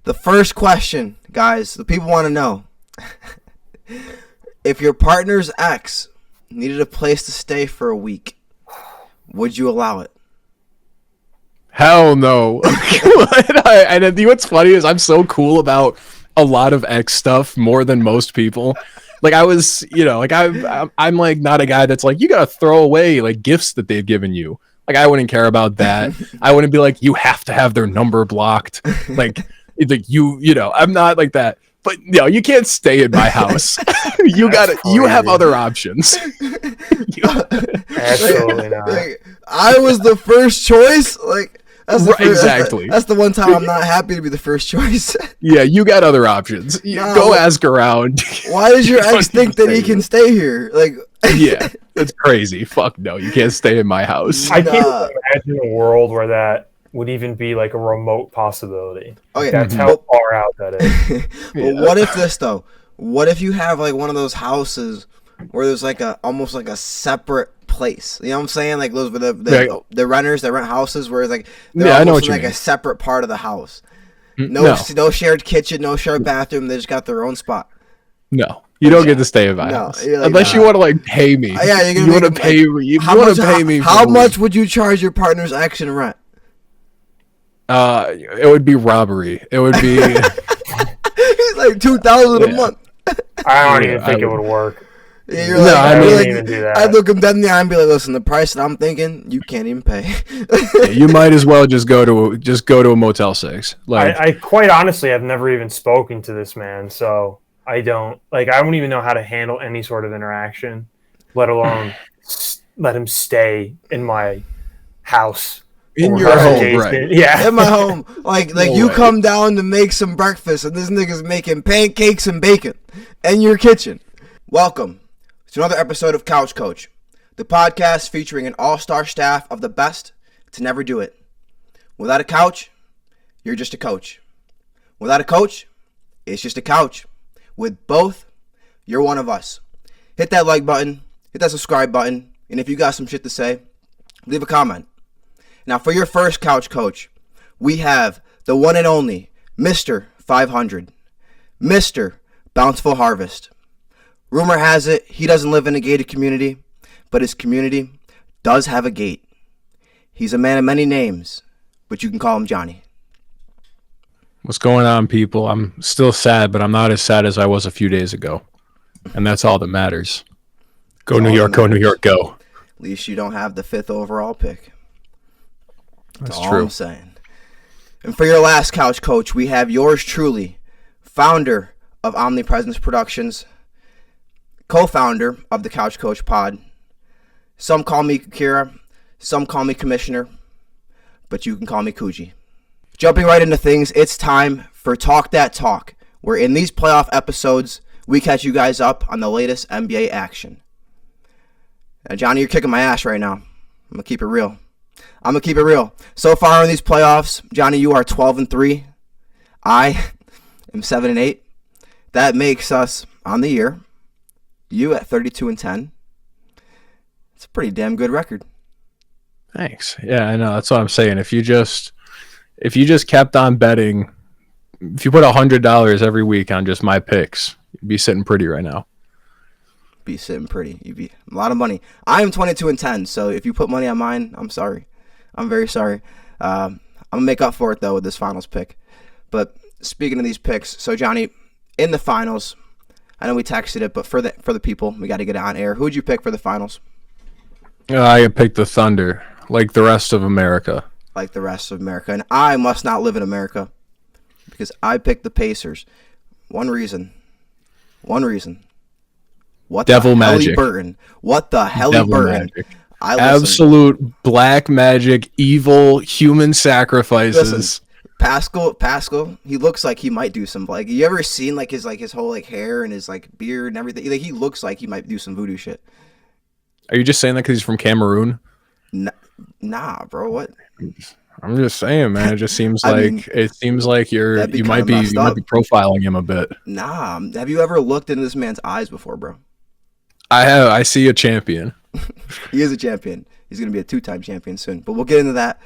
The first question, guys, the people want to know. If your partner's ex needed a place to stay for a week, would you allow it? Hell no. And you know what's funny is I'm so cool about a lot of ex stuff more than most people. Like I was, I'm like not a guy that's like, you gotta throw away like gifts that they've given you. Like I wouldn't care about that. I wouldn't be like, you have to have their number blocked. Like I'm not like that. But you can't stay in my house. You have other options. Absolutely not. I was the first choice. Exactly. That's the one time I'm not happy to be the first choice. Yeah, you got other options. Go ask around. Why does your ex think that he can stay here? Yeah, that's crazy. Fuck no, you can't stay in my house. I can't imagine a world where that would even be like a remote possibility. Okay, that's how far out that is. Well, what if this though? What if you have like one of those houses where there's like almost like a separate place? You know what I'm saying? Like those the renters that rent houses where it's like I know what you mean. A separate part of the house. No shared kitchen, no shared bathroom. They just got their own spot. No. You don't get to stay in my house unless you want to like pay me. Yeah, you want to pay. You want to pay me. How much would you charge your partner's ex in rent? It would be robbery. It would be like $2,000 a month. I don't even think it would work. Yeah, you're I wouldn't even do that. I'd look him dead in the eye and be like, "Listen, the price that I'm thinking, you can't even pay." You might as well just go to a Motel 6. Like I quite honestly have never even spoken to this man, so I don't even know how to handle any sort of interaction, let alone let him stay in my house. In your home, right? Yeah, in my home. Like you come down to make some breakfast, and this nigga's making pancakes and bacon in your kitchen. Welcome to another episode of Couch Coach, the podcast featuring an all-star staff of the best to never do it. Without a couch, you're just a coach. Without a coach, it's just a couch. With both, you're one of us. Hit that like button, hit that subscribe button, and if you got some shit to say, leave a comment. Now, for your first Couch Coach, we have the one and only Mr. 500, Mr. Bountiful Harvest. Rumor has it he doesn't live in a gated community, but his community does have a gate. He's a man of many names, but you can call him Johnny. What's going on, people? I'm still sad, but I'm not as sad as I was a few days ago. And that's all that matters. Go New York, go New York, go. At least you don't have the 5th overall pick. That's all true. I'm saying. And for your last Couch Coach, we have yours truly, founder of Omnipresence Productions, co-founder of the Couch Coach Pod. Some call me Kira, some call me Commissioner, but you can call me Coogii. Jumping right into things, it's time for Talk That Talk, where in these playoff episodes, we catch you guys up on the latest NBA action. Now, Johnny, you're kicking my ass right now. I'm going to keep it real. So far in these playoffs, Johnny, you are 12-3. I am 7-8. That makes us, on the year, you at 32-10. It's a pretty damn good record. Thanks. Yeah, I know. That's what I'm saying. If you just kept on betting, if you put $100 every week on just my picks, you'd be sitting pretty right now. Be sitting pretty. You'd be a lot of money. I am 22-10. So if you put money on mine, I'm sorry. I'm very sorry. I'm gonna make up for it though with this finals pick. But speaking of these picks, so Johnny, in the finals, I know we texted it, but for the people, we got to get it on air. Who'd you pick for the finals? I picked the Thunder, like the rest of America. Like the rest of America, and I must not live in America because I picked the Pacers. One reason. What Devil the magic. Haliburton? What the Haliburton? Absolute black magic, evil human sacrifices. Listen, Pascal, he looks like he might do some like. You ever seen like his whole like hair and his like beard and everything? Like he looks like he might do some voodoo shit. Are you just saying that because he's from Cameroon? Nah, bro. What? I'm just saying, man. It just seems like you might be profiling him a bit. Nah. Have you ever looked into this man's eyes before, bro? I have. I see a champion. He is a champion. He's gonna be a 2-time champion soon. But we'll get into that.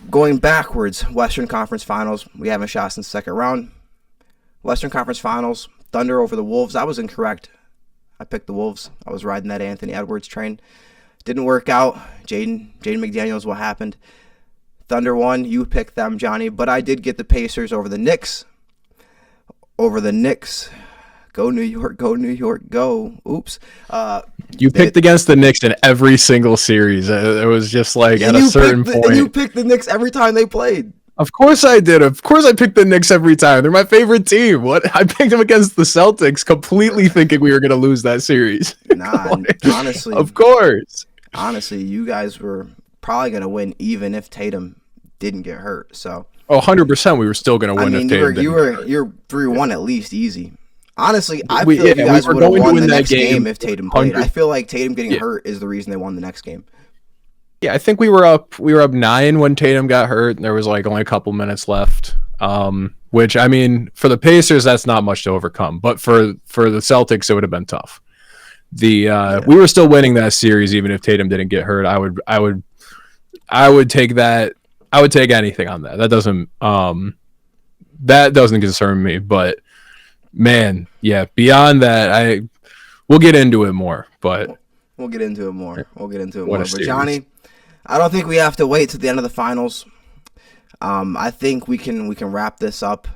Going backwards, Western Conference Finals. We haven't shot since the second round. Western Conference Finals, Thunder over the Wolves. I was incorrect. I picked the Wolves. I was riding that Anthony Edwards train. Didn't work out. Jaden McDaniels, what happened? Thunder won. You picked them, Johnny. But I did get the Pacers over the Knicks. Go New York, go New York, go. Oops. You picked against the Knicks in every single series. It was just like at a certain point. And you picked the Knicks every time they played. Of course I did. Of course I picked the Knicks every time. They're my favorite team. What? I picked them against the Celtics, completely thinking we were going to lose that series. Nah, honestly. Of course. Honestly, you guys were probably going to win even if Tatum didn't get hurt. So. Oh, 100% we were still going to win if Tatum didn't. You're 3-1 at least, easy. Honestly, I feel like you guys would have won the next game if Tatum played. I feel like Tatum getting hurt is the reason they won the next game. Yeah, I think we were up 9 when Tatum got hurt, and there was like only a couple minutes left. Which, I mean, for the Pacers, that's not much to overcome. But for the Celtics, it would have been tough. We were still winning that series even if Tatum didn't get hurt. I would take that. I would take anything on that. That doesn't concern me. But man, yeah, beyond that, we'll get into it more. But we'll get into it more. But Johnny, I don't think we have to wait to the end of the finals. I think we can wrap this up.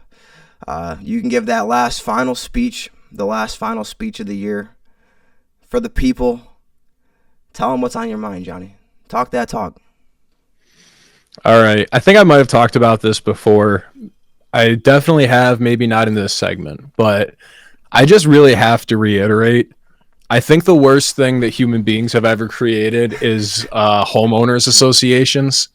You can give that last final speech, the last final speech of the year for the people. Tell them what's on your mind, Johnny. Talk that talk. All right. I think I might have talked about this before. I definitely have, maybe not in this segment, but I just really have to reiterate. I think the worst thing that human beings have ever created is homeowners associations.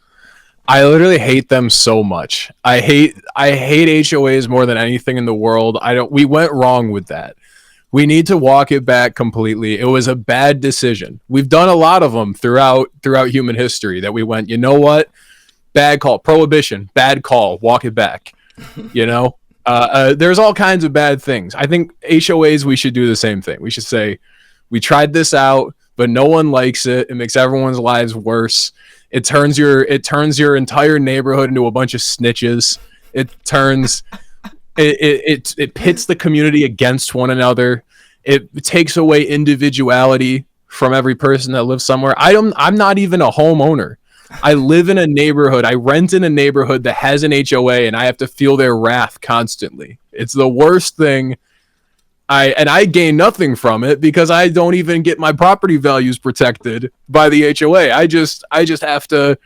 I literally hate them so much. I hate HOAs more than anything in the world. We went wrong with that. We need to walk it back completely. It was a bad decision. We've done a lot of them throughout human history that we went, you know what? Bad call. Prohibition. Bad call. Walk it back. You know? There's all kinds of bad things. I think HOAs, we should do the same thing. We should say, we tried this out, but no one likes it. It makes everyone's lives worse. It turns your entire neighborhood into a bunch of snitches. It pits the community against one another. It takes away individuality from every person that lives somewhere. I'm not even a homeowner. I live in a neighborhood. I rent in a neighborhood that has an HOA, and I have to feel their wrath constantly. It's the worst thing. I gain nothing from it because I don't even get my property values protected by the HOA. I just have to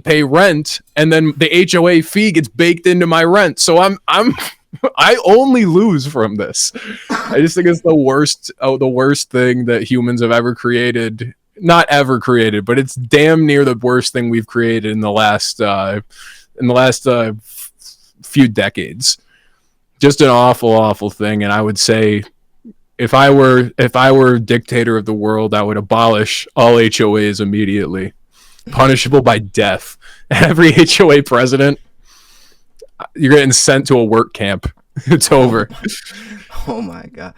pay rent, and then the HOA fee gets baked into my rent. So I only lose from this. I just think it's the worst thing that humans have ever created. Not ever created, but it's damn near the worst thing we've created in the last few decades. Just an awful thing. And I would say, if I were dictator of the world, I would abolish all HOAs immediately, punishable by death. Every HOA president, you're getting sent to a work camp. It's over. Oh my god!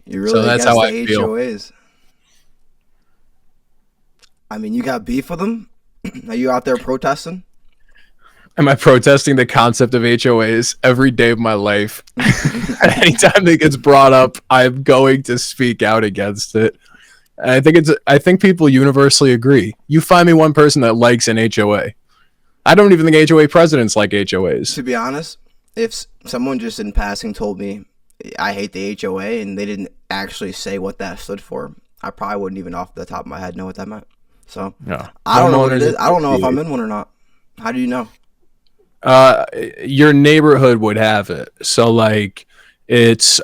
You really that's how I feel. HOAs. I mean, you got beef with them? Are you out there protesting? Am I protesting the concept of HOAs every day of my life? Anytime that gets brought up, I'm going to speak out against it. And I think people universally agree. You find me one person that likes an HOA. I don't even think HOA presidents like HOAs. To be honest, if someone just in passing told me I hate the HOA and they didn't actually say what that stood for, I probably wouldn't even off the top of my head know what that meant. So no. I don't know what it is. I don't know if I'm in one or not. How do you know? Your neighborhood would have it. So like it's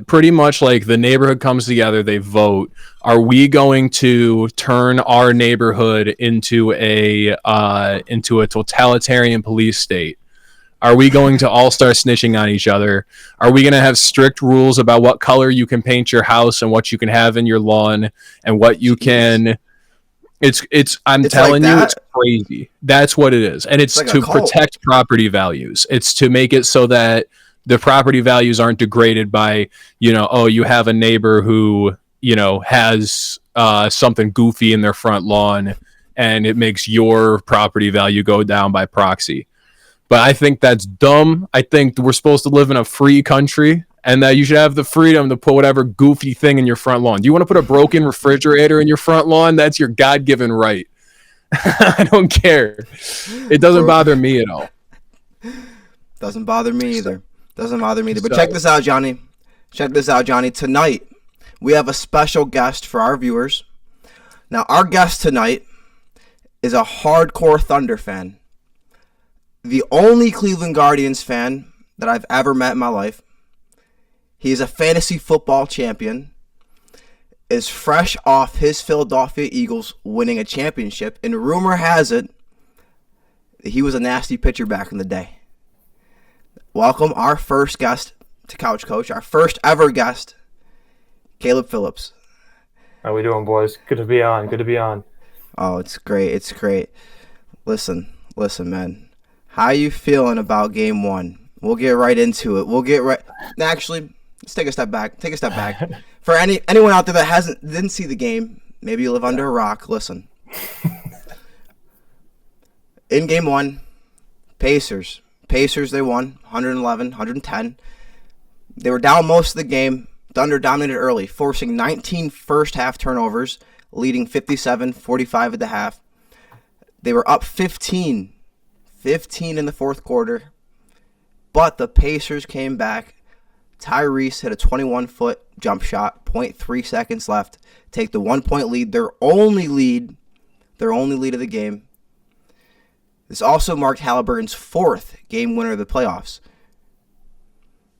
pretty much like the neighborhood comes together, they vote. Are we going to turn our neighborhood into a totalitarian police state? Are we going to all start snitching on each other? Are we going to have strict rules about what color you can paint your house and what you can have in your lawn and what you can? I'm telling you, it's crazy. That's what it is. And it's like to protect property values. It's to make it so that the property values aren't degraded by, you have a neighbor who, has something goofy in their front lawn and it makes your property value go down by proxy. But I think that's dumb. I think we're supposed to live in a free country, and that you should have the freedom to put whatever goofy thing in your front lawn. Do you want to put a broken refrigerator in your front lawn? That's your God-given right. I don't care. It doesn't bother me at all. Doesn't bother me either. Doesn't bother me either. But check this out, Johnny. Check this out, Johnny. Tonight, we have a special guest for our viewers. Now, our guest tonight is a hardcore Thunder fan. The only Cleveland Guardians fan that I've ever met in my life. He is a fantasy football champion. Is fresh off his Philadelphia Eagles winning a championship. And rumor has it that he was a nasty pitcher back in the day. Welcome our first guest to Couch Coach. Our first ever guest, Caleb Phillips. How we doing, boys? Good to be on. Good to be on. Oh, it's great. It's great. Listen, man. How you feeling about game one? We'll get right into it. Actually, let's take a step back. For anyone out there that didn't see the game, maybe you live under a rock. Listen. In game one, Pacers, they won 111, 110. They were down most of the game. Thunder dominated early, forcing 19 first-half turnovers, leading 57-45 at the half. They were up 15 in the fourth quarter, but the Pacers came back. Tyrese hit a 21-foot jump shot, 0.3 seconds left, take the 1-point lead, their only lead of the game. This also marked Haliburton's fourth game winner of the playoffs.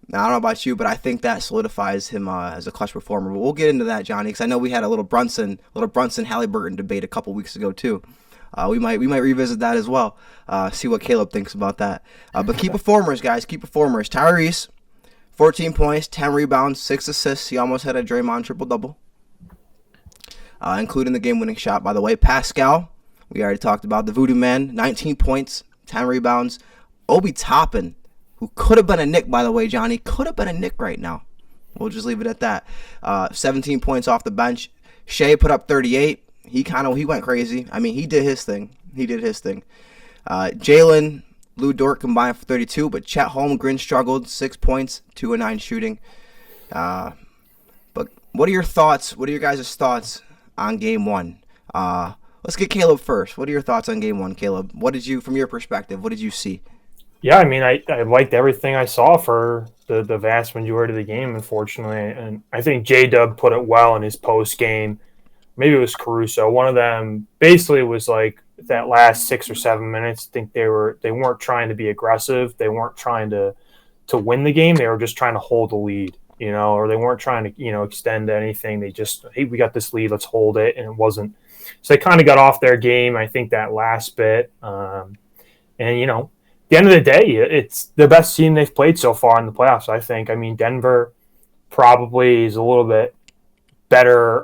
Now, I don't know about you, but I think that solidifies him as a clutch performer. But we'll get into that, Johnny, because I know we had a little Brunson Haliburton debate a couple weeks ago too. We might revisit that as well. See what Caleb thinks about that. But key performers, guys, key performers. Tyrese, 14 points, 10 rebounds, 6 assists. He almost had a Draymond triple-double, including the game-winning shot, by the way. Pascal, we already talked about. The Voodoo Man, 19 points, 10 rebounds. Obi Toppin, who could have been a Knick, by the way, Johnny. Could have been a Knick right now. We'll just leave it at that. 17 points off the bench. Shea put up 38. He went crazy. I mean, he did his thing. Jalen, Lou Dort combined for 32, but Chet Holmgren struggled, 6 points, 2 of 9 shooting. But what are your thoughts? What are your guys' thoughts on game one? Let's get Caleb first. What are your thoughts on game one, Caleb? From your perspective, what did you see? Yeah, I mean, I liked everything I saw for the vast majority of the game, unfortunately. And I think J-Dub put it well in his post game. Maybe it was Caruso. One of them basically was like that last 6 or 7 minutes. I think they weren't trying to be aggressive. They weren't trying to win the game. They were just trying to hold the lead, or they weren't trying to, extend anything. They just, hey, we got this lead, let's hold it. And it wasn't. So they kind of got off their game, I think, that last bit. And, at the end of the day, it's the best team they've played so far in the playoffs, I think. I mean, Denver probably is a little bit better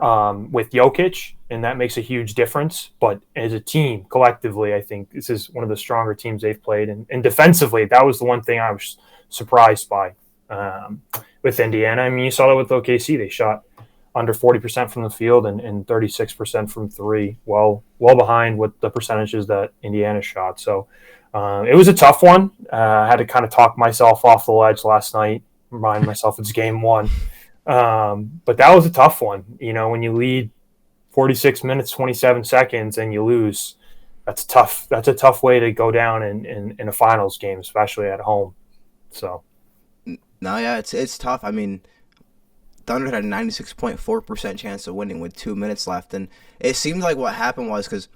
with Jokic, and that makes a huge difference. But as a team, collectively, I think this is one of the stronger teams they've played. And defensively, that was the one thing I was surprised by with Indiana. I mean, you saw that with OKC. They shot under 40% from the field and 36% from three, well behind what the percentages that Indiana shot. So it was a tough one. I had to kind of talk myself off the ledge last night, remind myself it's game one. But that was a tough one. When you lead 46 minutes, 27 seconds and you lose, that's tough. That's a tough way to go down in a finals game, especially at home. So. No, yeah, it's tough. I mean, Thunder had a 96.4% chance of winning with 2 minutes left. And it seemed like what happened was because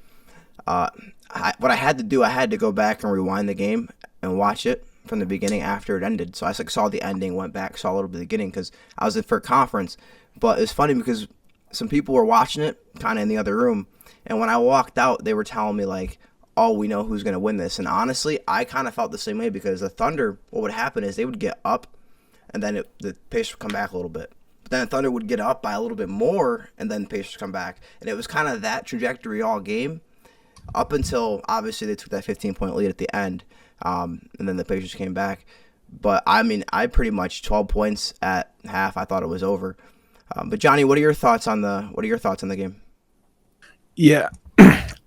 what I had to do, I had to go back and rewind the game and watch it from the beginning after it ended. So I saw the ending, went back, saw a little bit of the beginning because I was in for a conference. But it's funny because some people were watching it kind of in the other room. And when I walked out, they were telling me like, oh, we know who's going to win this. And honestly, I kind of felt the same way because the Thunder, what would happen is they would get up and then the Pacers would come back a little bit. But then the Thunder would get up by a little bit more and then the Pacers come back. And it was kind of that trajectory all game up until obviously they took that 15-point lead at the end. And then the Pacers came back. But, I mean, I pretty much 12 points at half. I thought it was over. But, Johnny, what are your thoughts on the game? Yeah.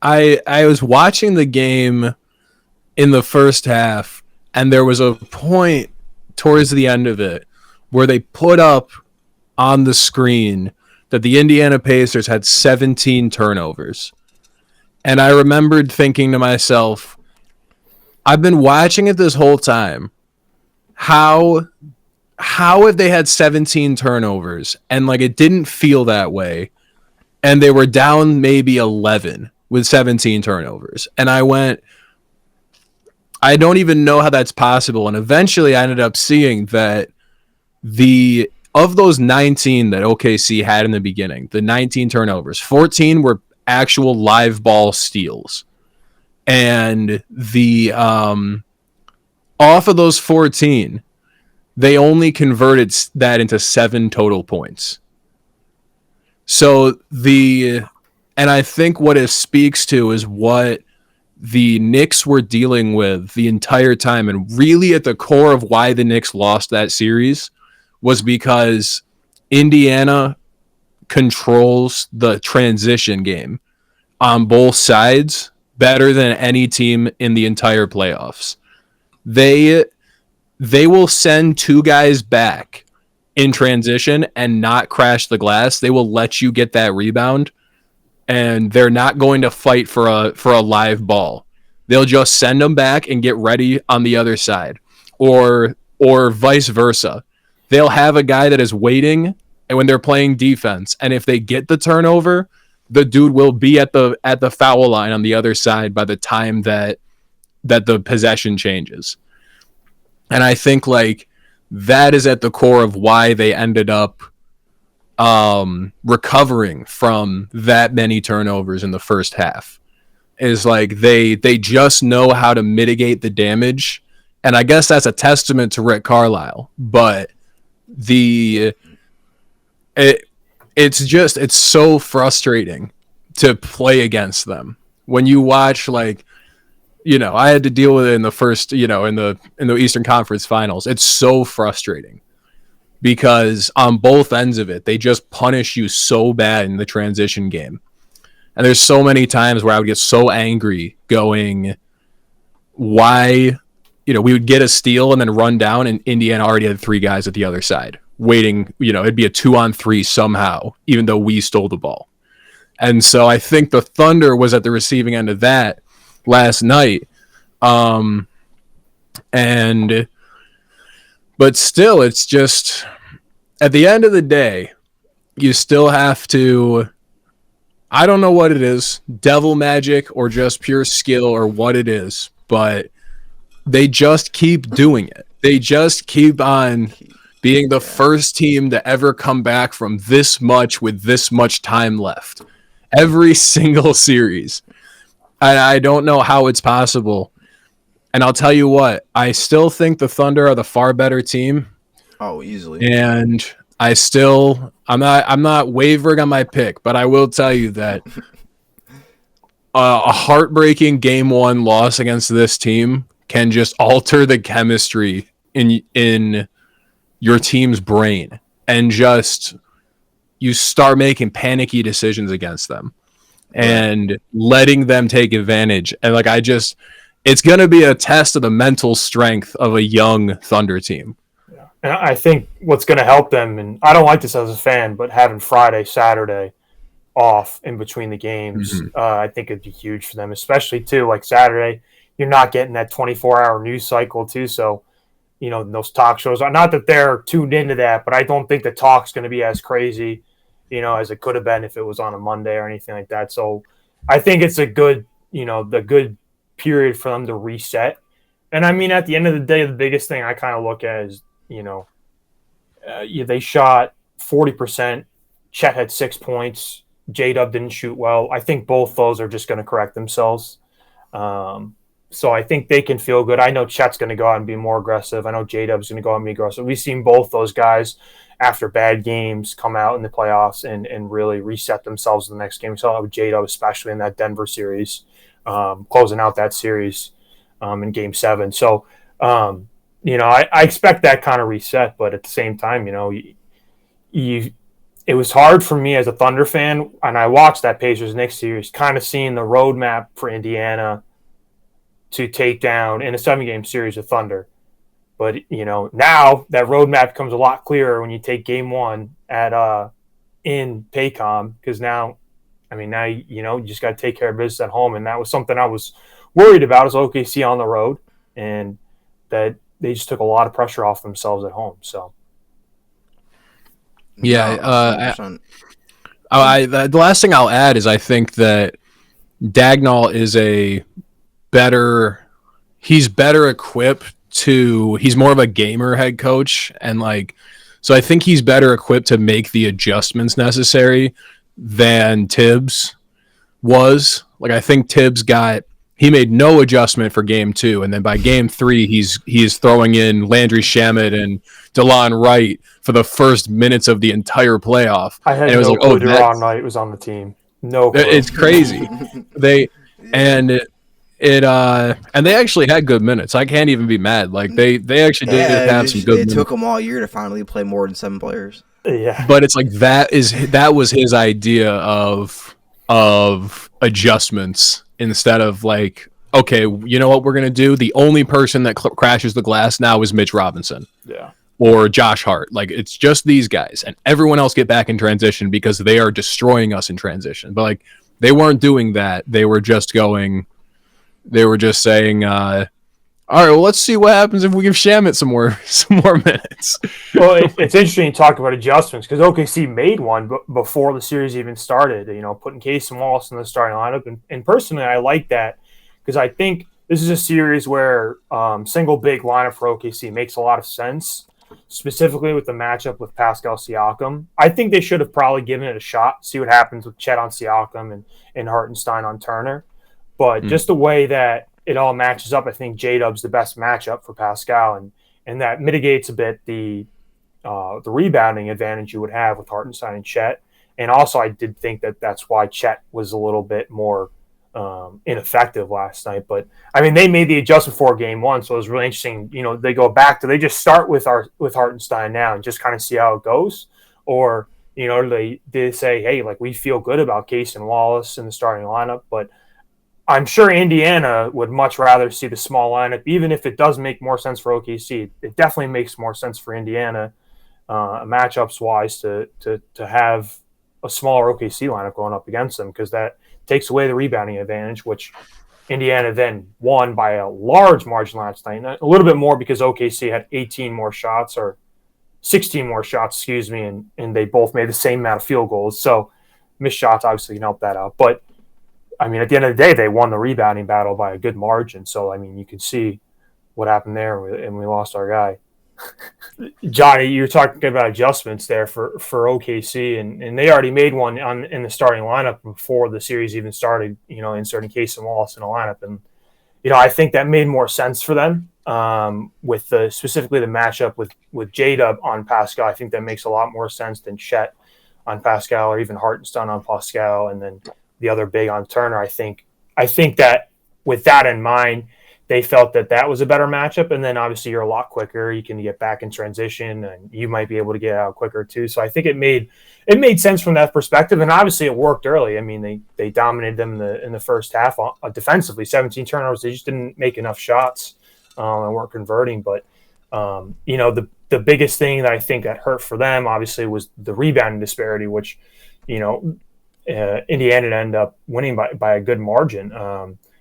I was watching the game in the first half, and there was a point towards the end of it where they put up on the screen that the Indiana Pacers had 17 turnovers. And I remembered thinking to myself, I've been watching it this whole time. How have they had 17 turnovers? And like it didn't feel that way. And they were down maybe 11 with 17 turnovers. And I went, I don't even know how that's possible. And eventually I ended up seeing that of those 19 that OKC had in the beginning, the 19 turnovers, 14 were actual live ball steals. And the off of those 14, they only converted that into 7 total points. So and I think what it speaks to is what the Knicks were dealing with the entire time, and really at the core of why the Knicks lost that series was because Indiana controls the transition game on both sides better than any team in the entire playoffs. They will send 2 guys back in transition and not crash the glass. They will let you get that rebound, and they're not going to fight for a live ball. They'll just send them back and get ready on the other side, or vice versa. They'll have a guy that is waiting, and when they're playing defense, and if they get the turnover, the dude will be at the foul line on the other side by the time that the possession changes. And I think like that is at the core of why they ended up recovering from that many turnovers in the first half. Is like they just know how to mitigate the damage. And I guess that's a testament to Rick Carlisle. But it's so frustrating to play against them. When you watch, like, you know, I had to deal with it in the first, you know, in the Eastern Conference Finals. It's so frustrating because on both ends of it, they just punish you so bad in the transition game. And there's so many times where I would get so angry going, why, you know, we would get a steal and then run down, and Indiana already had 3 guys at the other side waiting. You know, it'd be a 2-on-3 somehow, even though we stole the ball. And so I think the Thunder was at the receiving end of that last night. But still, it's just, at the end of the day, you still have to, I don't know what it is, devil magic or just pure skill or what it is, but they just keep doing it. They just keep on being the first team to ever come back from this much with this much time left. Every single series. I don't know how it's possible. And I'll tell you what, I still think the Thunder are the far better team. Oh, easily. And I'm not wavering on my pick, but I will tell you that a heartbreaking Game 1 loss against this team can just alter the chemistry in your team's brain, and just you start making panicky decisions against them and letting them take advantage. And like, it's going to be a test of the mental strength of a young Thunder team. Yeah. And I think what's going to help them, and I don't like this as a fan, but having Friday, Saturday off in between the games, I think it'd be huge for them, especially too, like Saturday, you're not getting that 24-hour news cycle too. So, you know, those talk shows, not that they're tuned into that, but I don't think the talk's going to be as crazy, you know, as it could have been if it was on a Monday or anything like that. So I think it's a good, you know, the good period for them to reset. And I mean, at the end of the day, the biggest thing I kind of look at is, you know, they shot 40%. Chet had 6 points. J-Dub didn't shoot well. I think both those are just going to correct themselves. So I think they can feel good. I know Chet's going to go out and be more aggressive. I know J-Dub's going to go out and be aggressive. We've seen both those guys after bad games come out in the playoffs and really reset themselves in the next game. We saw that with J-Dub, especially in that Denver series, closing out that series in Game 7. So, you know, I expect that kind of reset, but at the same time, you know, it was hard for me as a Thunder fan, and I watched that Pacers-Knicks series, kind of seeing the roadmap for Indiana to take down in a 7-game series of Thunder. But, now that roadmap becomes a lot clearer when you take game 1 at in Paycom, because now you just got to take care of business at home, and that was something I was worried about as OKC on the road, and that they just took a lot of pressure off themselves at home. So, yeah, the last thing I'll add is I think that Dagnall is he's better equipped he's more of a gamer head coach, and so I think he's better equipped to make the adjustments necessary than Thibs was. I think Thibs he made no adjustment for game 2, and then by game 3 he's throwing in Landry Shamet and DeLon Wright for the first minutes of the entire playoff. I had no clue DeLon Wright was on the team. No clue. It's crazy. And they actually had good minutes. I can't even be mad. They actually did have some good minutes. It took them all year to finally play more than 7 players. Yeah. But it's that was his idea of adjustments, instead of okay, you know what we're going to do? The only person that crashes the glass now is Mitch Robinson. Yeah. Or Josh Hart. It's just these guys, and everyone else get back in transition because they are destroying us in transition. But they weren't doing that. They were just saying, all right, well, let's see what happens if we give Shamet some more minutes. Well, it's interesting to talk about adjustments, because OKC made one before the series even started, putting Case and Wallace in the starting lineup. And personally, I like that, because I think this is a series where single big lineup for OKC makes a lot of sense, specifically with the matchup with Pascal Siakam. I think they should have probably given it a shot, see what happens with Chet on Siakam and Hartenstein on Turner. But just the way that it all matches up, I think J-Dub's the best matchup for Pascal, and that mitigates a bit the rebounding advantage you would have with Hartenstein and Chet. And also, I did think that's why Chet was a little bit more ineffective last night. But they made the adjustment for game 1, so it was really interesting. They go back to, they just start with Hartenstein now and just kind of see how it goes, or they say, hey, we feel good about Case and Wallace in the starting lineup, but I'm sure Indiana would much rather see the small lineup, even if it does make more sense for OKC. It definitely makes more sense for Indiana, matchups-wise, to have a smaller OKC lineup going up against them, because that takes away the rebounding advantage, which Indiana then won by a large margin last night. A little bit more because OKC had 18 more shots, or 16 more shots, excuse me, and they both made the same amount of field goals. So missed shots obviously can help that out. But at the end of the day, they won the rebounding battle by a good margin. So, you can see what happened there, and we lost our guy. Johnny, you're talking about adjustments there for OKC, and they already made one in the starting lineup before the series even started, inserting Case and Wallace in the lineup. And, I think that made more sense for them with specifically the matchup with J-Dub on Pascal. I think that makes a lot more sense than Chet on Pascal, or even Hartenstein on Pascal, and then the other big on Turner. I think that with that in mind, they felt that was a better matchup. And then obviously you're a lot quicker. You can get back in transition, and you might be able to get out quicker too. So I think it made sense from that perspective. And obviously it worked early. They dominated them in the first half defensively, 17 turnovers. They just didn't make enough shots and weren't converting. But the biggest thing that I think that hurt for them obviously was the rebounding disparity, which, Indiana ended up winning by a good margin.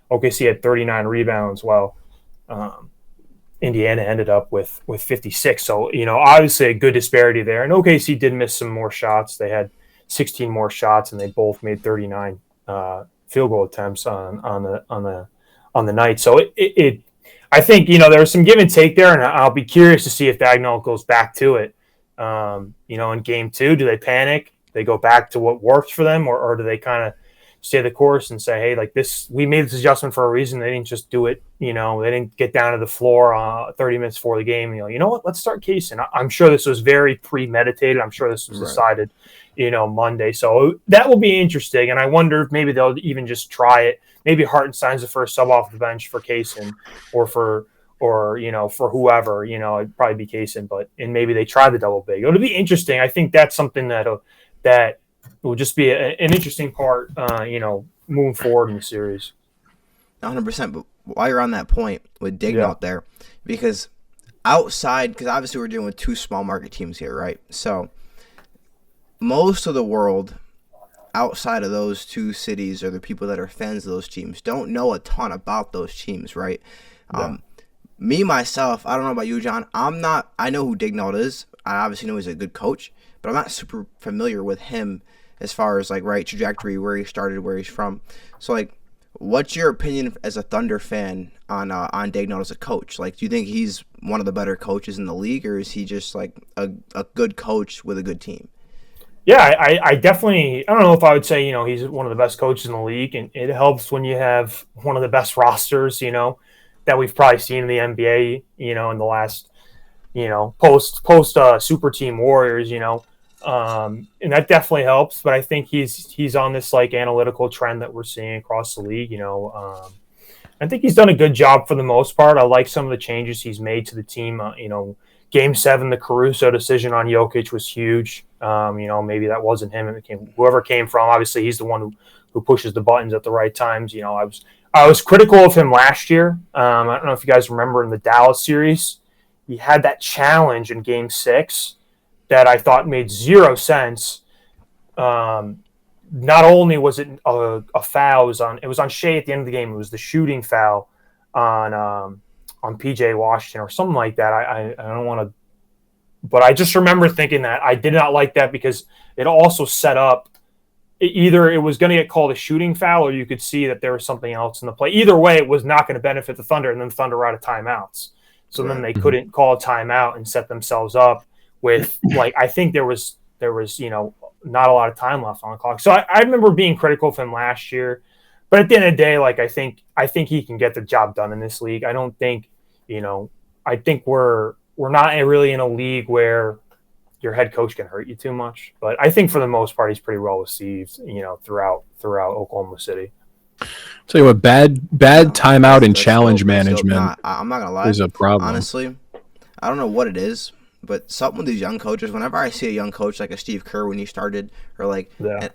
OKC had 39 rebounds, while Indiana ended up with 56. So, obviously a good disparity there. And OKC did miss some more shots. They had 16 more shots, and they both made 39 field goal attempts on the night. So I think there was some give and take there, and I'll be curious to see if Dagnall goes back to it. In game 2, do they panic? They go back to what worked for them, or do they kind of stay the course and say, hey, we made this adjustment for a reason. They didn't just do it, they didn't get down to the floor 30 minutes before the game. You know what, let's start casing. I'm sure this was very premeditated. I'm sure this was decided, Monday. So that will be interesting. And I wonder if maybe they'll even just try it. Maybe Hartenstein's the first sub off the bench for Kaysen, or for whoever, it'd probably be Kaysen, and maybe they try the double big. It'll be interesting. I think that's something that that will just be an interesting part, moving forward in the series. 100%. But while you're on that point with Dignault there, because obviously we're dealing with two small market teams here, right? So most of the world outside of those two cities, or the people that are fans of those teams, don't know a ton about those teams, right? Yeah. Me, myself, I don't know about you, John. I know who Dignault is. I obviously know he's a good coach, but I'm not super familiar with him as far as, like, right trajectory, where he started, where he's from. So, like, what's your opinion as a Thunder fan on Dignault as a coach? Like, do you think he's one of the better coaches in the league, or is he just, like, a good coach with a good team? Yeah, I definitely, I don't know if I would say, he's one of the best coaches in the league, and it helps when you have one of the best rosters, that we've probably seen in the NBA, in the last, post super team Warriors, and that definitely helps. But I think he's on this, like, analytical trend that we're seeing across the league. I think he's done a good job for the most part. I like some of the changes he's made to the team. Game 7, the Caruso decision on Jokic was huge. Maybe that wasn't him. It came whoever came from. Obviously, he's the one who pushes the buttons at the right times. I was critical of him last year. I don't know if you guys remember in the Dallas series, he had that challenge in Game 6 that I thought made zero sense. Not only was it a foul, it was on Shea at the end of the game. It was the shooting foul on PJ Washington or something like that. I don't want to, but I just remember thinking that I did not like that, because it also set up either it was going to get called a shooting foul, or you could see that there was something else in the play. Either way, it was not going to benefit the Thunder, and then the Thunder were out of timeouts. So then they couldn't call a timeout and set themselves up with, like, I think there was not a lot of time left on the clock. So I remember being critical of him last year. But at the end of the day, like, I think he can get the job done in this league. I don't think, I think we're not really in a league where your head coach can hurt you too much. But I think for the most part, he's pretty well received, throughout Oklahoma City. Tell you what, bad timeout and challenge management. I'm not gonna lie, is a problem. Honestly, I don't know what it is, but something with these young coaches. Whenever I see a young coach like a Steve Kerr when he started, or like. Yeah.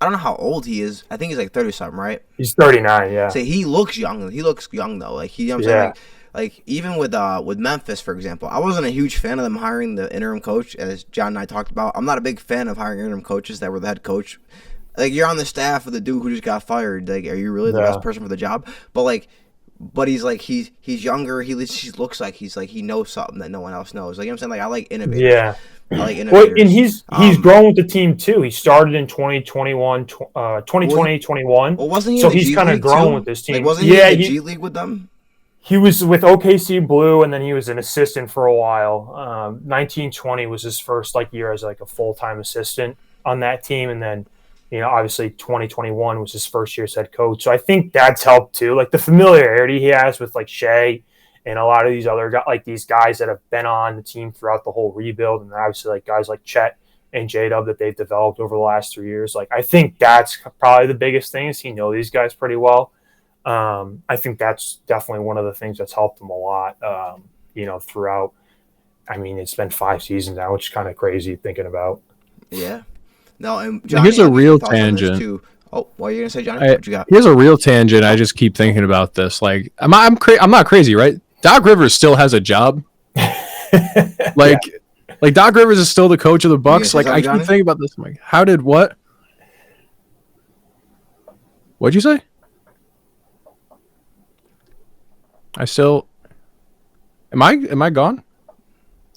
I don't know how old he is. I think he's like 30-something, right? He's 39, yeah. So he looks young. He looks young, though. Like, you know what I'm saying? Like, even with Memphis, for example, I wasn't a huge fan of them hiring the interim coach, as John and I talked about. I'm not a big fan of hiring interim coaches that were the head coach. Like, you're on the staff of the dude who just got fired. Like, are you really the best person for the job? But he's like, he's younger. He looks like he knows something that no one else knows. Like, you know what I'm saying? Like, I like innovators. Yeah. Well, and he's grown with the team too. He started in 2020-21. Well, wasn't he? So he's kind of grown with this team. Like, wasn't he in the G League with them? He was with OKC Blue, and then he was an assistant for a while. 1920 was his first year as a full-time assistant on that team, and then obviously 2021 was his first year as head coach. So I think that's helped too. Like, the familiarity he has with Shea and a lot of these other these guys that have been on the team throughout the whole rebuild, and obviously guys like Chet and J-Dub that they've developed over the last 3 years. I think that's probably the biggest thing, is he knows these guys pretty well. I think that's definitely one of the things that's helped him a lot, throughout. I mean, it's been 5 seasons now, which is kind of crazy thinking about. Yeah. No, and Johnny, here's a real tangent. Oh, what are you gonna say, Johnny? What you got? Here's a real tangent. I just keep thinking about this. Like, I'm not crazy, right? Doc Rivers still has a job. Like Doc Rivers is still the coach of the Bucks. Like, I keep thinking about this. I'm like, how did what? What'd you say? I still. Am I gone?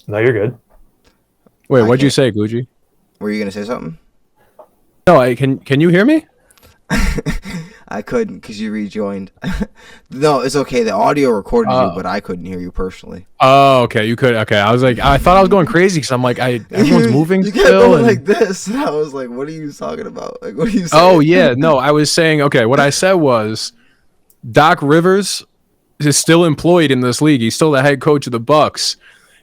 No, you're good. Wait, what'd you say, Coogii? Were you gonna say something? No, can you hear me? I couldn't because you rejoined. No, it's okay. The audio recorded you, but I couldn't hear you personally. Oh, okay. You could. Okay, I thought I was going crazy because I'm like, everyone's moving you still. kept going like this, and I was like, "What are you talking about? Like, what are you saying?" Oh yeah, no, I was saying, okay. What I said was, Doc Rivers is still employed in this league. He's still the head coach of the Bucks,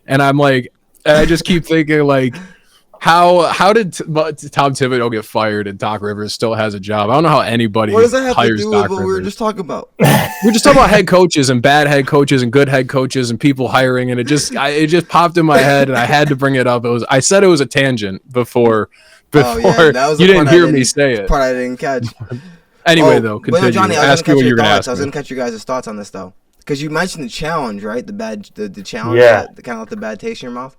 and I'm like, and I just keep thinking like. How did Tom Thibodeau get fired and Doc Rivers still has a job? I don't know how anybody hires Doc Rivers. What does that have to do with what we were just talking about? We're just talking about head coaches and bad head coaches and good head coaches and people hiring, and it just popped in my head and I had to bring it up. I said it was a tangent before before. that was You the didn't part hear me say it. Part I didn't catch. Anyway, though, but continue. no, Johnny, Ask you what you're going to ask I was me. going to catch your guys' thoughts on this, though. Because you mentioned the challenge, right? The challenge Yeah. that kind of left the bad taste in your mouth.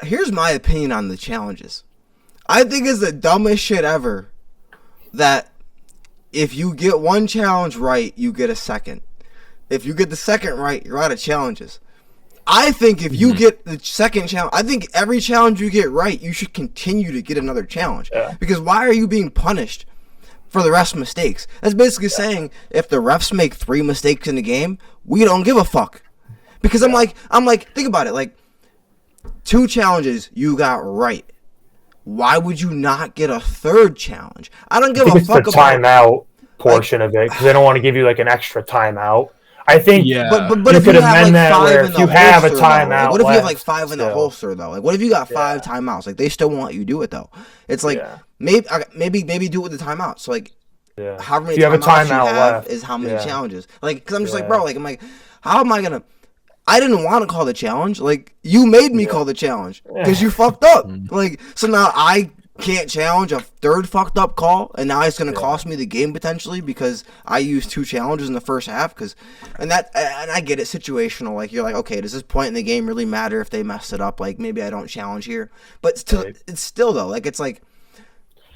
Here's my opinion on the challenges. I think it's the dumbest shit ever that if you get one challenge right, you get a second. If you get the second right, you're out of challenges. I think if you get the second challenge, I think every challenge you get right, you should continue to get another challenge. Yeah. Because why are you being punished for the refs' mistakes? That's basically saying if the refs make 3 mistakes in the game, we don't give a fuck. Because I'm like, think about it. Like, 2 challenges you got right. Why would you not get a third challenge? I don't give a It's fuck the about timeout portion of it because they don't want to give you like an extra timeout. I think, Yeah. But you if you could have amend like that 5 where in if the you have a holster, though, timeout like, what if you have like left 5 in the still. holster though? Like what if you got 5 timeouts? Like they still want you to do it though. It's like Yeah. maybe do it with the timeout. So like Yeah. however many If you have a timeouts you timeout have left, is how many yeah. challenges. Like because I'm just like Yeah. bro, like I'm like how am I gonna? I didn't want to call the challenge. Like you made me call the challenge because you fucked up. Like so now I can't challenge a third fucked up call, and now it's gonna cost me the game potentially because I used 2 challenges in the first half. And I get it, situational. Like you're like, okay, does this point in the game really matter if they messed it up? Like maybe I don't challenge here, but still, it's still though. Like it's like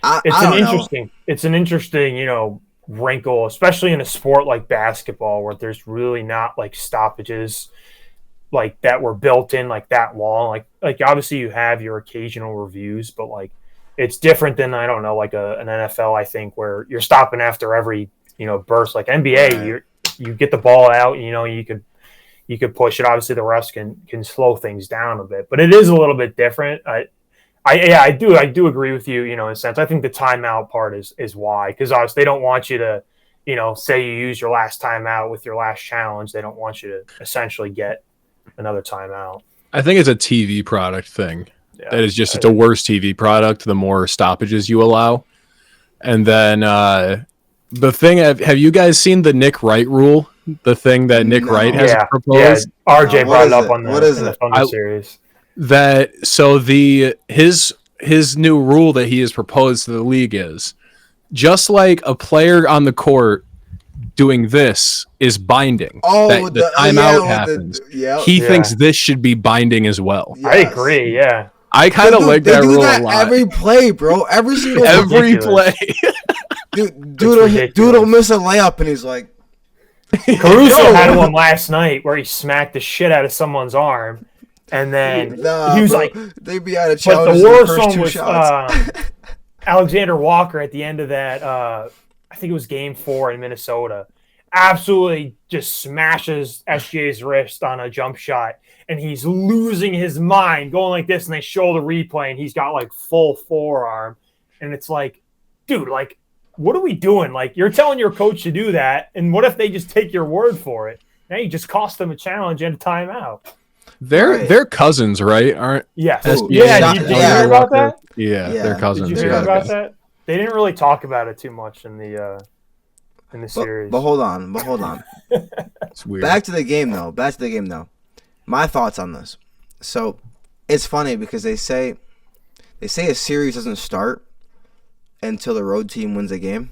It's an interesting wrinkle, especially in a sport like basketball where there's really not like stoppages like that were built in like that long. Like obviously you have your occasional reviews, but like it's different than I don't know like an NFL I think where you're stopping after every burst. Like NBA, you get the ball out, you could push it. Obviously the refs can slow things down a bit, but it is a little bit different. I do agree with you, in a sense. I think the timeout part is why, because obviously they don't want you to, say you use your last timeout with your last challenge. They don't want you to essentially get another timeout. I think it's a TV product thing. Yeah. That is just it's a worse TV product the more stoppages you allow. And then the thing, have you guys seen the Nick Wright rule? The thing that Nick Wright has proposed? Yeah, RJ brought it up on the Thunder series. That so his new rule that he has proposed to the league is just like a player on the court doing this is binding. That the timeout happens. He thinks this should be binding as well. Yes. I agree. Yeah, I kind of like that rule a lot. Every play, bro. Every single play. Dude will miss a layup and he's like. Caruso had one last night where he smacked the shit out of someone's arm. And then he was like, they'd be out of but challenges the worst in the first one 2 was shots. Alexander Walker at the end of that. I think it was Game 4 in Minnesota. Absolutely just smashes SGA's wrist on a jump shot, and he's losing his mind, going like this. And they show the replay, and he's got like full forearm, and it's like, dude, like, what are we doing? Like, you're telling your coach to do that, and what if they just take your word for it? Now you just cost them a challenge and a timeout. They're cousins, right? Aren't yes? SBA Yeah. Did you hear about that? Yeah, they're cousins. Did you hear about that? They didn't really talk about it too much in the series. But hold on. It's weird. Back to the game though. My thoughts on this. So it's funny because they say a series doesn't start until the road team wins a game.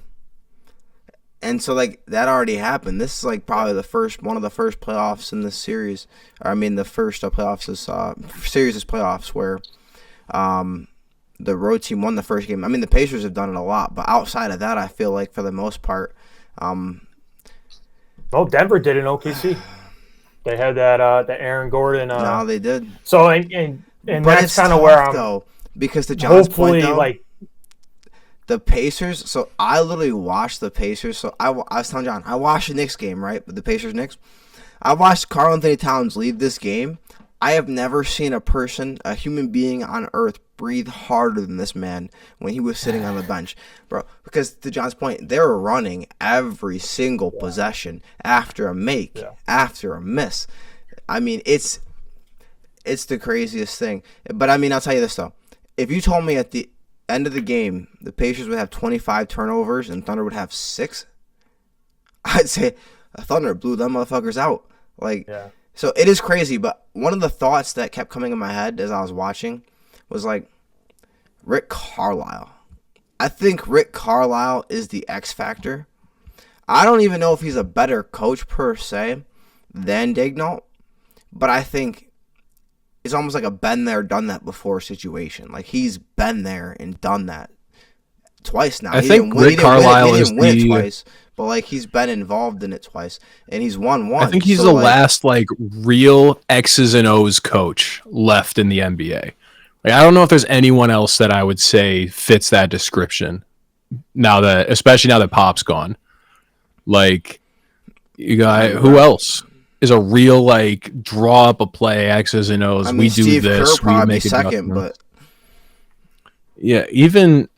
And so, like, that already happened. This is, like, probably one of the first playoffs in this series. Or, I mean, the first playoffs is playoffs where the road team won the first game. I mean, the Pacers have done it a lot. But outside of that, I feel like, for the most part... Denver did in OKC. They had that Aaron Gordon... no, they did. So, and that's kind of where I'm... though, because the John's hopefully, point, though, like... The Pacers, so I literally watched the Pacers. So I was telling John, I watched the Knicks game, right? The Pacers-Knicks. I watched Karl Anthony Towns lead this game. I have never seen a human being on earth, breathe harder than this man when he was sitting on the bench. Bro, because to John's point, they were running every single possession after a make, after a miss. I mean, it's the craziest thing. But, I mean, I'll tell you this, though. If you told me at the end of the game, the Pacers would have 25 turnovers and Thunder would have 6, I'd say Thunder blew them motherfuckers out. So it is crazy, but one of the thoughts that kept coming in my head as I was watching was like, Rick Carlisle. I think Rick Carlisle is the X factor. I don't even know if he's a better coach per se than Daigneault, but I think it's almost like a been there, done that before situation. Like he's been there and done that twice now. I think Rick Carlisle is win it twice, but like he's been involved in it twice, and he's won one. I think he's the last like real X's and O's coach left in the NBA. Like I don't know if there's anyone else that I would say fits that description. Especially now that Pop's gone. Like, you got who else is a real like draw up a play X's and O's? We do Steve this. Kerr We make it second, but yeah, even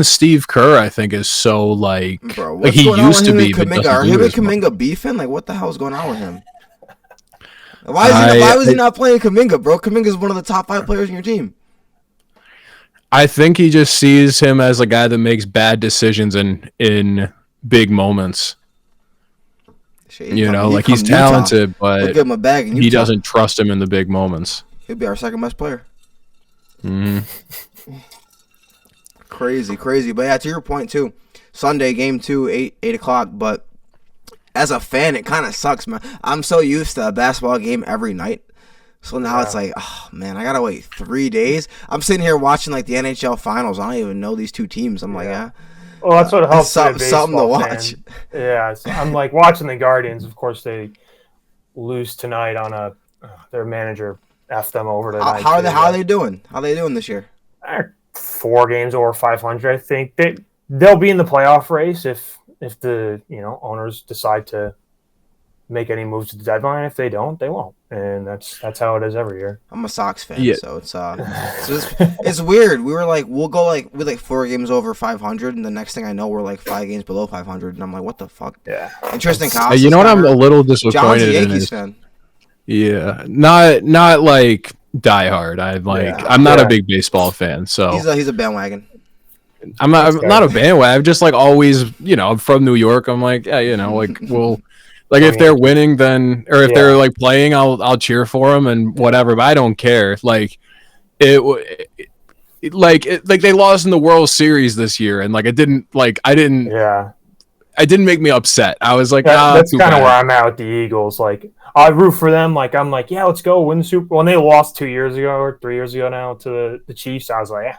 Steve Kerr, I think, is so like, bro, like he used to be. Are him and Kuminga beefing? Like, what the hell is going on with him? Why was he not playing Kuminga, bro? Kuminga's one of the top 5 players in your team. I think he just sees him as a guy that makes bad decisions in big moments. Like he's talented, but give him a bag and he doesn't trust him in the big moments. He'll be our second best player. Mm-hmm. Crazy. But yeah, to your point too, Sunday game 2, 8 o'clock. But as a fan, it kind of sucks, man. I'm so used to a basketball game every night. So now it's like, oh man, I gotta wait 3 days. I'm sitting here watching like the NHL finals. I don't even know these two teams. I'm like, well, that's what helps. Something to watch. Yeah, I'm like watching the Guardians. Of course, they lose tonight on their manager effed them over tonight. How are they doing? How are they doing this year? 4 games over 500. I think they'll be in the playoff race if the owners decide to make any moves to the deadline. If they don't, they won't, and that's how it is every year. I'm a Sox fan, so it's weird. We'll go like 4 games over 500, and the next thing I know, we're like 5 games below 500, and I'm like, what the fuck? Yeah, interesting. Costas, you know what? I'm a little disappointed. John's a Yankees fan. Yeah, not like diehard. I'm not a big baseball fan, so he's a bandwagon. I'm not a bandwagon. I'm just like always, I'm from New York. I'm like, we'll. Like if they're winning, then if they're like playing, I'll cheer for them and whatever. But I don't care. Like they lost in the World Series this year, and like it didn't make me upset. I was like, that's kind of where I'm at with the Eagles. Like I root for them. Like I'm like, yeah, let's go win the Super Bowl. When they lost 2 years ago or 3 years ago now to the Chiefs, I was like,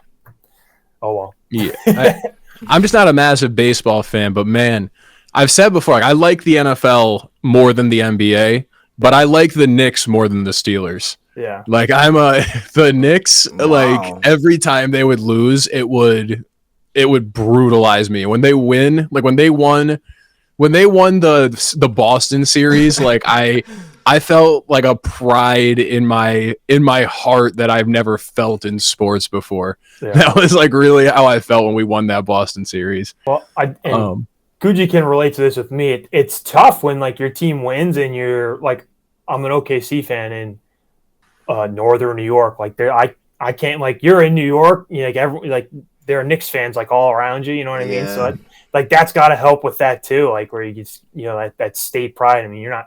oh well. Yeah, I'm just not a massive baseball fan, but man. I've said before, I like the NFL more than the NBA, but I like the Knicks more than the Steelers. Yeah. Like the Knicks, like every time they would lose, it would brutalize me. When they win, like when they won the Boston series, like I felt like a pride in my heart that I've never felt in sports before. Yeah. That was like really how I felt when we won that Boston series. Well, Coogii can relate to this with me. It's tough when like your team wins and you're like, I'm an OKC fan in northern New York. Like I can't, like you're in New York. There are Knicks fans like all around you. You know what I mean? So like that's got to help with that too. Like where you just that state pride. I mean, you're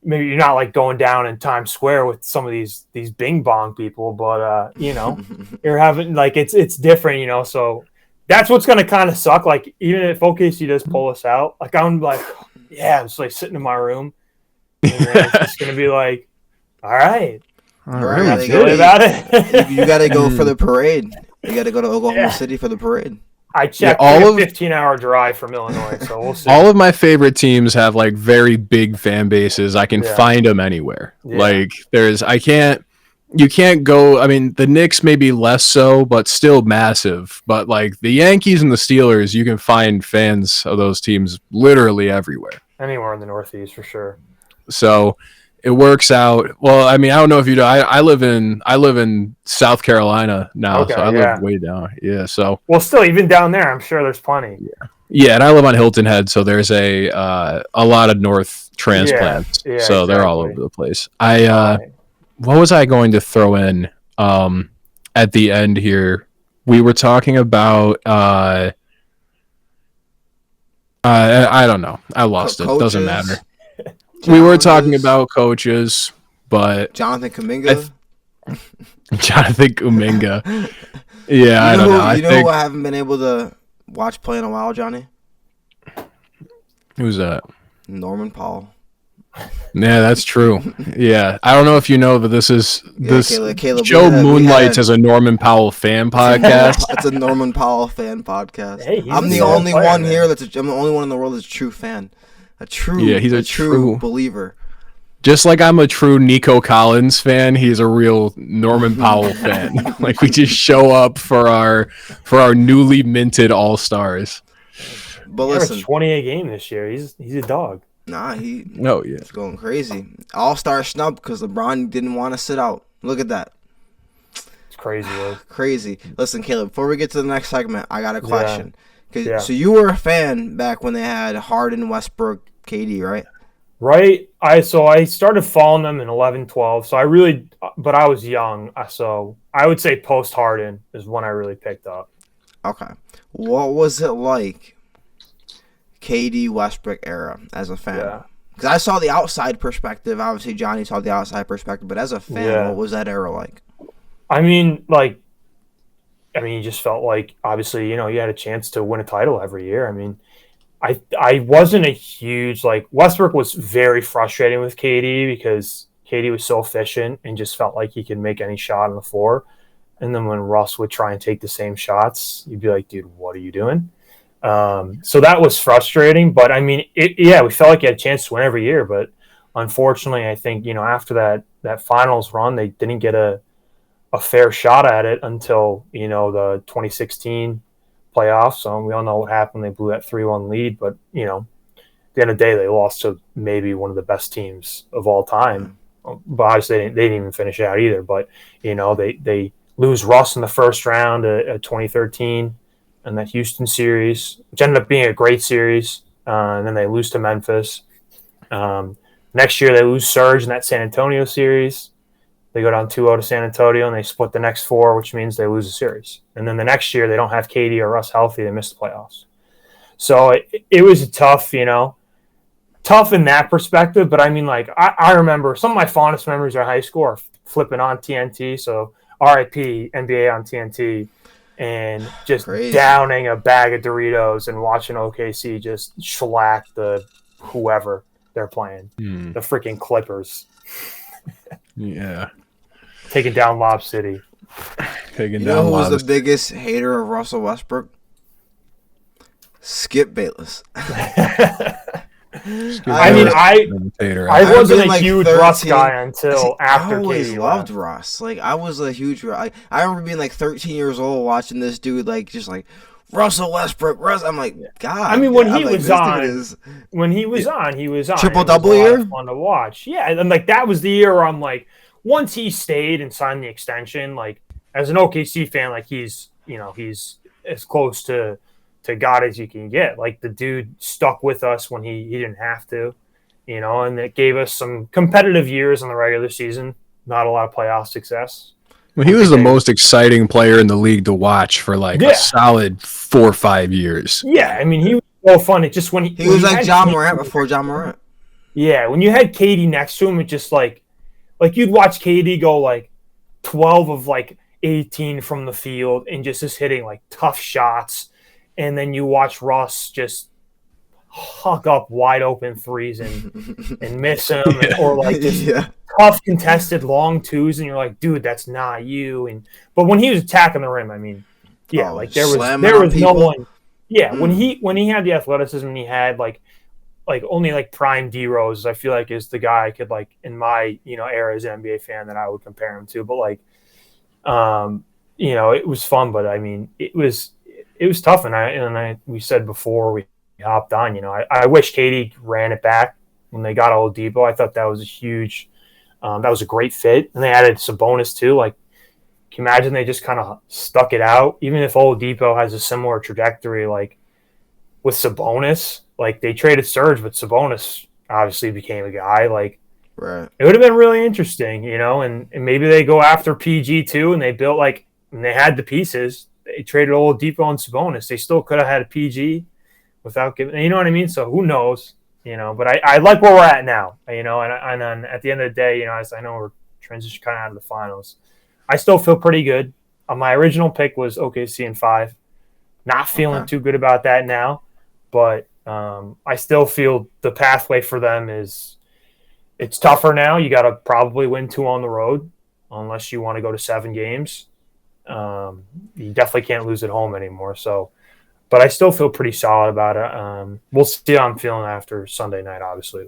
not like going down in Times Square with some of these bing bong people, but you're having like it's different. So. That's what's going to kind of suck. Like, even if OKC does pull us out, like, I'm like, I'm just like sitting in my room. And then it's just going to be like, all right. That's really about it. You got to go for the parade. You got to go to Oklahoma City for the parade. I checked a 15-hour drive from Illinois, so we'll see. All of my favorite teams have, like, very big fan bases. I can find them anywhere. Yeah. Like, you can't go. I mean, the Knicks maybe less so, but still massive. But like the Yankees and the Steelers, you can find fans of those teams literally everywhere. Anywhere in the Northeast, for sure. So it works out. Well, I mean, I don't know if you know. I live in South Carolina now, so I live way down. Yeah. So still, even down there, I'm sure there's plenty. Yeah, and I live on Hilton Head, so there's a lot of North transplants. Yeah, so they're all over the place. What was I going to throw in at the end here? We were talking about I don't know. I lost it. Doesn't matter. We were talking about coaches, but Jonathan Kuminga. Yeah, I don't know. You know who I haven't been able to watch play in a while, Johnny? Who's that? Norman Powell. Yeah, that's true. Yeah, I don't know if you know, but this Caleb, show moonlights as a Norman Powell fan podcast. It's a Norman Powell fan podcast. Hey, I'm the only one here I'm the only one in the world that's a true fan. He's a true believer. Just like I'm a true Nico Collins fan, he's a real Norman Powell fan. Like we just show up for our newly minted All-Stars. But listen, 20 a game this year. He's a dog. Nah, he's going crazy. All-star snub because LeBron didn't want to sit out. Look at that. It's crazy, Luke. Crazy. Listen, Caleb, before we get to the next segment, I got a question. So you were a fan back when they had Harden, Westbrook, KD, right? Right. I started following them in 11, 12. So but I was young. So I would say post Harden is when I really picked up. Okay. What was it like? KD Westbrook era as a fan, because I saw the outside perspective. Obviously, Johnny saw the outside perspective, but as a fan, what was that era like? I mean, you just felt like obviously, you had a chance to win a title every year. I mean, I wasn't a huge Westbrook was very frustrating with KD because KD was so efficient and just felt like he could make any shot on the floor. And then when Russ would try and take the same shots, you'd be like, dude, what are you doing? So that was frustrating, but I mean, we felt like you had a chance to win every year, but unfortunately, I think, after that finals run, they didn't get a fair shot at it until, the 2016 playoffs. So we all know what happened. They blew that 3-1 lead, but, at the end of the day, they lost to maybe one of the best teams of all time. But obviously, they didn't even finish it out either, but, they lose Russ in the first round at 2013. And that Houston series, which ended up being a great series, and then they lose to Memphis. Next year, they lose Serge in that San Antonio series. They go down 2-0 to San Antonio, and they split the next 4, which means they lose the series. And then the next year, they don't have KD or Russ healthy. They miss the playoffs. So it was tough, tough in that perspective. But I mean, I remember some of my fondest memories of high school are flipping on TNT. So RIP, NBA on TNT. And just downing a bag of Doritos and watching OKC just shellac the whoever they're playing, the freaking Clippers. Yeah, taking down Lob City. You know who was the biggest hater of Russell Westbrook? Skip Bayless. I mean, I wasn't a huge Russ guy until after KD. I always loved Russ. I was a huge. I remember being 13 years old watching this dude Russell Westbrook. I'm like, God. I mean, when he was on, he was on. Triple-double year. Fun to watch. Yeah, and that was the year where I'm like, once he stayed and signed the extension, as an OKC fan, he's as close to God as you can get. The dude stuck with us when he didn't have to, and it gave us some competitive years in the regular season. Not a lot of playoff success. Well, he was the most exciting player in the league to watch for a solid 4 or 5 years. Yeah, I mean, he was so fun. It just when he was like John Morant before John Morant. Yeah, when you had KD next to him, it just you'd watch KD go 12 of 18 from the field and just is hitting tough shots. And then you watch Russ just huck up wide open threes and miss them, or tough contested long twos, and you're like, dude, that's not you. But when he was attacking the rim, I mean, there was no one. Yeah, when he had the athleticism, and he had only prime D Rose, I feel is the guy I could in my era as an NBA fan that I would compare him to. But it was fun, but I mean, it was tough, and we said before we hopped on, I wish KD ran it back when they got Oladipo. I thought that was a huge, that was a great fit, and they added Sabonis too. Can you imagine they just kind of stuck it out? Even if Oladipo has a similar trajectory, with Sabonis, they traded Serge, but Sabonis obviously became a guy. Right. It would have been really interesting, and maybe they go after PG too, and they built and they had the pieces. They traded Oladipo and Sabonis. They still could have had a PG without giving, you know what I mean? So who knows, but I like where we're at now, and then at the end of the day, as I know we're transitioning kind of out of the finals, I still feel pretty good my original pick was OKC in 5. Not feeling too good about that now, but I still feel the pathway for them it's tougher now. You got to probably win 2 on the road unless you want to go to 7 games. You definitely can't lose at home anymore. So, but I still feel pretty solid about it. We'll see how I'm feeling after Sunday night, obviously.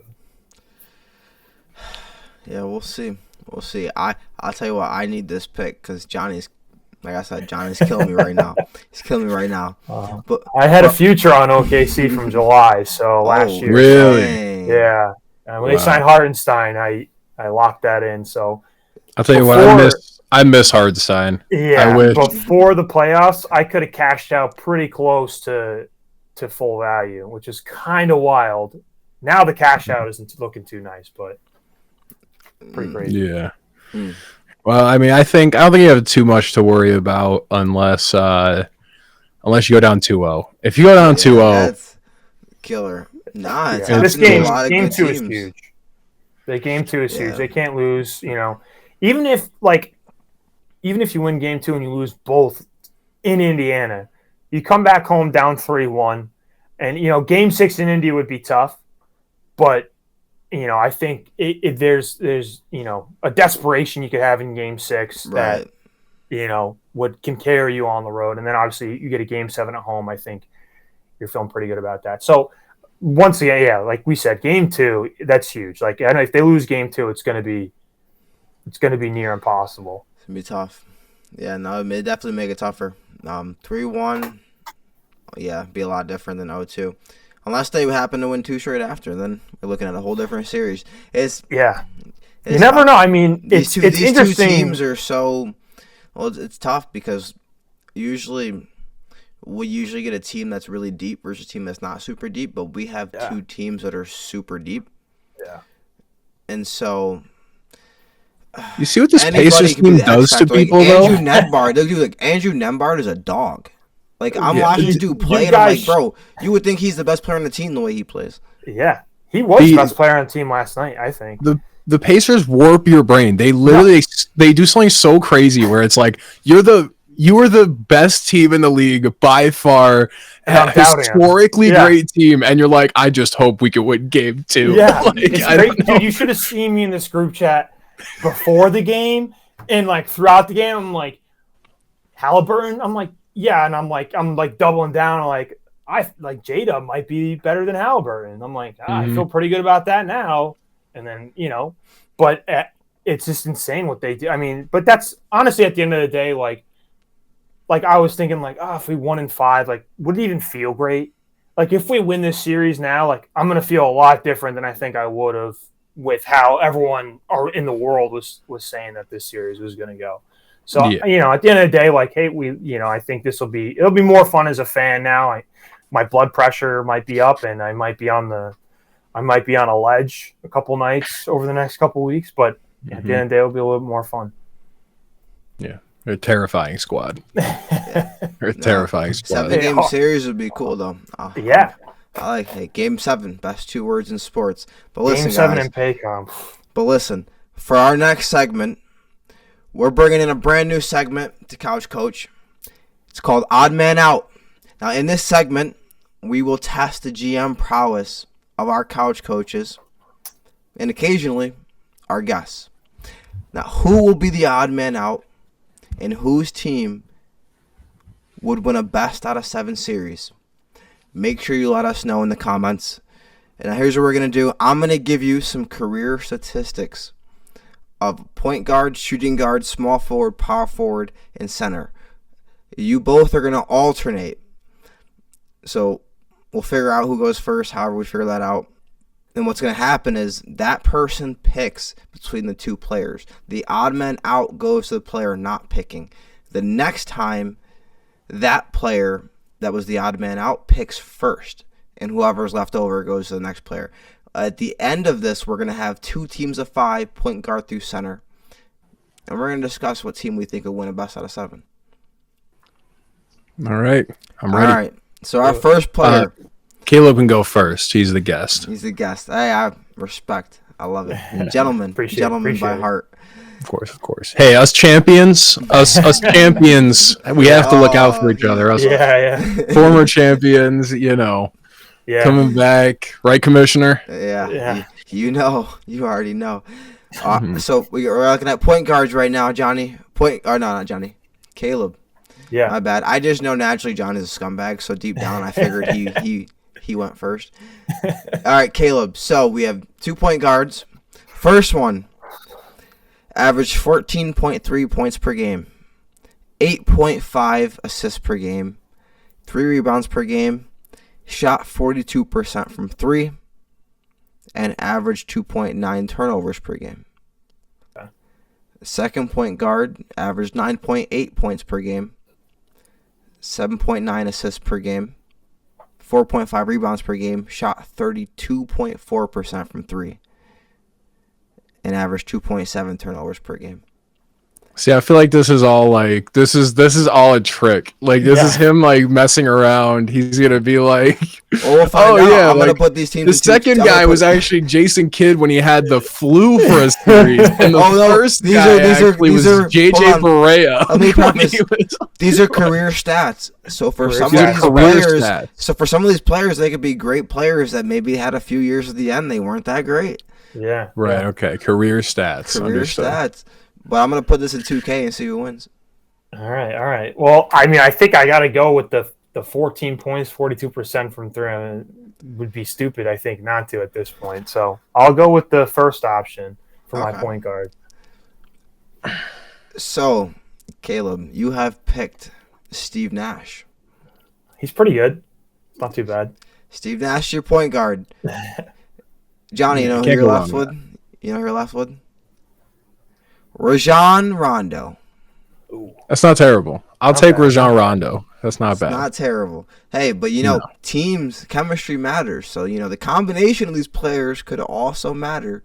Yeah, we'll see. We'll see. I'll tell you what, I need this pick because Johnny's, like I said, Johnny's killing me right now. He's killing me right now. But I had a future on OKC from July, so last year. Really? Dang. Yeah. When they signed Hartenstein, I locked that in. So I'll tell you what, I miss Hartenstein. Yeah, before the playoffs, I could have cashed out pretty close to full value, which is kind of wild. Now the cash out isn't looking too nice, but pretty crazy. Yeah. Well, I mean, I don't think you have too much to worry about unless you go down 2-0. If you go down 2-0, that's killer. Nah, it's this game 2 is huge. The game 2 is huge. They can't lose. Even if you win game 2 and you lose both in Indiana, you come back home down 3-1, and game 6 in Indy would be tough, but I think there's a desperation you could have in game 6 that can carry you on the road, and then obviously you get a game 7 at home. I think you're feeling pretty good about that. So once again, like we said, game 2, that's huge. Like I know if they lose game 2, it's going to be near impossible. It's gonna be tough. Yeah, no, it may definitely make it tougher. 3-1, be a lot different than 0-2. Unless they happen to win 2 straight after, then we're looking at a whole different series. You never know. I mean, it's interesting. 2 teams are so it's tough because we usually get a team that's really deep versus a team that's not super deep, but we have 2 teams that are super deep. Yeah, and so. You see what this Pacers team does to people, though? Andrew Nembhard is a dog. Like, I'm watching this dude play, and I'm like, bro, you would think he's the best player on the team the way he plays. Yeah, he was the best player on the team last night, I think. The Pacers warp your brain. They literally they do something so crazy where it's like, you are the best team in the league by far, a historically great team, and you're like, I just hope we can win game 2. Yeah, it's great. Dude, you should have seen me in this group chat before the game and like throughout the game. I'm like, Haliburton. I'm like, yeah, and I'm like doubling down. I'm like, Jada might be better than Haliburton. I'm like, I feel pretty good about that now. And then but it's just insane what they do. I mean, but that's honestly at the end of the day, like I was thinking, like, if we won in 5, like, would it even feel great? Like, if we win this series now, like, I'm gonna feel a lot different than I think I would have with how everyone in the world was saying that this series was going to go. So, at the end of the day, like, hey, I think it'll be more fun as a fan now. My blood pressure might be up and I might be on a ledge a couple nights over the next couple weeks, but at the end of the day, it'll be a little bit more fun. Yeah. They're a terrifying squad. They're a terrifying squad. 7-game series would be cool, though. I like Game 7, best 2 words in sports. But listen, Game 7 in Paycom. But listen, for our next segment, we're bringing in a brand new segment to Couch Coach. It's called Odd Man Out. Now, in this segment, we will test the GM prowess of our couch coaches and occasionally our guests. Now, who will be the odd man out and whose team would win a best out of 7 series? Make sure you let us know in the comments. And here's what we're going to do. I'm going to give you some career statistics of point guard, shooting guard, small forward, power forward, and center. You both are going to alternate. So we'll figure out who goes first, however we figure that out. And what's going to happen is that person picks between the 2 players. The odd man out goes to the player not picking. The next time, that player that was the odd man out picks first, and whoever's left over goes to the next player. At the end of this, we're going to have 2 teams of 5, point guard through center, and we're going to discuss what team we think will win a best out of 7. All right, I'm ready. All right, so our first player. Caleb can go first. He's the guest. He's the guest. Hey, I respect. I love it. Gentlemen. Appreciate by it. heart. Of course. Hey, us champions, us champions, we have to look out for each other. Us former champions, coming back, right, Commissioner? Yeah. You already know. So we're looking at point guards right now, Johnny. Not Johnny. Caleb. Yeah. My bad. I just know naturally Johnny's a scumbag, so deep down I figured he went first. All right, Caleb. So we have 2 point guards. First one, averaged 14.3 points per game, 8.5 assists per game, 3 rebounds per game, shot 42% from 3, and averaged 2.9 turnovers per game. Okay. Second point guard, averaged 9.8 points per game, 7.9 assists per game, 4.5 rebounds per game, shot 32.4% from 3, and averaged 2.7 turnovers per game. See, I feel like this is all this is all a trick. Like this is him messing around. He's gonna be like, I'm gonna put these teams. The second guy was actually Jason Kidd when he had the flu for a series, and the first guy was JJ Barea. Let me preface. These are career stats. So for some of these players, they could be great players that maybe had a few years at the end. They weren't that great. Yeah. Right. Okay. Career stats. Stats. But I'm going to put this in 2K and see who wins. All right. Well, I mean, I think I got to go with the 14 points, 42% from 3. I mean, it would be stupid, I think, not to at this point. So I'll go with the first option for my point guard. So, Caleb, you have picked Steve Nash. He's pretty good. Not too bad. Steve Nash, your point guard. Johnny, you know who you're left with? You know who you're left with? Rajon Rondo. Ooh. That's not terrible. I'll take Rajon Rondo. That's not bad. Not terrible. Hey, but teams, chemistry matters. So, the combination of these players could also matter.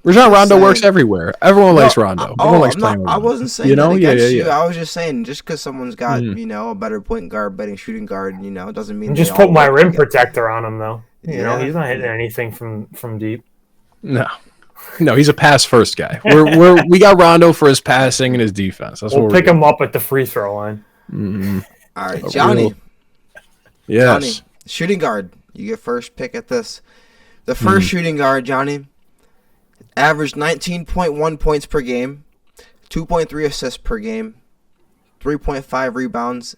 Rajon Rondo works everywhere. Everyone likes Rondo. Everyone likes playing Rondo. I wasn't saying that against you. I was just saying just because someone's got, a better point guard, better shooting guard, doesn't mean just put my rim protector on him, though. He's not hitting anything from deep. No, he's a pass-first guy. We got Rondo for his passing and his defense. We'll pick him up at the free throw line. Mm-hmm. All right, Johnny. Yes. Johnny, shooting guard. You get first pick at this. The first shooting guard, Johnny, averaged 19.1 points per game, 2.3 assists per game, 3.5 rebounds,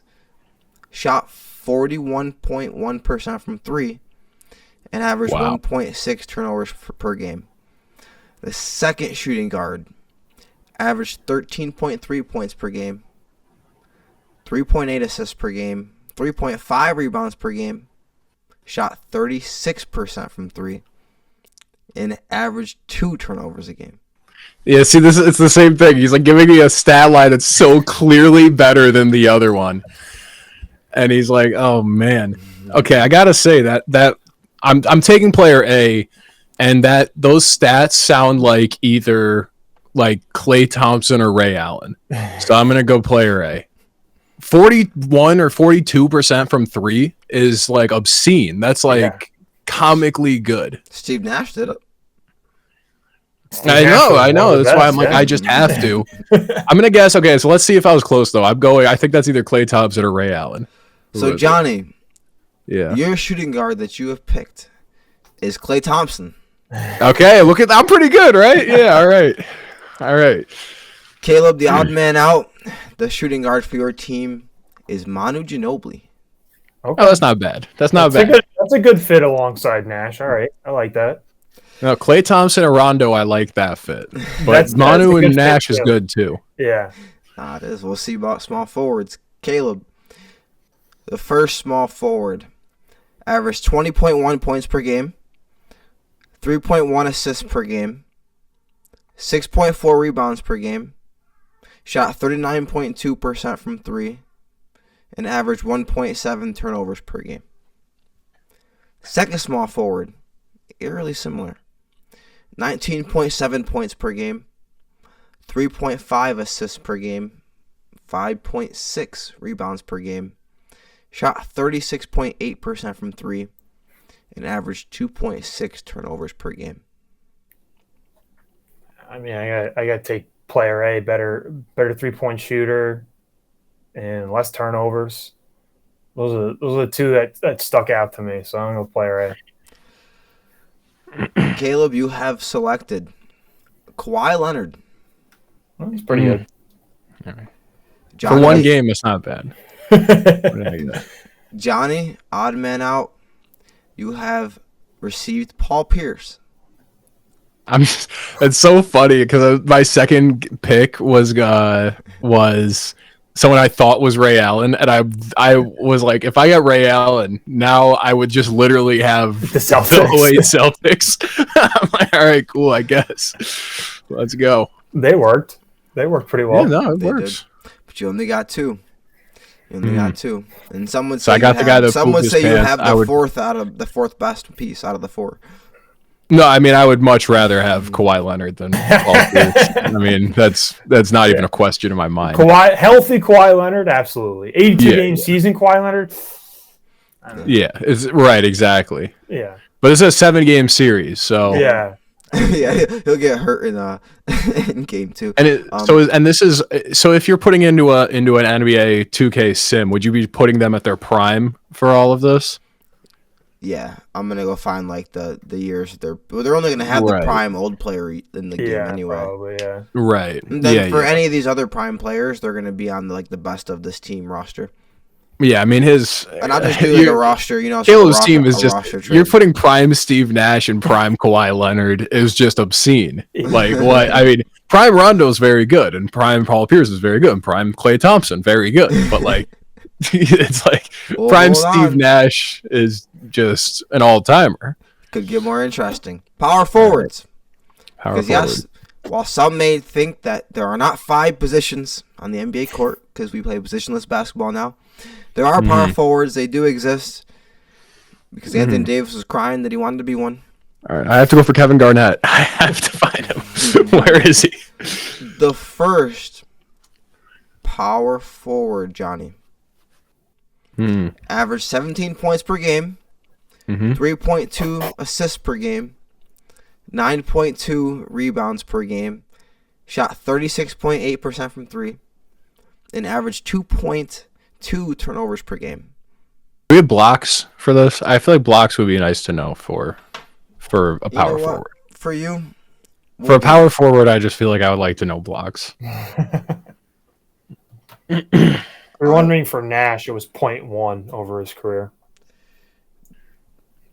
shot 41.1% from 3, and averaged 1.6 turnovers per game. The second shooting guard averaged 13.3 points per game, 3.8 assists per game, 3.5 rebounds per game, shot 36% from 3, and averaged 2 turnovers a game. Yeah, see, it's the same thing. He's giving me a stat line that's so clearly better than the other one. And he's like, oh, man. Okay, I got to say that I'm taking player A. And those stats sound like either Klay Thompson or Ray Allen. So I'm going to go player A. 41 or 42% from 3 is obscene. That's comically good. Steve Nash did it. I know. That's why I'm I just have to. I'm going to guess. Okay, so let's see if I was close, though. I think that's either Klay Thompson or Ray Allen. So, Johnny, your shooting guard that you have picked is Klay Thompson. Okay, I'm pretty good, right? Yeah, all right. Caleb, the odd man out. The shooting guard for your team is Manu Ginobili. Okay. Oh, that's not bad. That's bad. That's a good fit alongside Nash. All right, I like that. No, Klay Thompson and Rondo, I like that fit. But Manu and Nash is good too. Yeah. It is. We'll see about small forwards. Caleb, the first small forward, averaged 20.1 points per game, 3.1 assists per game, 6.4 rebounds per game, shot 39.2% from 3, and averaged 1.7 turnovers per game. Second small forward, eerily similar. 19.7 points per game, 3.5 assists per game, 5.6 rebounds per game, shot 36.8% from 3, and averaged 2.6 turnovers per game. I mean, I got to take player A, better 3-point shooter, and less turnovers. Those are the two that stuck out to me. So I'm gonna go player A. Caleb, you have selected Kawhi Leonard. Well, he's pretty good. For one game, it's not bad. Johnny, odd man out. You have received Paul Pierce. It's so funny because my second pick was someone I thought was Ray Allen, and I was like, if I get Ray Allen, now I would just literally have the Celtics. I'm like, all right, cool, I guess. Let's go. They worked pretty well. Yeah, no, it works. But you only got two. And some would say so I got the guy that some would say you have the the fourth best piece out of the four. No, I mean I would much rather have Kawhi Leonard than Paul Pierce. I mean that's not even a question in my mind. Healthy Kawhi Leonard, absolutely. 82-game season Kawhi Leonard. Yeah, it's right, exactly. Yeah, but it's a 7-game series, so yeah. Yeah, he'll get hurt in game 2. And this is so if you're putting into an NBA 2K sim, would you be putting them at their prime for all of this? Yeah, I'm gonna go find like the years they're only gonna have the prime old player in the game anyway. Probably, yeah. Right. And then for any of these other prime players, they're gonna be on like the best of this team roster. Yeah, I mean and I'll just do like a roster, Caleb's team is just you're putting prime Steve Nash and prime Kawhi Leonard is just obscene. Like what? I mean, prime Rondo's very good, and prime Paul Pierce is very good, and prime Klay Thompson very good, but like it's like prime Steve Nash is just an all-timer. Could get more interesting. Power forwards. Yes, while some may think that there are not 5 positions on the NBA court because we play positionless basketball now, there are power forwards. They do exist because Anthony Davis was crying that he wanted to be one. All right, I have to go for Kevin Garnett. I have to find him. Where is he? The first power forward, Johnny. Averaged 17 points per game, 3.2 assists per game, 9.2 rebounds per game, shot 36.8% from 3, and averaged 2.2 turnovers per game. Do we have blocks for this? I feel like blocks would be nice to know for a power forward. For you? For a power forward, I just feel like I would like to know blocks. We're wondering for Nash, it was 0.1 over his career.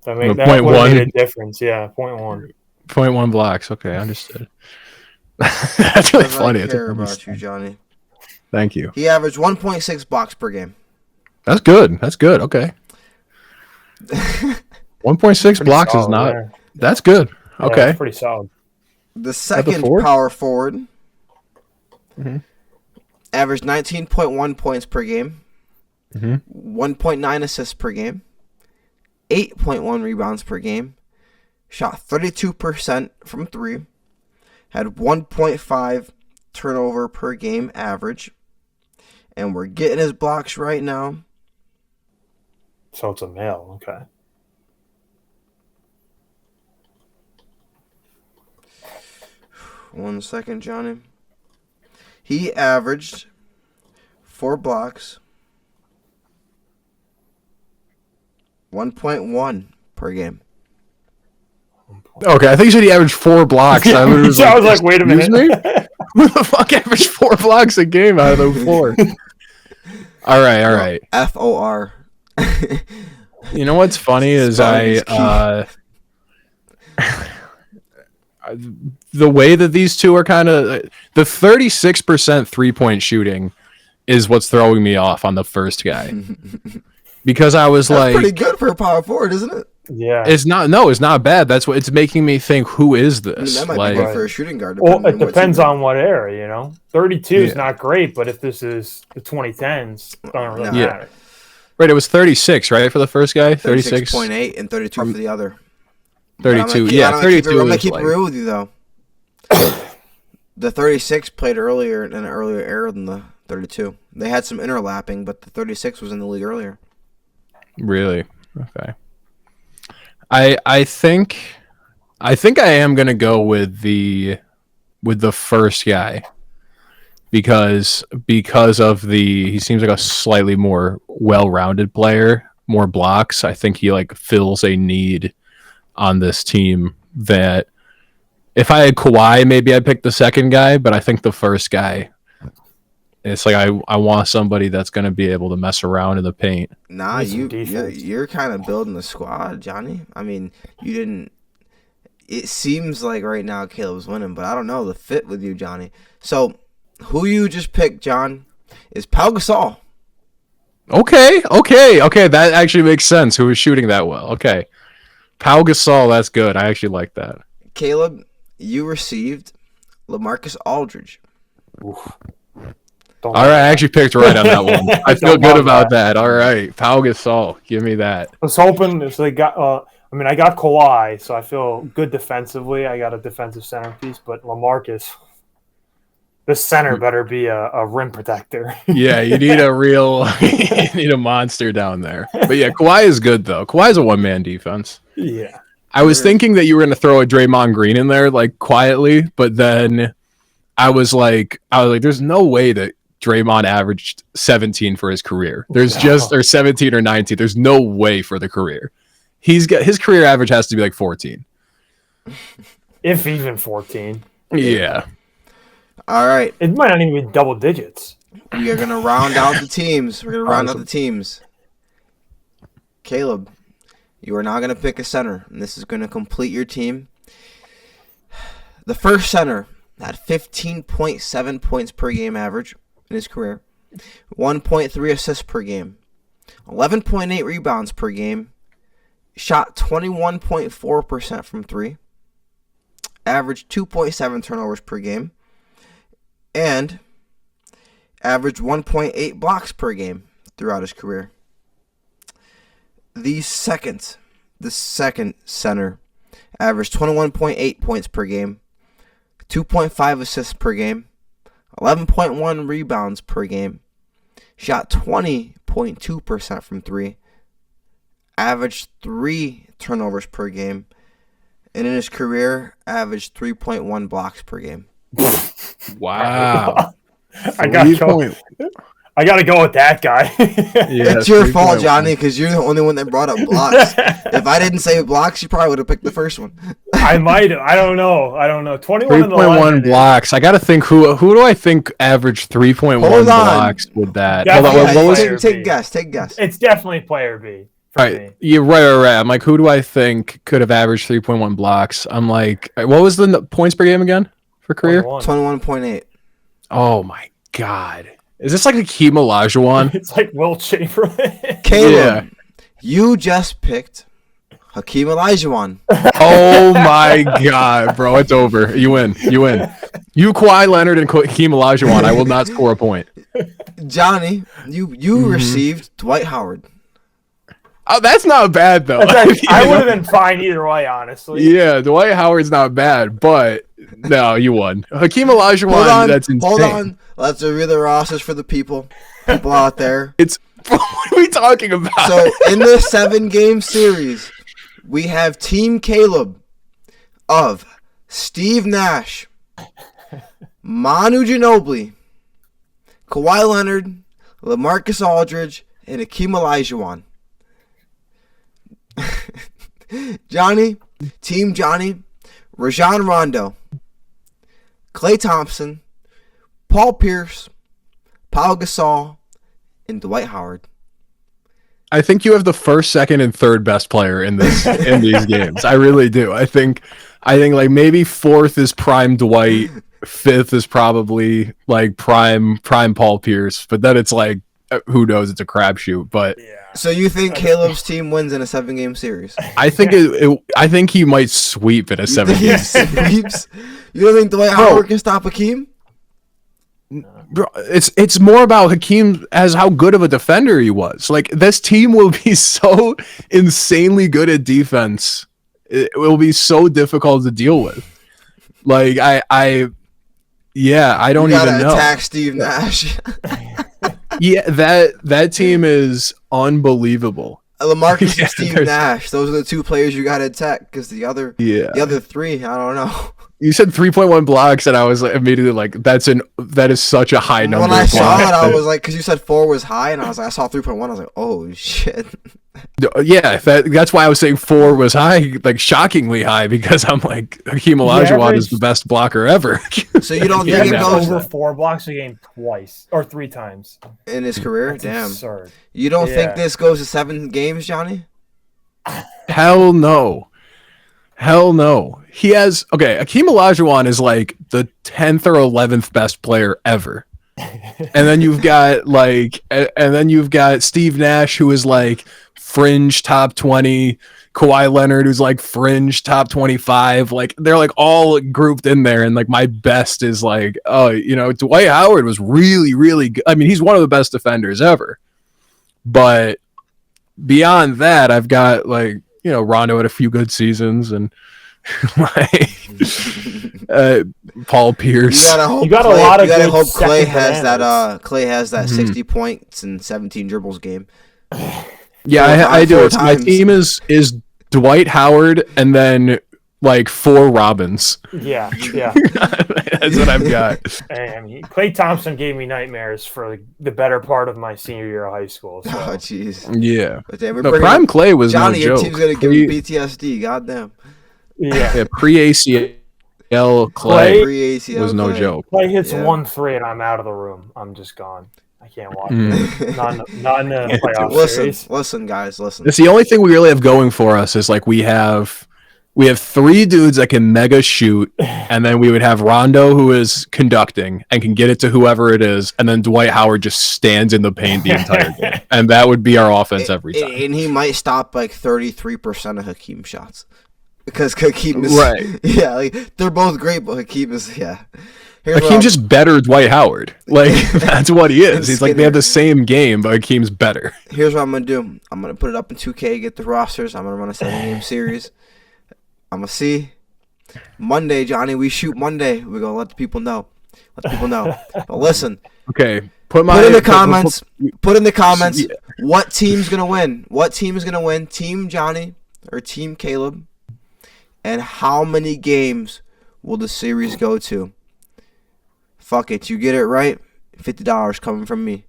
That would have made a difference. Yeah, 0.1. 0.1 blocks. Okay, understood. That's really funny. I care about you, Johnny. Thank you. He averaged 1.6 blocks per game. That's good. Okay. 1.6 blocks is not. There. That's good. Okay. Yeah, that's pretty solid. The second power forward averaged 19.1 points per game, 1.9 assists per game, 8.1 rebounds per game, shot 32% from 3, had 1.5 turnover per game average, and we're getting his blocks right now. So it's a male, okay. One second, Johnny. He averaged 4 blocks, 1.1 per game. Okay, I think you said he averaged 4 blocks. Yeah, I was like, wait a minute. Who the fuck averaged 4 blocks a game out of the 4? All right. FOR. You know what's funny is the way that these two are kind of the 36% 3-point shooting is what's throwing me off on the first guy because I was That's pretty good for a power forward, isn't it? Yeah, it's not bad. That's what it's making me think. Who is this? That might be good for a shooting guard. Well, it depends on what era. 32 is not great, but if this is the 2010s, it doesn't really matter. Right, it was 36, right, for the first guy. 36.8 and 32 for the other. 32, 32. I'm gonna keep it real with you though. The 36 played earlier in an earlier era than the 32. They had some interlapping, but the 36 was in the league earlier. Really? Okay. I think I am gonna go with the first guy because he seems like a slightly more well-rounded player, more blocks. I think he like fills a need on this team that if I had Kawhi, maybe I'd pick the second guy, but I think the first guy, it's like I want somebody that's going to be able to mess around in the paint. Nah, you're kind of building the squad, Johnny. I mean, you didn't. It seems like right now Caleb's winning, but I don't know the fit with you, Johnny. So, who you just picked, John, is Pau Gasol. Okay. That actually makes sense. Who is shooting that well? Okay, Pau Gasol. That's good. I actually like that. Caleb, you received LaMarcus Aldridge. All right, I actually picked right on that one. I feel good about that. All right, Pau Gasol, give me that. I was hoping if they got. I got Kawhi, so I feel good defensively. I got a defensive centerpiece, but LaMarcus, this center better be a rim protector. Yeah, you need you need a monster down there. But yeah, Kawhi is good though. Kawhi's a one-man defense. Yeah. I was thinking that you were going to throw a Draymond Green in there like quietly, but then I was like, there's no way that Draymond averaged 17 for his career. Or 17 or 19. There's no way for the career. His career average has to be like 14. If even 14. Yeah. All right. It might not even be double digits. We are going to round out the teams. Caleb, you are now going to pick a center, and this is going to complete your team. The first center had 15.7 points per game average in his career, 1.3 assists per game, 11.8 rebounds per game, shot 21.4% from three, averaged 2.7 turnovers per game, and averaged 1.8 blocks per game throughout his career. The second center averaged 21.8 points per game, 2.5 assists per game, 11.1 rebounds per game, shot 20.2% from three, averaged 3 turnovers per game, and in his career, averaged 3.1 blocks per game. Wow. I got to go with that guy. Yeah, it's your fault, Johnny, because you're the only one that brought up blocks. If I didn't say blocks, you probably would have picked the first one. I might have. I don't know. 3.1 blocks. I got to think who do I think averaged 3.1 blocks with that? Hold on. Take a guess. It's definitely player B. Right. Yeah, right. I'm like, who do I think could have averaged 3.1 blocks? I'm like, what was the points per game again for career? 21.8. Oh my God. Is this like Hakeem Olajuwon? It's like Will Chamberlain. Caleb, you just picked Hakeem Olajuwon. Oh my God, bro. It's over. You win. You, Kawhi Leonard, and Hakeem Olajuwon. I will not score a point. Johnny, you received Dwight Howard. Oh, that's not bad, though. I would have been fine either way, honestly. Yeah, Dwight Howard's not bad, but no, you won. Hakeem Olajuwon, that's insane. Hold on. Let's review the rosters for the people out there. What are we talking about? So, in this 7-game series, we have Team Caleb of Steve Nash, Manu Ginobili, Kawhi Leonard, LaMarcus Aldridge, and Hakeem Olajuwon. Team Johnny, Rajon Rondo, Klay Thompson, Paul Pierce, Pau Gasol, and Dwight Howard. I think you have the first, second, and third best player in these games. I really do. I think like maybe fourth is prime Dwight, fifth is probably like prime Paul Pierce, but then it's like who knows? It's a crapshoot. But yeah. So you think Caleb's team wins in a 7-game series? I think I think he might sweep in a 7-game series. You don't think Dwight Howard can stop Hakeem? Bro, it's more about Hakeem as how good of a defender he was. Like, this team will be so insanely good at defense. It will be so difficult to deal with. Like, I don't even know. Attack Steve Nash. Yeah, that team is unbelievable. LaMarcus and Steve Nash. Those are the two players you got to attack because the other three, I don't know. You said 3.1 blocks, and I was like, immediately like, that is such a high number. When I saw it, I was like, because you said 4 was high, and I was like, I saw 3.1. I was like, oh shit. Yeah, that's why I was saying 4 was high, like shockingly high, because I'm like, Hakeem Olajuwon is the best blocker ever. So you don't think it goes over 4 blocks a game twice or 3 times in his career? That's Damn. absurd. You don't think this goes to 7 games, Johnny? Hell no. Hell no. He has Hakeem Olajuwon is like the 10th or 11th best player ever. And then you've got Steve Nash, who is like fringe top 20, Kawhi Leonard, who's like fringe top 25. Like they're like all grouped in there, and like my best is like, Dwight Howard was really, really good. I mean, he's one of the best defenders ever. But beyond that, I've got like, Rondo had a few good seasons, and Paul Pierce. You got a lot of. You gotta hope Clay has that. Clay has that 60 points and 17 dribbles game. Yeah, I do. My team is Dwight Howard and then like 4 Robins. Yeah. That's what I've got. Klay Thompson gave me nightmares for the better part of my senior year of high school. So. Oh jeez. Yeah. But damn, Prime Clay was Johnny, no joke. Your team's gonna give you PTSD. Goddamn. Yeah. Pre-ACL Clay was no Clay. joke. Clay hits 1-3 and I'm out of the room. I'm just gone. I can't watch it. Not in a playoff series. Listen, guys, listen. It's the only thing we really have going for us is like we have 3 dudes that can mega shoot, and then we would have Rondo, who is conducting and can get it to whoever it is, and then Dwight Howard just stands in the paint the entire game, and that would be our offense every time. And he might stop like 33% of Hakeem shots. Because Hakeem is right. Yeah, like they're both great, but Hakeem is Hakeem's just better Dwight Howard. Like that's what he is. He's like they have the same game, but Hakeem's better. Here's what I'm gonna do. I'm gonna put it up in 2K, get the rosters. I'm gonna run a 7-game series. I'm gonna see Monday, Johnny. We shoot Monday. We're gonna let the people know. But listen. Okay. Put in the comments. Yeah. What team's gonna win? What team is gonna win? Team Johnny or Team Caleb? And how many games will the series go to? Fuck it. You get it right, $50 coming from me.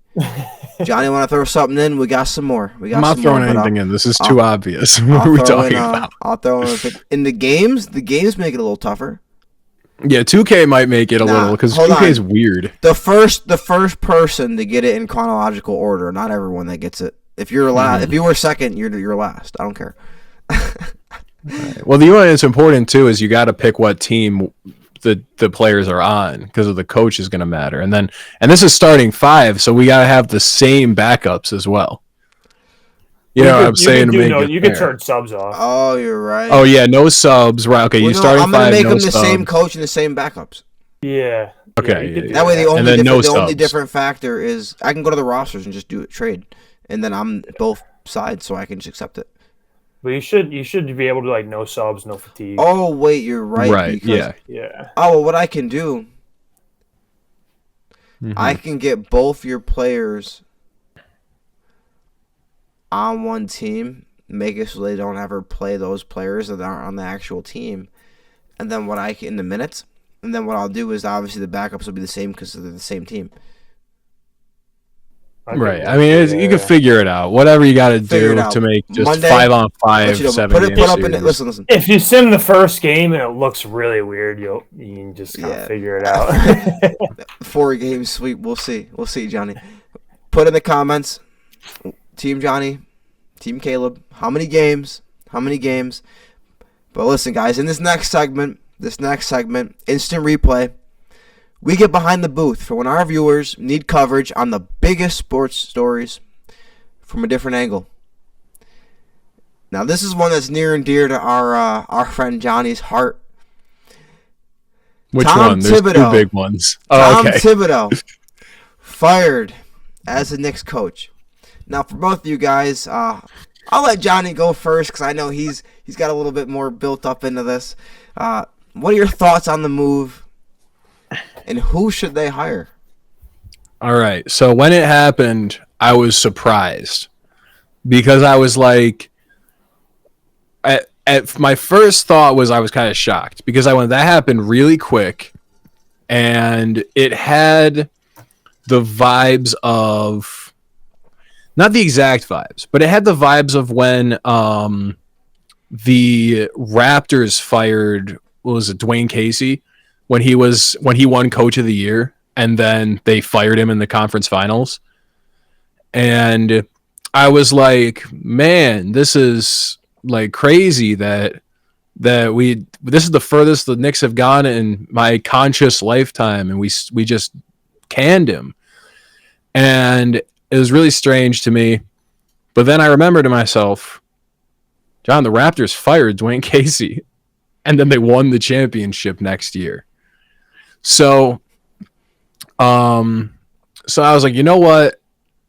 Johnny, want to throw something in? We got some more. I'm not throwing anything in. This is too obvious. What are we talking about? I'll throw in the games. The games make it a little tougher. Yeah, 2K might make it a little because 2K is weird. The first person to get it in chronological order. Not everyone that gets it. If you're last, if you were second, you're last. I don't care. Right. Well, the only thing that's important too is you got to pick what team the players are on because of the coach is going to matter, and this is starting 5, so we got to have the same backups as well. You can turn subs off. Oh, you're right. Oh yeah, no subs. Right? Okay, you starting 5. I'm gonna make them the same coach and the same backups. Yeah. Okay. That way, the only different factor is I can go to the rosters and just do a trade, and then I'm both sides, so I can just accept it. But you should be able to like no subs, no fatigue. Oh wait, you're right. Right. Yeah. Oh well, what I can do, I can get both your players on one team, make it so they don't ever play those players that aren't on the actual team, and then in the minutes, and then what I'll do is obviously the backups will be the same because they're the same team. Right. I mean, you can figure it out. Whatever you got to do to make just Monday, 5-on-5, 7 games. Listen. If you sim the first game and it looks really weird, you can just kind of figure it out. 4-game sweep. We'll see. Johnny. Put in the comments, Team Johnny, Team Caleb. How many games? But listen, guys. In this next segment, instant replay. We get behind the booth for when our viewers need coverage on the biggest sports stories from a different angle. Now, this is one that's near and dear to our friend Johnny's heart. Which Tom one? There's Thibodeau, 2 big ones. Tom Thibodeau fired as the Knicks coach. Now, for both of you guys, I'll let Johnny go first because I know he's got a little bit more built up into this. What are your thoughts on the move? And who should they hire? All right. So when it happened, I was surprised because I was like, my first thought was I was kind of shocked because that happened really quick, and it had the vibes of, not the exact vibes, but it had the vibes of when the Raptors fired, what was it, Dwayne Casey, when he won Coach of the Year, and then they fired him in the conference finals. And I was like, man, this is like crazy that this is the furthest the Knicks have gone in my conscious lifetime, and we just canned him. And it was really strange to me. But then I remembered to myself, John, the Raptors fired Dwayne Casey, and then they won the championship next year. So I was like, you know what?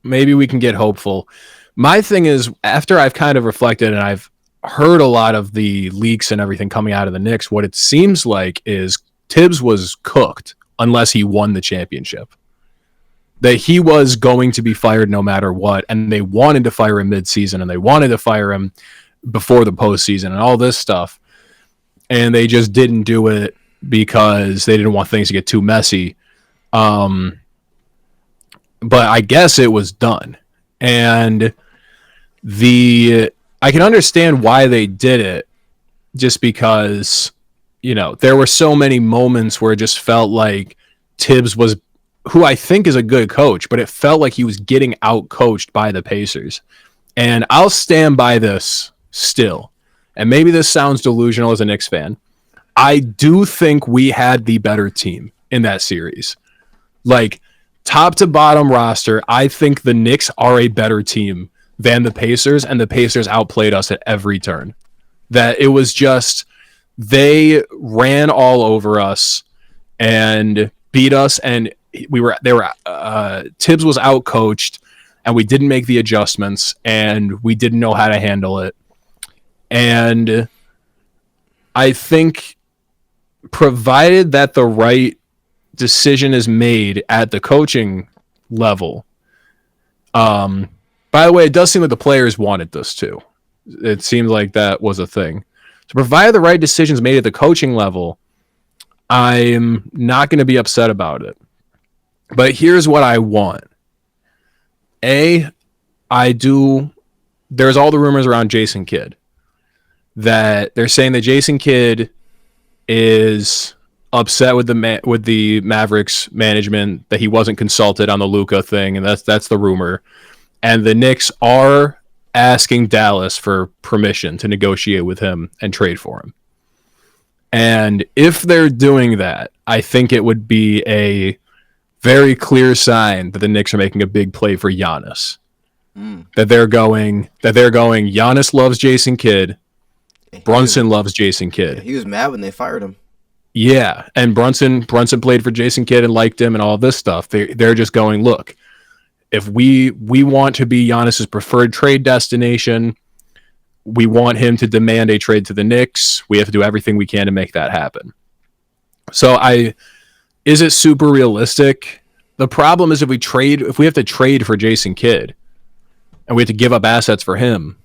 Maybe we can get hopeful. My thing is, after I've kind of reflected and I've heard a lot of the leaks and everything coming out of the Knicks, what it seems like is Thibs was cooked unless he won the championship. That he was going to be fired no matter what, and they wanted to fire him mid-season, and they wanted to fire him before the postseason and all this stuff, and they just didn't do it because they didn't want things to get too messy. But I guess it was done, and I can understand why they did it, just because, you know, there were so many moments where it just felt like Thibs was, who I think is a good coach, but it felt like he was getting out-coached by the Pacers. And I'll stand by this still. And maybe this sounds delusional as a Knicks fan. I do think we had the better team in that series. Like, top to bottom roster, I think the Knicks are a better team than the Pacers, and the Pacers outplayed us at every turn. That it was just, they ran all over us and beat us, and Thibs was out coached, and we didn't make the adjustments, and we didn't know how to handle it. And I think, provided that the right decision is made at the coaching level, by the way, it does seem like the players wanted this too. It seemed like that was a thing. So provided the right decisions made at the coaching level, I'm not going to be upset about it. But here's what I want. There's all the rumors around Jason Kidd, that they're saying that Jason Kidd is upset with the Mavericks management, that he wasn't consulted on the Luka thing, and that's the rumor. And the Knicks are asking Dallas for permission to negotiate with him and trade for him. And if they're doing that, I think it would be a very clear sign that the Knicks are making a big play for Giannis. That they're going, Giannis loves Jason Kidd. Brunson loves Jason Kidd. He was mad when they fired him. Yeah, and Brunson played for Jason Kidd and liked him and all this stuff. They're just going, look, if we want to be Giannis's preferred trade destination, we want him to demand a trade to the Knicks. We have to do everything we can to make that happen. So is it super realistic? The problem is if we have to trade for Jason Kidd and we have to give up assets for him,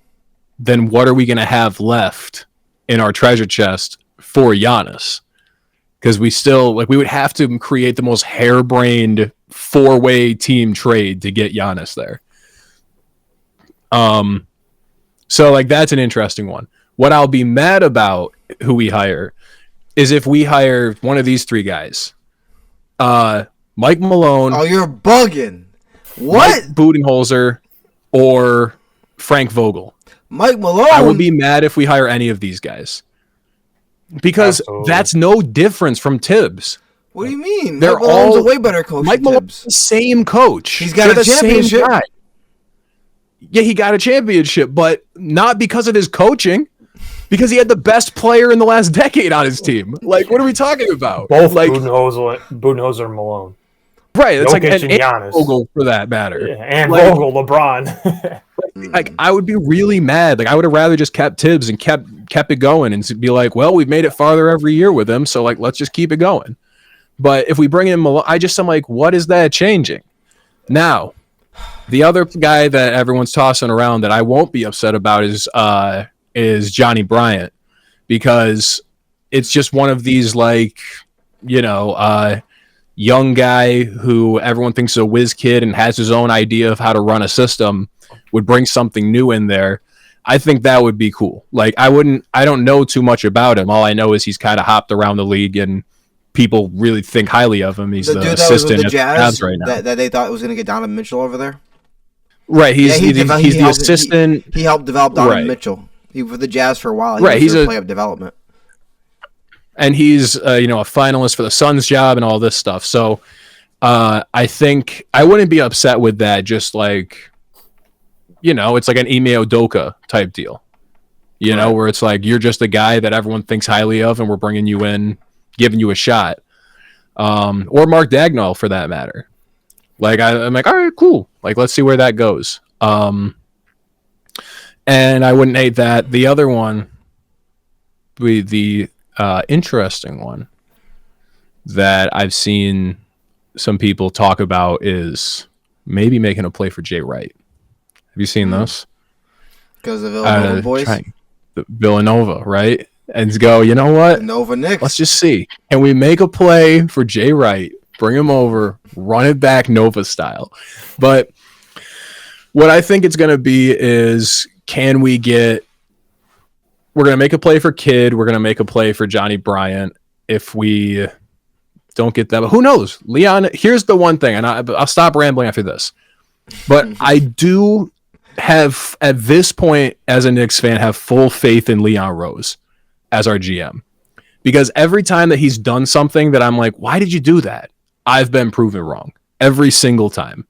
then what are we going to have left in our treasure chest for Giannis? Because we would have to create the most harebrained 4-way team trade to get Giannis there. So like that's an interesting one. What I'll be mad about who we hire is if we hire one of these three guys. Mike Malone. Oh, you're bugging. What? Mike Budenholzer or Frank Vogel. Mike Malone. I would be mad if we hire any of these guys. Because that's no difference from Thibs. What do you mean? They're Mike Malone's all a way better coach. Mike Malone's the same coach. He's got a championship. Yeah, he got a championship, but not because of his coaching. Because he had the best player in the last decade on his team. Like, what are we talking about? Both like Budenholzer and Malone. Right, it's Jokic like and Giannis. Vogel for that matter. Yeah, and like, Vogel, LeBron. Like, I would be really mad. Like, I would have rather just kept Thibs and kept it going and be like, well, we've made it farther every year with him, so like let's just keep it going. But if we bring in Malone, I'm like, what is that changing? Now, the other guy that everyone's tossing around that I won't be upset about is Johnny Bryant. because it's just one of these like, you know, young guy who everyone thinks is a whiz kid and has his own idea of how to run a system would bring something new in there. I think that would be cool. Like I don't know too much about him. All I know is he's kind of hopped around the league and people really think highly of him. He's the dude assistant that was with the at Jazz right now. That they thought was going to get Donovan Mitchell over there. Right, he's the assistant. He helped develop Donovan Mitchell. He was with the Jazz for a while. He's a play-up development. And he's you know, a finalist for the Suns job and all this stuff. So I think I wouldn't be upset with that. Just like, you know, it's like an Ime Udoka type deal. You know, where it's like you're just a guy that everyone thinks highly of, and we're bringing you in, giving you a shot. Or Mark Dagnall for that matter. Like I'm like, all right, cool. Like let's see where that goes. And I wouldn't hate that. The other one, the interesting one that I've seen some people talk about is maybe making a play for Jay Wright. Have you seen this? Because of Villanova boys? Villanova, right? And go, you know what? Nova Knicks. Let's just see. Can we make a play for Jay Wright? Bring him over, run it back Nova style. But what I think it's going to be is, we're going to make a play for Kidd. We're going to make a play for Johnny Bryant. If we don't get that, but who knows? Leon, here's the one thing, and I'll stop rambling after this. But I do have, at this point, as a Knicks fan, have full faith in Leon Rose as our GM. Because every time that he's done something that I'm like, why did you do that? I've been proven wrong every single time.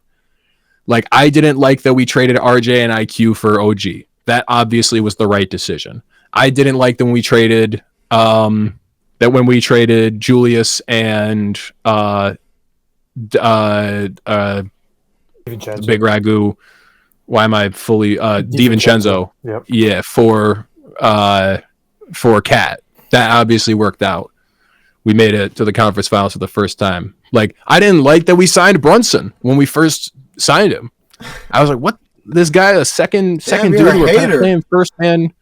Like, I didn't like that we traded RJ and IQ for OG. That obviously was the right decision. I didn't like that when we traded Julius and Big Ragu. Why am I fully DiVincenzo? Yep. Yeah, for Cat. That obviously worked out. We made it to the conference finals for the first time. Like, I didn't like that we signed Brunson when we first signed him. I was like, what? This guy, a second dude, we're kind of paying first man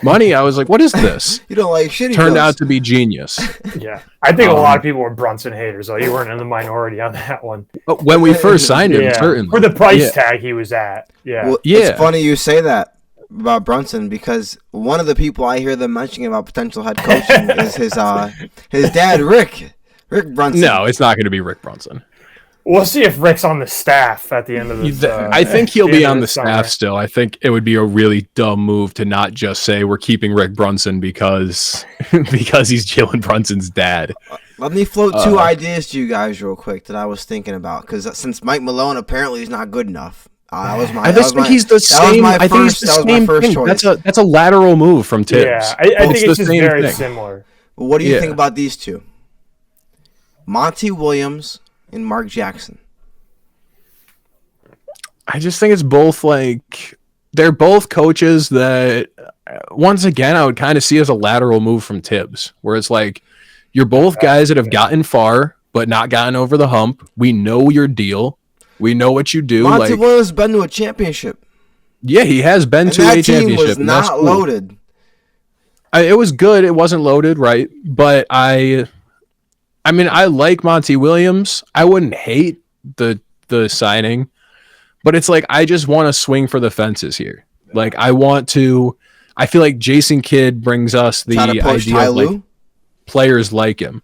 money. I was like, what is this? You don't like shit. Turned out to be genius. Yeah. I think a lot of people were Brunson haters, though. You weren't in the minority on that one. When we first signed him, certainly. For the price tag he was at. Yeah. Well, it's funny you say that about Brunson, because one of the people I hear them mentioning about potential head coaching is his dad, Rick Brunson. No, it's not going to be Rick Brunson. We'll see if Rick's on the staff at the end of this. I think he'll be on the staff still. I think it would be a really dumb move to not just say we're keeping Rick Brunson because he's Jalen Brunson's dad. Let me float two ideas to you guys real quick that I was thinking about, because since Mike Malone apparently is not good enough. I think he's the same. I think he's the same thing. That's a lateral move from Thibs. Yeah, I think it's just very similar. Well, what do you think about these two? Monty Williams and Mark Jackson. I just think it's both, like, they're both coaches that, once again, I would kind of see as a lateral move from Thibs, where it's like, you're both guys that have gotten far but not gotten over the hump. We know your deal. We know what you do. Monty Williams has been to a championship. Yeah, he has been to a championship. That team was not loaded. It was good. It wasn't loaded, right? But I mean, I like Monty Williams. I wouldn't hate the signing, but it's like, I just want to swing for the fences here. Like, I feel like Jason Kidd brings us the idea of, like, players like him.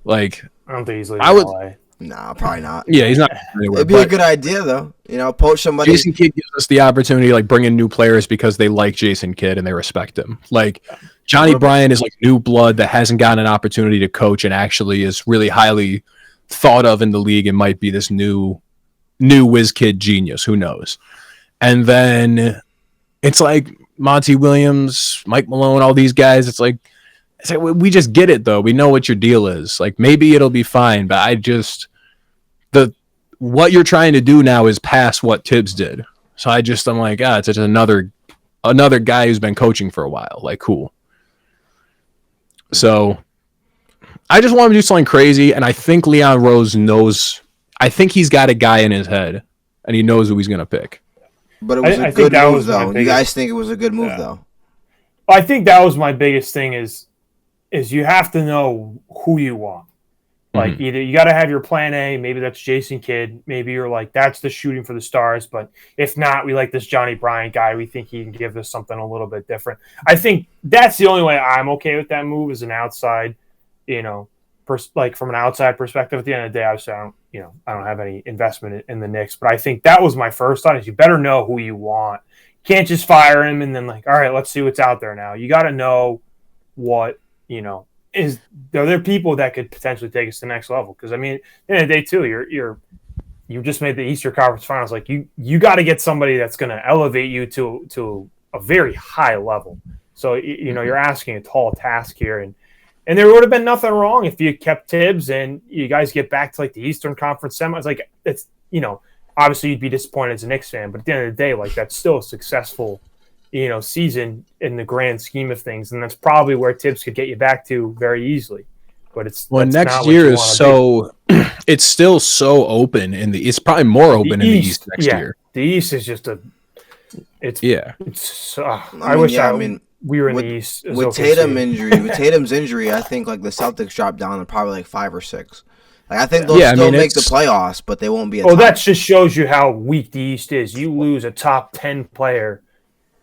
Like, I don't think he's leaving LA. No, probably not. Yeah, he's not anywhere. It'd be a good idea, though. You know, poach somebody. Jason Kidd gives us the opportunity to, like, bring in new players because they like Jason Kidd and they respect him. Like, Johnny Bryant is like new blood that hasn't gotten an opportunity to coach and actually is really highly thought of in the league and might be this new whiz kid genius. Who knows? And then it's like Monty Williams, Mike Malone, all these guys. It's like we just get it, though. We know what your deal is. Like, maybe it'll be fine, but what you're trying to do now is past what Thibs did. So I'm like, it's just another guy who's been coaching for a while. Like, cool. So I just want him to do something crazy, and I think Leon Rose knows. I think he's got a guy in his head, and he knows who he's going to pick. But it was a good move, though. You guys think it was a good move, though? I think that was my biggest thing is you have to know who you want. Like either you got to have your plan A, maybe that's Jason Kidd, maybe you're like that's the shooting for the stars, but if not, we like this Johnny Bryant guy. We think he can give us something a little bit different. I think that's the only way I'm okay with that move as an outside, like from an outside perspective. At the end of the day, obviously I don't have any investment in the Knicks, but I think that was my first thought: is you better know who you want. You can't just fire him and then like, all right, let's see what's out there now. You got to know what is there people that could potentially take us to the next level. Because I mean, at the end of the day, too, you just made the Eastern Conference Finals. Like you got to get somebody that's going to elevate you to a very high level. So you're asking a tall task here, and there would have been nothing wrong if you kept Thibs and you guys get back to like the Eastern Conference semis. Like it's obviously you'd be disappointed as a Knicks fan, but at the end of the day, like that's still a successful season in the grand scheme of things, and that's probably where Thibs could get you back to very easily. But next year is so it's still so open it's probably more open in the East next year. The East is just we were in the East with Tatum's injury. I think like the Celtics dropped down to probably like 5 or 6. Like I think they'll still make the playoffs, but they won't be. That just shows you how weak the East is. You lose a top 10 player,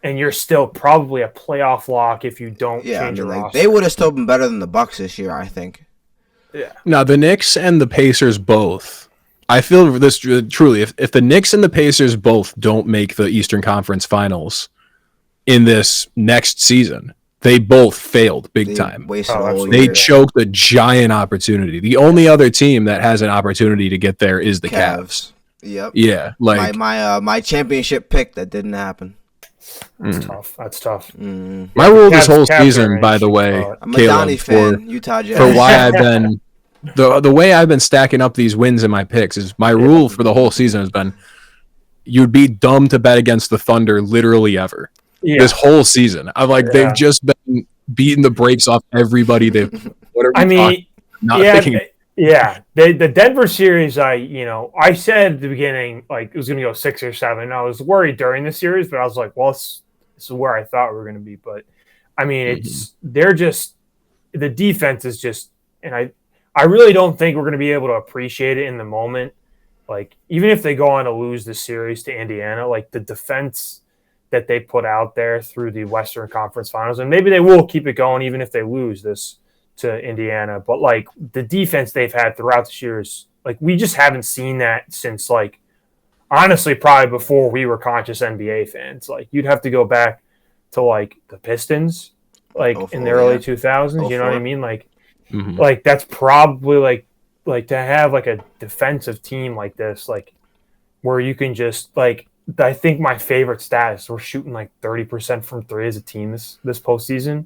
and you're still probably a playoff lock if you don't change your roster. They would have still been better than the Bucks this year, I think. Yeah. Now the Knicks and the Pacers both. I feel this truly. If the Knicks and the Pacers both don't make the Eastern Conference Finals in this next season, they both failed big time. They choked a giant opportunity. The only other team that has an opportunity to get there is the Cavs. Yep. Yeah, like my championship pick that didn't happen. That's tough. My rule this whole season, by the way, I'm a Donnie fan, Utah Jazz. For why I've been the way I've been stacking up these wins in my picks is my rule for the whole season has been you'd be dumb to bet against the Thunder literally ever. Yeah. This whole seain. I'm like they've just been beating the brakes off everybody. The Denver series. I said at the beginning like it was going to go 6 or 7. I was worried during the series, but I was like, well, this is where I thought we were going to be. But I mean, they're just the defense is just, and I really don't think we're going to be able to appreciate it in the moment. Like even if they go on to lose the series to Indiana, like the defense that they put out there through the Western Conference Finals, and maybe they will keep it going even if they lose this to Indiana. But like the defense they've had throughout this year is like we just haven't seen that since like honestly probably before we were conscious NBA fans. Like you'd have to go back to like the Pistons, like in the early 2000s. You know what I mean? Like like that's probably like to have like a defensive team like this, like where you can just like. I think my favorite stat is we're shooting like 30% from 3 as a team this postseason,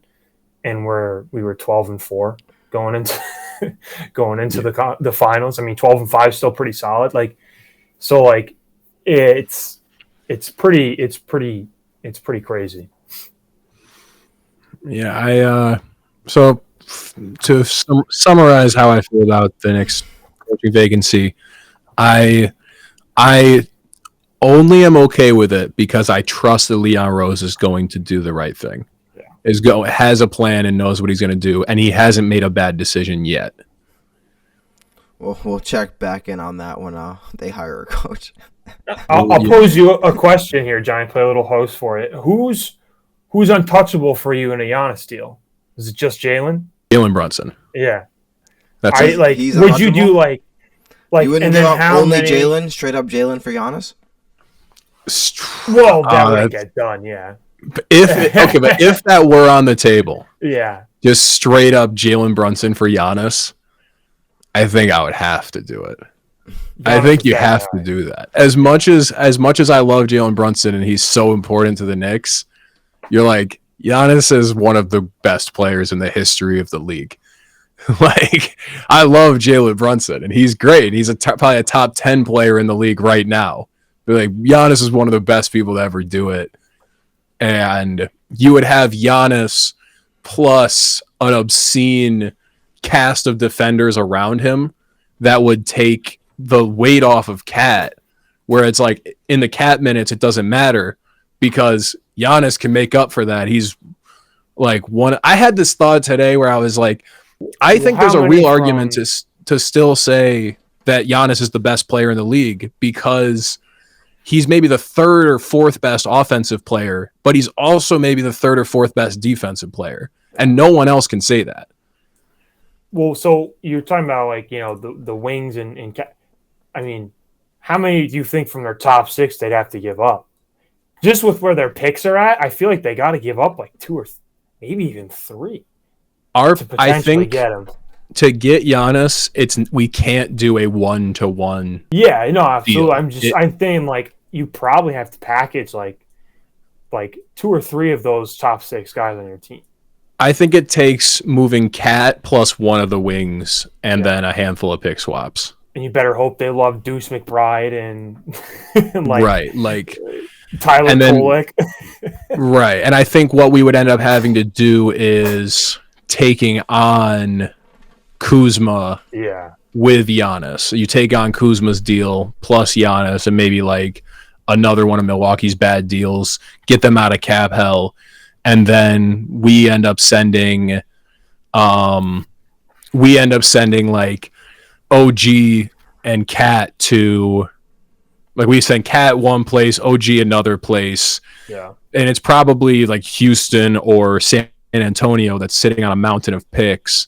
and we were 12-4 going into the finals. I mean, 12-5 is still pretty solid. Like, so like it's pretty crazy. Yeah, so to summarize how I feel about the Knicks coaching vacancy, I only am okay with it because I trust that Leon Rose is going to do the right thing. Yeah. Has a plan and knows what he's going to do, and he hasn't made a bad decision yet. Well, we'll check back in on that when they hire a coach. I'll pose you a question here, Johnny. Play a little host for it. Who's untouchable for you in a Giannis deal? Is it just Jalen? Jalen Brunson. Yeah. That's he's would you do like you wouldn't give up only Jalen, straight up Jalen for Giannis? Well, that would get done, yeah. But if that were on the table, yeah, just straight up Jalen Brunson for Giannis, I think I would have to do it. I think you have to do that. As much as I love Jalen Brunson and he's so important to the Knicks, you're like Giannis is one of the best players in the history of the league. Like I love Jalen Brunson and he's great. He's probably a top 10 player in the league right now. But like Giannis is one of the best people to ever do it. And you would have Giannis plus an obscene cast of defenders around him that would take the weight off of Cat, where it's like in the Cat minutes, it doesn't matter because Giannis can make up for that. He's like one. I had this thought today where I was like, I think there's a real argument to still say that Giannis is the best player in the league because he's maybe the third or fourth best offensive player, but he's also maybe the third or fourth best defensive player, and no one else can say that. Well, so you're talking about like, you know, the wings and I mean, how many do you think from their top 6 they'd have to give up? Just with where their picks are at, I feel like they got to give up like 2 or maybe even 3 to potentially get him. To get Giannis, we can't do a 1-to-1. Yeah, no, absolutely. Deal. I'm thinking like you probably have to package like 2 or 3 of those top 6 guys on your team. I think it takes moving Cat plus one of the wings and then a handful of pick swaps. And you better hope they love Deuce McBride and like Tyler Kolek. Right. And I think what we would end up having to do is taking on Kuzma with Giannis. You take on Kuzma's deal plus Giannis and maybe like another one of Milwaukee's bad deals, get them out of cap hell, and then we end up sending like OG and Cat to, like, we send Cat one place, OG another place. Yeah. And it's probably like Houston or San Antonio that's sitting on a mountain of picks.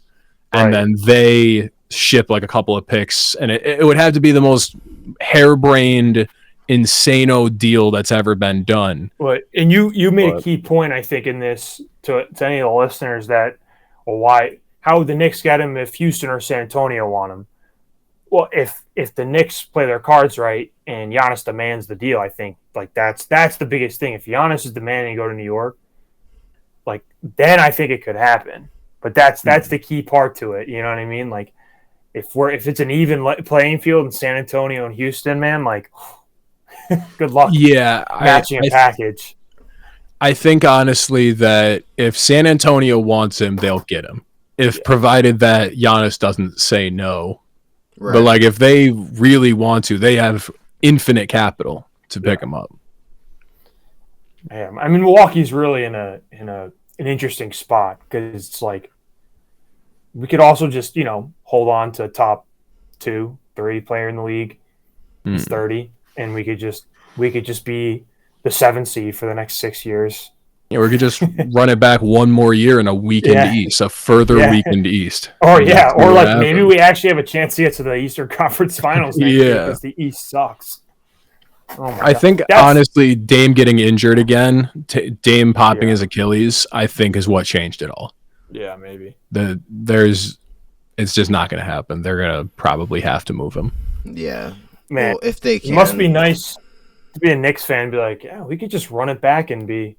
And then they ship like a couple of picks. And it would have to be the most harebrained, insano deal that's ever been done. But and you made a key point, I think, in this to any of the listeners that, well, how would the Knicks get him if Houston or San Antonio want him? Well, if the Knicks play their cards right and Giannis demands the deal, I think like that's the biggest thing. If Giannis is demanding to go to New York, like then I think it could happen. But that's the key part to it. You know what I mean? Like if it's an even playing field in San Antonio and Houston, man, like good luck. Yeah, matching a package. I think honestly that if San Antonio wants him, they'll get him. Provided that Giannis doesn't say no. Right. But like if they really want to, they have infinite capital to pick him up. Man, I mean Milwaukee's really in an interesting spot because it's like we could also just, you know, hold on to top 2, 3 player in the league. He's 30, and we could just be the 7th seed for the next 6 years. Yeah, we could just run it back one more year in a weekend East, a further weekend East. Or like maybe we actually have a chance to get to the Eastern Conference Finals next year because the East sucks. Oh my God. Think honestly, Dame getting injured again, Dame popping his Achilles, I think is what changed it all. Yeah, maybe. It's just not going to happen. They're going to probably have to move him. Yeah. Man, well, if they can. It must be nice to be a Knicks fan and be like, yeah, we could just run it back and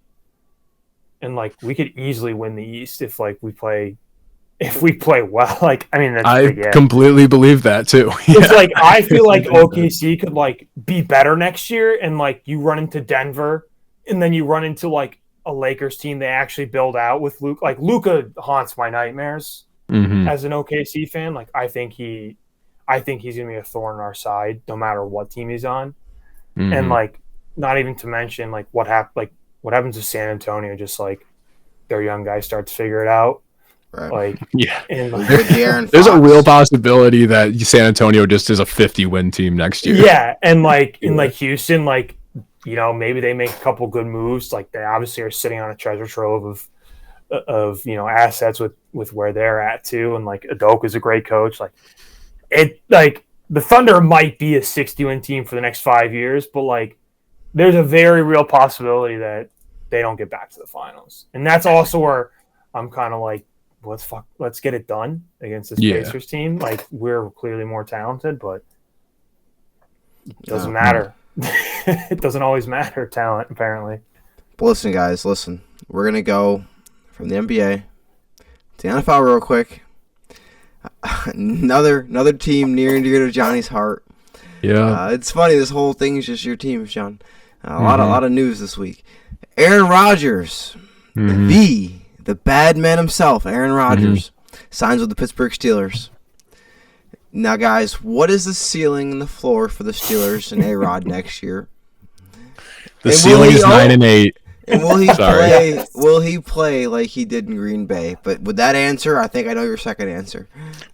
like we could easily win the East if we play well. Like, I mean, I completely believe that too. It's like I feel like OKC could like be better next year, and like you run into Denver, and then you run into like a Lakers team they actually build out with Luka. Like Luka haunts my nightmares as an OKC fan. Like I think he's gonna be a thorn in our side no matter what team he's on, and like not even to mention like what happens to San Antonio, just like their young guy starts to figure it out. Right. And there's a real possibility that San Antonio just is a 50-win team next year. Yeah, and like in like Houston, like, you know, maybe they make a couple good moves. Like they obviously are sitting on a treasure trove of you know assets with where they're at too. And like Udoka's a great coach. Like the Thunder might be a 60-win team for the next 5 years, but like there's a very real possibility that they don't get back to the finals. And that's also where I'm kind of like, let's get it done against this Pacers team. Like we're clearly more talented, but it doesn't matter. It doesn't always matter, talent, apparently. But listen, guys, we're going to go from the NBA to the NFL real quick. Another team near and dear to Johnny's heart. Yeah. It's funny, this whole thing is just your team, John. A lot of news this week. Aaron Rodgers, the bad man himself, Aaron Rodgers, signs with the Pittsburgh Steelers. Now, guys, what is the ceiling and the floor for the Steelers and A-Rod next year? The ceiling is 9-8. And will he play? Will he play like he did in Green Bay? But with that answer, I think I know your second answer.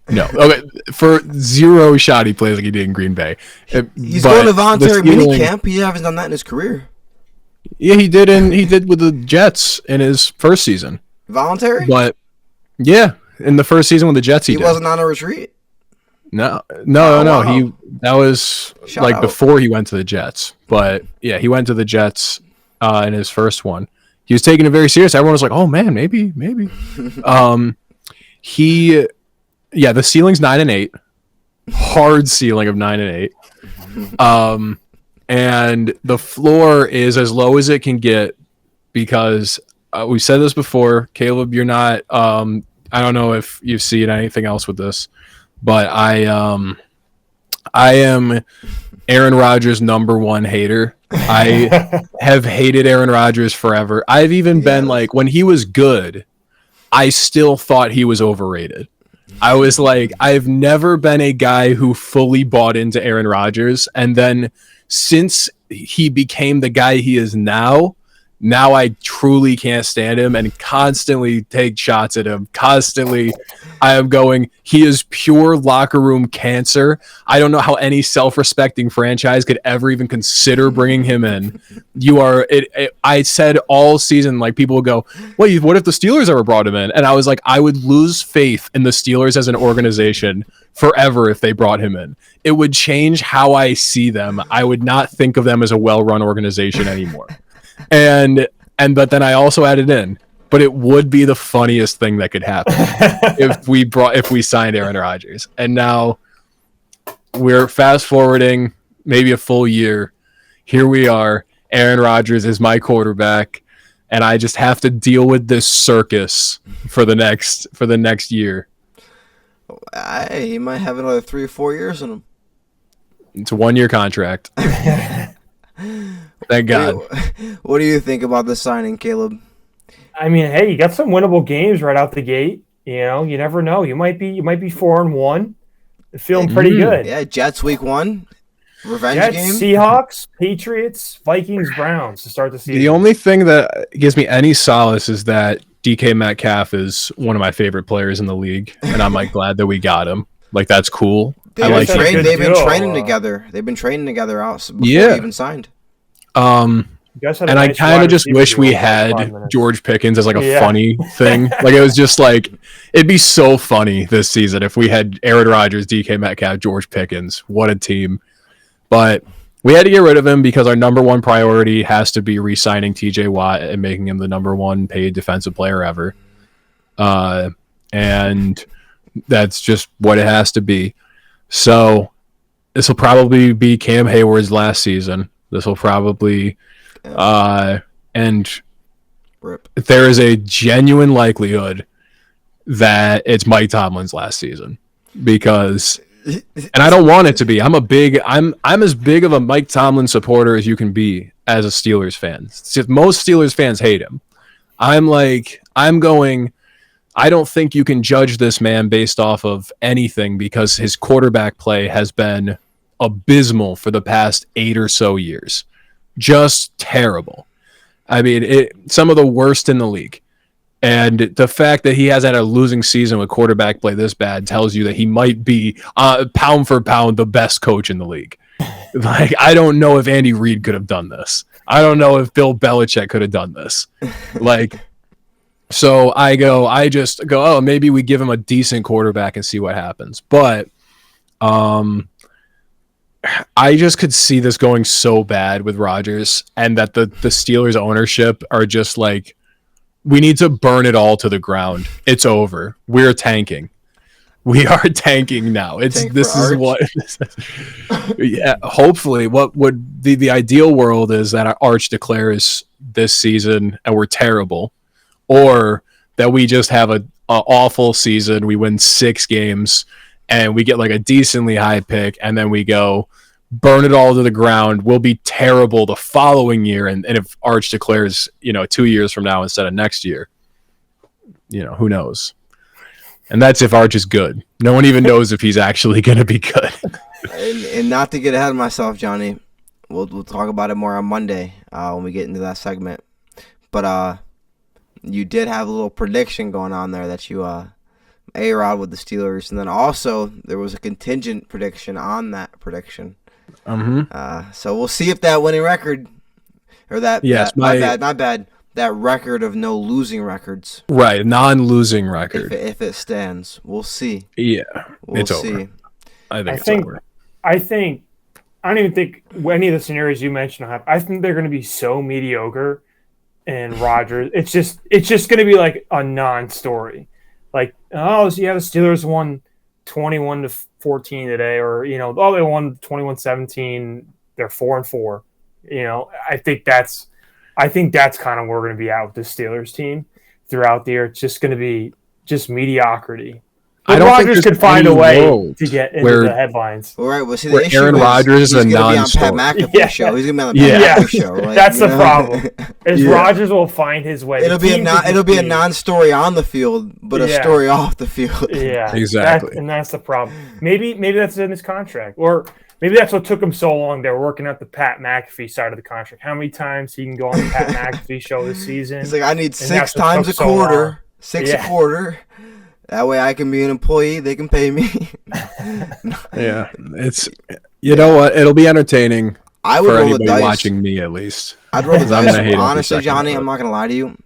No. Okay. For zero shot, he plays like he did in Green Bay. He's going to voluntary minicamp. He hasn't done that in his career. Yeah, he did. He did with the Jets in his first season. Voluntary? But yeah, in the first season with the Jets, he did. Wasn't on a retreat. No. Wow. That was before he went to the Jets. But yeah, he went to the Jets in his first one. He was taking it very serious. Everyone was like, "Oh man, maybe." The ceiling's 9-8, hard ceiling of 9-8. And the floor is as low as it can get because we said this before. Caleb, you're not. I don't know if you've seen anything else with this. But I am Aaron Rodgers' number one hater. I have hated Aaron Rodgers forever. I've even been like, when he was good, I still thought he was overrated. I was like, I've never been a guy who fully bought into Aaron Rodgers. And then since he became the guy he is now I truly can't stand him and constantly take shots at him. Constantly, I am going, he is pure locker room cancer. I don't know how any self-respecting franchise could ever even consider bringing him in. I said all season, like, people would go, wait, what if the Steelers ever brought him in? And I was like, I would lose faith in the Steelers as an organization forever if they brought him in. It would change how I see them. I would not think of them as a well-run organization anymore. But then I also added in, but it would be the funniest thing that could happen if we signed Aaron Rodgers. And now we're fast forwarding maybe a full year. Here we are. Aaron Rodgers is my quarterback, and I just have to deal with this circus for the next year. He might have another 3 or 4 years in him. It's a 1-year contract. Thank God. What do you think about the signing, Caleb? I mean, hey, you got some winnable games right out the gate. You know, you never know. You might be 4-1. Feeling pretty good. Yeah, Jets week 1. Revenge Jets, game. Seahawks, Patriots, Vikings, Browns to start the season. The only thing that gives me any solace is that DK Metcalf is one of my favorite players in the league, and I'm like glad that we got him. Like, that's cool. They've been training together. They've been training together out before they even signed. And I kind of just wish we had George Pickens as like a funny thing. Like, it was just like, it'd be so funny this season if we had Aaron Rodgers, DK Metcalf, George Pickens. What a team. But we had to get rid of him because our number one priority has to be re-signing TJ Watt and making him the number one paid defensive player ever. And that's just what it has to be. So this will probably be Cam Hayward's last season. This will probably and Rip. There is a genuine likelihood that it's Mike Tomlin's last season because, and I don't want it to be. I'm as big of a Mike Tomlin supporter as you can be as a Steelers fan. Most Steelers fans hate him. I don't think you can judge this man based off of anything because his quarterback play has been abysmal for the past 8 or so years. Just terrible. I mean, some of the worst in the league. And the fact that he has had a losing season with quarterback play this bad tells you that he might be pound for pound the best coach in the league. Like, I don't know if Andy Reid could have done this. I don't know if Bill Belichick could have done this. So I just go, oh, maybe we give him a decent quarterback and see what happens. But I just could see this going so bad with Rodgers, and that the Steelers ownership are just like, we need to burn it all to the ground. It's over. We're tanking. We are tanking now. Yeah. Hopefully, what would the ideal world is that our Arch declares this season and we're terrible, or that we just have a awful season. We win 6 games and we get like a decently high pick, and then we go burn it all to the ground. We'll be terrible the following year, and if Arch declares, 2 years from now instead of next year, who knows? And that's if Arch is good. No one even knows if he's actually going to be good. And not to get ahead of myself, Johnny, we'll talk about it more on Monday when we get into that segment. But you did have a little prediction going on there that you A-Rod with the Steelers, and then also there was a contingent prediction on that prediction. So we'll see if that winning record or that my bad. That record of no losing records. Right, non-losing record. If it stands, we'll see. Yeah, we'll it's see. Over. I think over. I don't even think any of the scenarios you mentioned will happen. I think they're going to be so mediocre, and Rodgers. It's just going to be like a non-story. Like, oh, so yeah, the Steelers won 21-14 today, or they won 21-17. They're 4-4. I think that's kind of where we're going to be at with the Steelers team throughout the year. It's just going to be just mediocrity. But Rodgers could find a way to get into the headlines. All right, well, see, the issue Aaron Rodgers is a He's non-story. going to be on Pat McAfee show. He's going to be on the Pat McAfee show. Like, that's the problem. Rodgers will find his way. It'll be a non-story on the field, but a story off the field. Yeah, exactly. That's the problem. Maybe that's in his contract, or maybe that's what took him so long. They were working out the Pat McAfee side of the contract. How many times he can go on the Pat McAfee show this season? He's like, I need 6 times a quarter. 6 a quarter. That way I can be an employee. They can pay me. Yeah. It's, know what? It'll be entertaining for anybody watching me, at least. I'd roll the dice. Honestly, Johnny, I'm not going to lie to you.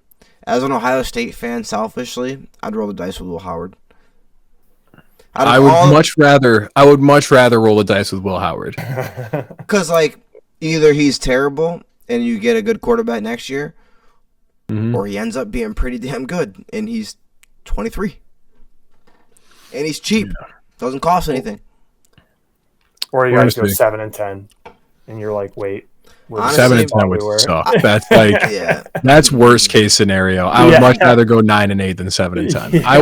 As an Ohio State fan, selfishly, I'd roll the dice with Will Howard. I would much rather roll the dice with Will Howard. Because, either he's terrible and you get a good quarterback next year, or he ends up being pretty damn good and he's 23. And he's cheap. Doesn't cost anything. Or you guys go 7-10, and you're like, wait. 7-10 would suck. That's that's worst case scenario. I would much rather go 9-8 than 7-10. I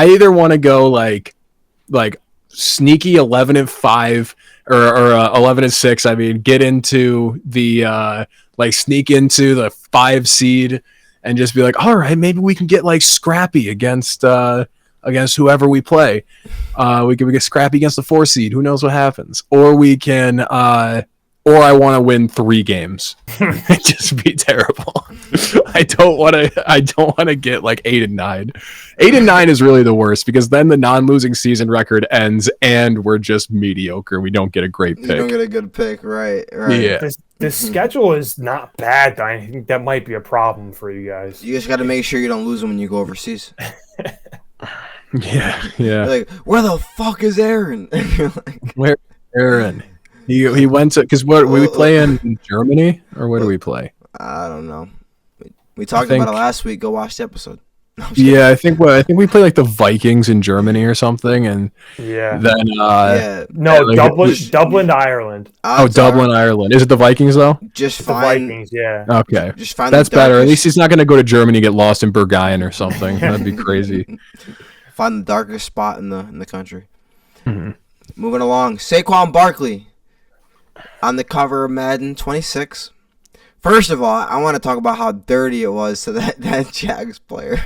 either want to go like sneaky 11-5 or 11-6. I mean, get into the sneak into the 5 seed and just be like, all right, maybe we can get scrappy against whoever we play. We can get scrappy against the 4 seed. Who knows what happens? Or we can, or I want to win 3 games and just be terrible. I don't want to get 8-9. 8-9 is really the worst because then the non-losing season record ends and we're just mediocre. We don't get a great pick. You don't get a good pick, right? Yeah. The schedule is not bad. I think that might be a problem for you guys. You just got to make sure you don't lose them when you go overseas. Yeah. You're like, where the fuck is Aaron? Where's Aaron? He went to, because we play in Germany, or where do we play? I don't know. We talked about it last week. Go watch the episode. Yeah, I think we play the Vikings in Germany or something, and then Dublin, Ireland. Dublin, Ireland. Is it the Vikings though? Just the fine. Vikings, yeah. Okay, just find that's better. At least he's not going to go to Germany and get lost in Berghain or something. That'd be crazy. Find the darkest spot in the country. Moving along, Saquon Barkley on the cover of Madden 26. First of all, I want to talk about how dirty it was to that Jags player.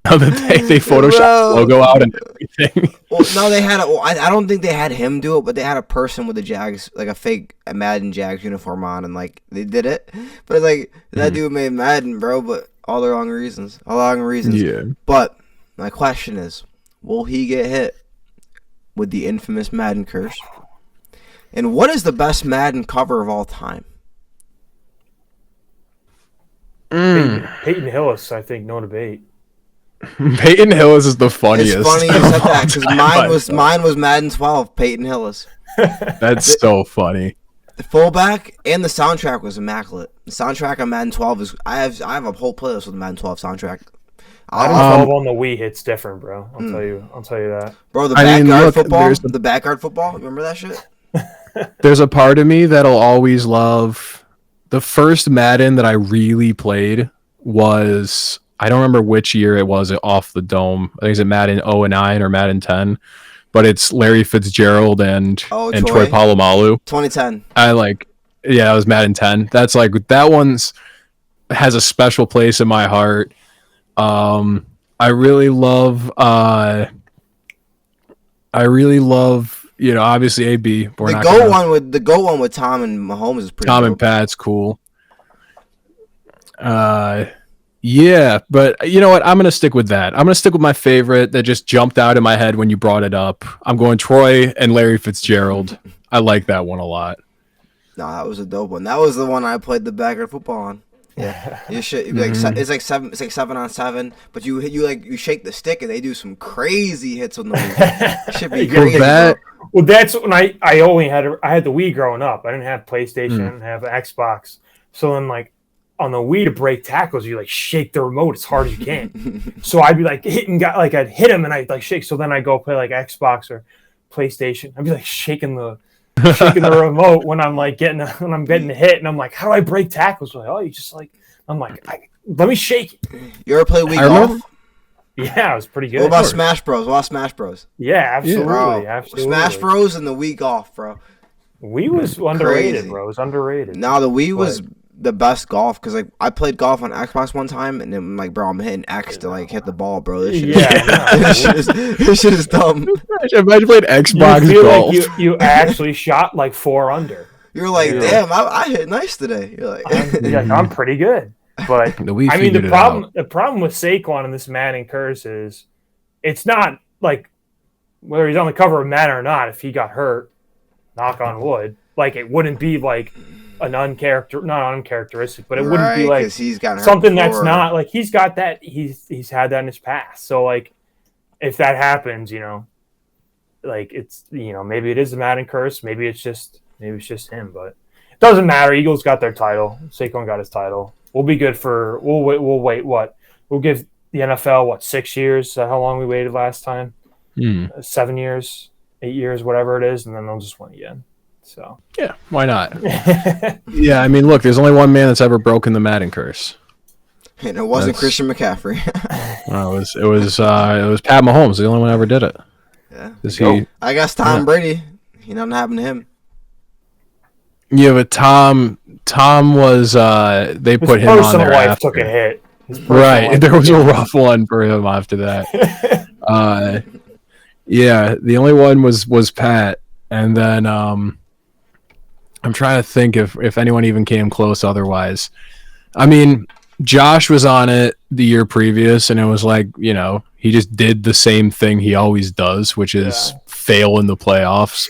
They photoshopped the logo out and everything. Well, no, they had I don't think they had him do it, but they had a person with the Jags, a fake Madden Jags uniform on, and they did it. But that dude made Madden, bro, but all the wrong reasons. Yeah. But my question is, will he get hit with the infamous Madden curse? And what is the best Madden cover of all time? Peyton Hillis, I think, no debate. Peyton Hillis is the funniest. It's funny you said that because mine was Madden 12, Peyton Hillis. That's so funny. The fullback and the soundtrack was immaculate. The soundtrack on Madden 12 is I have a whole playlist with the Madden 12 soundtrack. Madden 12 on the Wii hits different, bro. I'll tell you that. Bro, the backyard football, remember that shit? There's a part of me that'll always love. The first Madden that I really played was, I don't remember which year it was, off the dome. I think it's Madden 09 or Madden 10, but it's Larry Fitzgerald and Troy Polamalu. 2010. That was Madden 10. That's that one's has a special place in my heart. I really love, obviously AB. The GOAT one with Tom and Mahomes is pretty. Tom and Pat's cool. Yeah, but you know what? I'm going to stick with that. I'm going to stick with my favorite that just jumped out in my head when you brought it up. I'm going Troy and Larry Fitzgerald. I like that one a lot. No, that was a dope one. That was the one I played the backyard football on. Yeah, you should. It's like 7-on-7, but you shake the stick and they do some crazy hits on the Wii. It should be crazy. Well, that's when I had the Wii growing up. I didn't have PlayStation, I didn't have Xbox. So then like on the Wii to break tackles, you like shake the remote as hard as you can. So I'd be like I'd hit him and I'd like shake. So then I go play like Xbox or PlayStation. I'd be like shaking the remote when I'm getting hit, and I'm like, how do I break tackles? Like, oh, you just like, I'm like, let me shake it. You ever play Wii golf? Yeah, it was pretty good. What about Smash Bros? Yeah, absolutely, yeah, absolutely. Smash Bros and the Wii golf, bro. Wii was underrated, bro. It was underrated. No, the Wii was the best golf because like I played golf on Xbox one time, and then like, bro, I'm hitting X to like hit the ball, bro. This shit is dumb. Imagine playing Xbox golf. Like you actually shot like 4 under. You're like, damn, I hit nice today. You're like, I'm pretty good. But I mean, the problem with Saquon in this Madden curse is it's not like whether he's on the cover of Madden or not. If he got hurt, knock on wood, like it wouldn't be like not uncharacteristic, but it wouldn't be like he's gotten something that's not like he's got that he's had that in his past. So like if that happens, like it's maybe it is the Madden curse, maybe it's just him, but it doesn't matter. Eagles got their title. Saquon got his title. We'll be good for we'll wait what? We'll give the NFL 6 years? Is that how long we waited last time? 7 years, 8 years, whatever it is, and then they'll just win again. So yeah, why not? Yeah, I mean, look, there's only one man that's ever broken the Madden curse, and it wasn't Christian McCaffrey. No, it was Pat Mahomes, the only one who ever did it. Yeah, I guess Tom Brady. Nothing happened to him. Yeah, but Tom was they put him on there life after. Took a hit. Right, there was a rough one for him after that. Yeah, the only one was Pat, and then I'm trying to think if anyone even came close otherwise. I mean, Josh was on it the year previous, and it was like, he just did the same thing he always does, which is fail in the playoffs.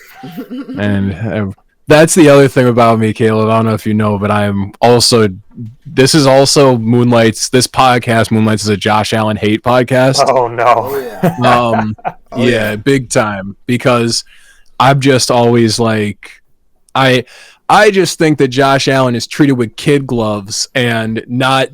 And that's the other thing about me, Caleb. I don't know if you know, but this podcast moonlights as a Josh Allen hate podcast. Oh, no. Yeah, big time. Because I'm just always like, I just think that Josh Allen is treated with kid gloves and not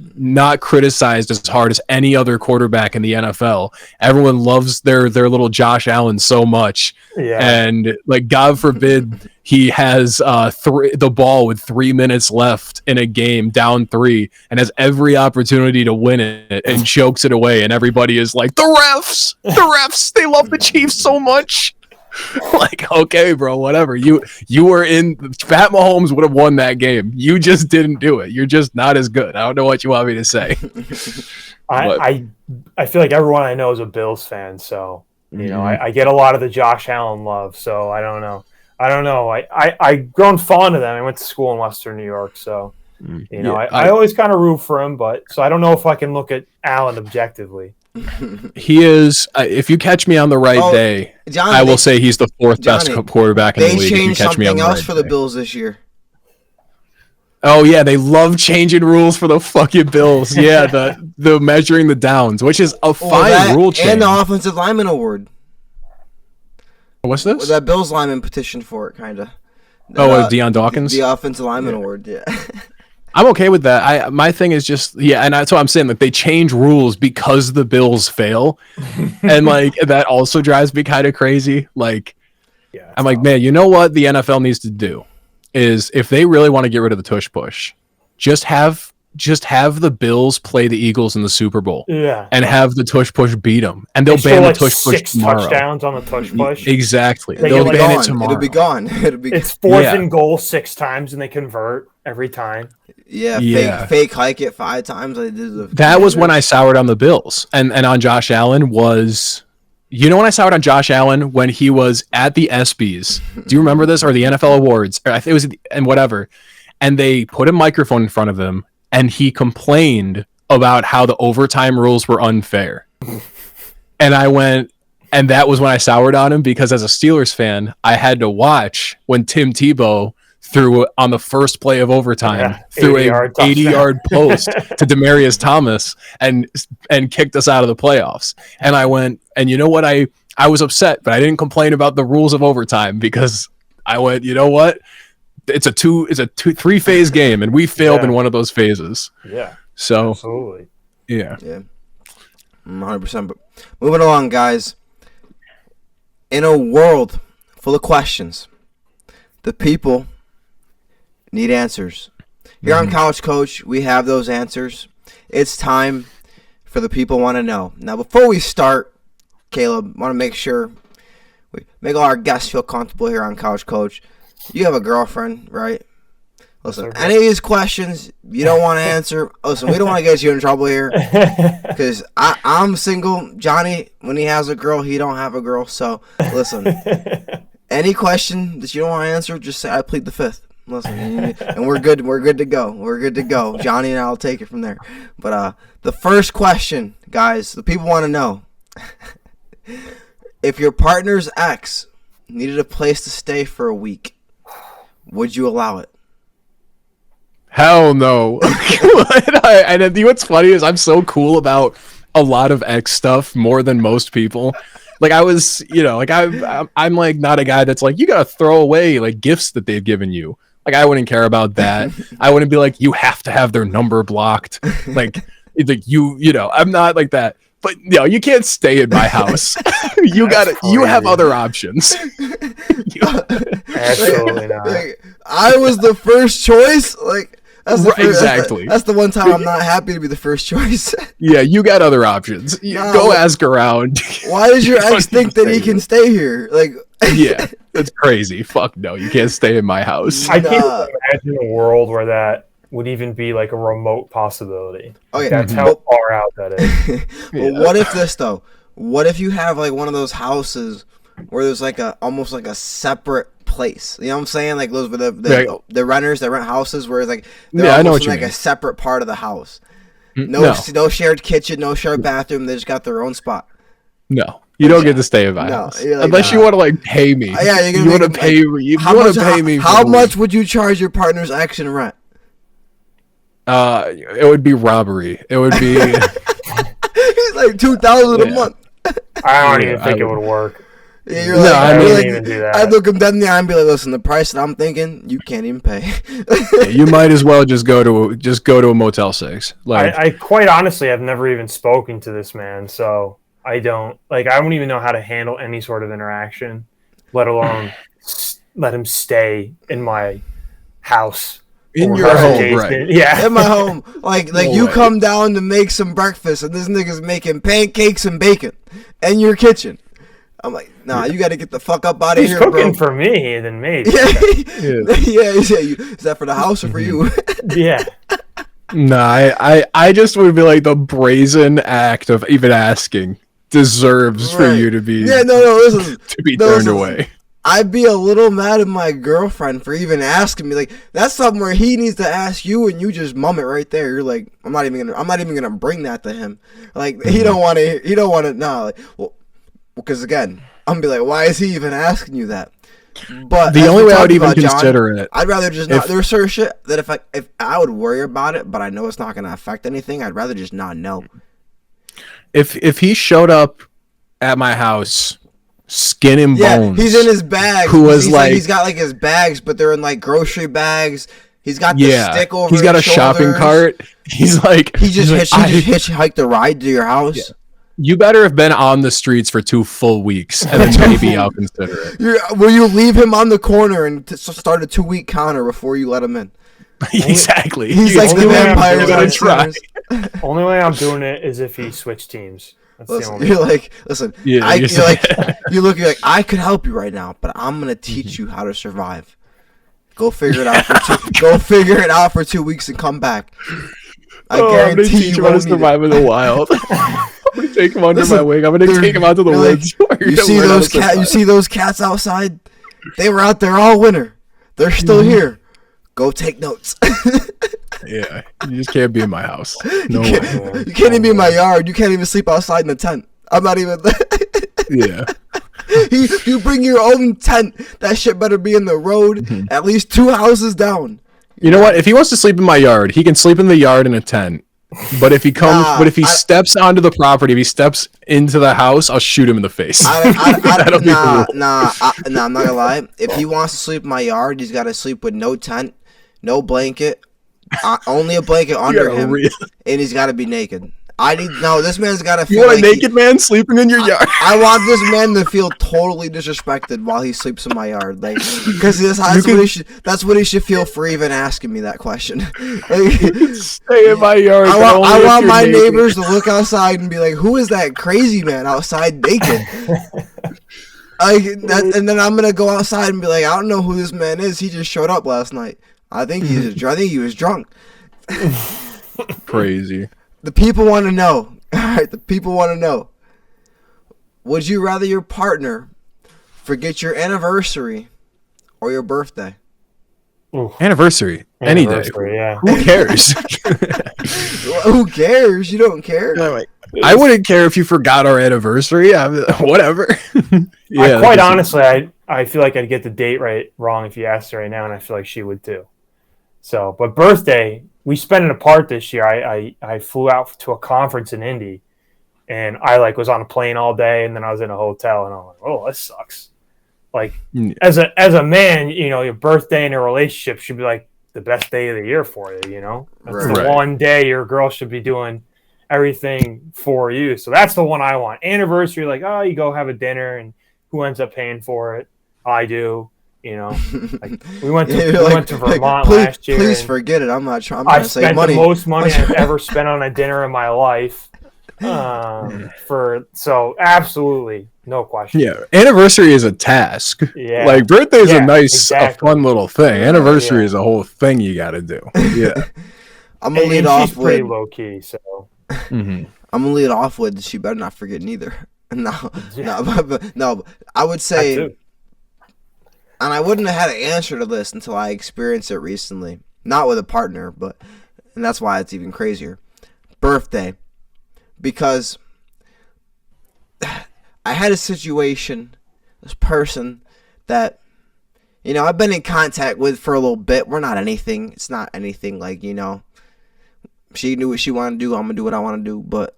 criticized as hard as any other quarterback in the NFL. Everyone loves their little Josh Allen so much. Yeah. And like, God forbid he has the ball with 3 minutes left in a game, down 3, and has every opportunity to win it and chokes it away. And everybody is like, the refs, they love the Chiefs so much. Like, okay, bro, whatever. You were in. Pat Mahomes would have won that game. You just didn't do it. You're just not as good. I don't know what you want me to say. I feel like everyone I know is a Bills fan, so I get a lot of the Josh Allen love. So I don't know. I grown fond of them. I went to school in Western New York, so I always kind of root for him. But so I don't know if I can look at Allen objectively. He is. If you catch me on the right day, Johnny, I will say he's the fourth best quarterback in the league. They changed something else for the Bills this year. Oh yeah, they love changing rules for the fucking Bills. Yeah, the measuring the downs, which is a fine rule change, and the offensive lineman award. What's this? Well, that Bills lineman petitioned for it, kind of. Deion Dawkins, the offensive lineman award. Yeah. I'm okay with that. My thing is just, and that's what I'm saying. Like, they change rules because the Bills fail, and like that also drives me kind of crazy. Like, I'm like, man, you know what the NFL needs to do is if they really want to get rid of the tush push, just have the Bills play the Eagles in the Super Bowl, and have the tush push beat them, and they'll ban the tush push 6 tomorrow. Touchdowns on the tush push. Exactly, they'll ban it tomorrow. It'll be gone. It's 4th and goal 6 times, and they convert every time. Fake hike it 5 times. That was when I soured on the Bills, and on Josh Allen was. When I soured on Josh Allen when he was at the ESPYs. Do you remember this, or the NFL awards? Or I think it was, and whatever. And they put a microphone in front of him, and he complained about how the overtime rules were unfair. And I went, and that was when I soured on him, because as a Steelers fan, I had to watch when Tim Tebow threw on the first play of overtime, threw a 80-yard post to Demaryius Thomas and kicked us out of the playoffs. And I went, and you know what? I was upset, but I didn't complain about the rules of overtime, because I went, you know what? It's a three-phase game, and we failed in one of those phases. Yeah. So absolutely. Yeah. 100%. But moving along, guys. In a world full of questions, the people need answers. Here on Couch Coach, we have those answers. It's time for the people want to know. Now, before we start, Caleb, want to make sure we make all our guests feel comfortable here on Couch Coach. You have a girlfriend, right? Listen, any of these questions you don't want to answer, listen, we don't want to get you in trouble here, because I'm single. Johnny, when he has a girl, he don't have a girl. So, listen, any question that you don't want to answer, just say, I plead the fifth. Listen, and we're good. We're good to go. We're good to go. Johnny and I will take it from there. But the first question, guys, the people want to know, if your partner's ex needed a place to stay for a week, would you allow it? Hell no. And what's funny is I'm so cool about a lot of ex stuff more than most people. Like I was, I'm like not a guy that's like, you gotta throw away like gifts that they've given you. Like I wouldn't care about that. I wouldn't be like, you have to have their number blocked. Like I'm not like that. But you can't stay in my house. You have other options. Absolutely not. Like, I was the first choice. Like exactly. That's the one time I'm not happy to be the first choice. Yeah, you got other options. Go ask around. Why does your ex think that he can stay here? Like, yeah, that's crazy. Fuck no, you can't stay in my house. I can't imagine a world where that would even be like a remote possibility. Okay, that's how far out that is. Well, what if this though? What if you have like one of those houses where there's like almost like a separate place? You know what I'm saying? Like those the renters that rent houses where it's like they're almost like a separate part of the house. No shared kitchen, no shared bathroom. They just got their own spot. No. You don't get to stay in my house unless you want to like pay me. Yeah, you want to pay me. How much would you charge your partner's ex in rent? It would be robbery. It would be it's like $2,000 a month. I don't even think it would work. Yeah, you're like, I wouldn't even do that. I'd look him dead in the eye and be like, listen, the price that I'm thinking, you can't even pay. You might as well just go to a Motel 6. Like I quite honestly have never even spoken to this man, so I don't even know how to handle any sort of interaction, let alone let him stay in my house. In your home, right? Yeah, in my home. Like you come down to make some breakfast, and this nigga's making pancakes and bacon in your kitchen. I'm like, nah, you got to get the fuck up out of here, bro. He's cooking for me, then me. Yeah. Is that for the house or for you? Yeah. Nah, I just would be like, the brazen act of even asking deserves for you to be listen, to be turned away. I'd be a little mad at my girlfriend for even asking me. Like, that's something where he needs to ask you, and you just mum it right there. You're like, I'm not even gonna bring that to him. Like, he don't want to. Nah, like, well, because again, I'm gonna be like, why is he even asking you that? But the only way I would even consider it, I'd rather just not. There's certain shit that if I would worry about it, but I know it's not gonna affect anything, I'd rather just not know. If he showed up at my house, skin and bones. He's in his bags. He's got like his bags, but they're in like grocery bags. He's got the stick over. He's got a shoulders. Shopping cart. He's like he just hitchhiked the ride to your house. Yeah. You better have been on the streets for 2 full weeks, and then maybe I'll consider it. Will you leave him on the corner and start a 2-week counter before you let him in? Exactly. He's like the vampire. Gonna try. Only way I'm doing it is if he switched teams. You're like, listen. Yeah, you're like, I could help you right now, but I'm gonna teach you how to survive. Go figure it out for 2 weeks and come back. I guarantee you how to survive in the wild. I'm gonna take him under my wing. I'm gonna take him out to the woods. You see those cats outside? They were out there all winter. They're still here. Go take notes. Yeah, you just can't be in my house. No way. You can't even be in my yard. You can't even sleep outside in a tent. I'm not even. Yeah. You bring your own tent. That shit better be in the road, at least 2 houses down. You know what? If he wants to sleep in my yard, he can sleep in the yard in a tent. But if he steps onto the property, if he steps into the house, I'll shoot him in the face. I'm not gonna lie. If he wants to sleep in my yard, he's got to sleep with no tent, no blanket, only a blanket under him, and he's got to be naked. This man's got to feel. You want a naked man sleeping in your yard? I want this man to feel totally disrespected while he sleeps in my yard, like, because that's what he should feel for even asking me that question. Like, stay in my yard. I want my neighbors to look outside and be like, "Who is that crazy man outside naked?" And then I'm gonna go outside and be like, "I don't know who this man is. He just showed up last night. I think he was drunk." Crazy. The people want to know. All right, the people want to know. Would you rather your partner forget your anniversary or your birthday? Ooh. Anniversary. Any day. Yeah. Who cares? Who cares? You don't care? I wouldn't care if you forgot our anniversary. Whatever. Yeah, quite honestly, I feel like I'd get the date wrong if you asked her right now, and I feel like she would too. So, but birthday, we spent it apart this year. I flew out to a conference in Indy, and I was on a plane all day, and then I was in a hotel, and I'm like, oh, this sucks. Like, as a man, your birthday in a relationship should be like the best day of the year for you. That's the one day your girl should be doing everything for you. So that's the one I want. Anniversary, you go have a dinner, and who ends up paying for it? I do. We went to Vermont last year. Please forget it. I'm not trying. I spent the most money I've ever spent on a dinner in my life. So absolutely no question. Yeah, anniversary is a task. Yeah, birthday is a fun little thing. Anniversary is a whole thing you got to do. Yeah, I'm gonna lead off with pretty low key. So I'm gonna lead off with she better not forget neither. No, I would say. And I wouldn't have had an answer to this until I experienced it recently. Not with a partner, and that's why it's even crazier. Birthday. Because I had a situation, this person that, I've been in contact with for a little bit. We're not anything. It's not anything she knew what she wanted to do. I'm going to do what I want to do. But,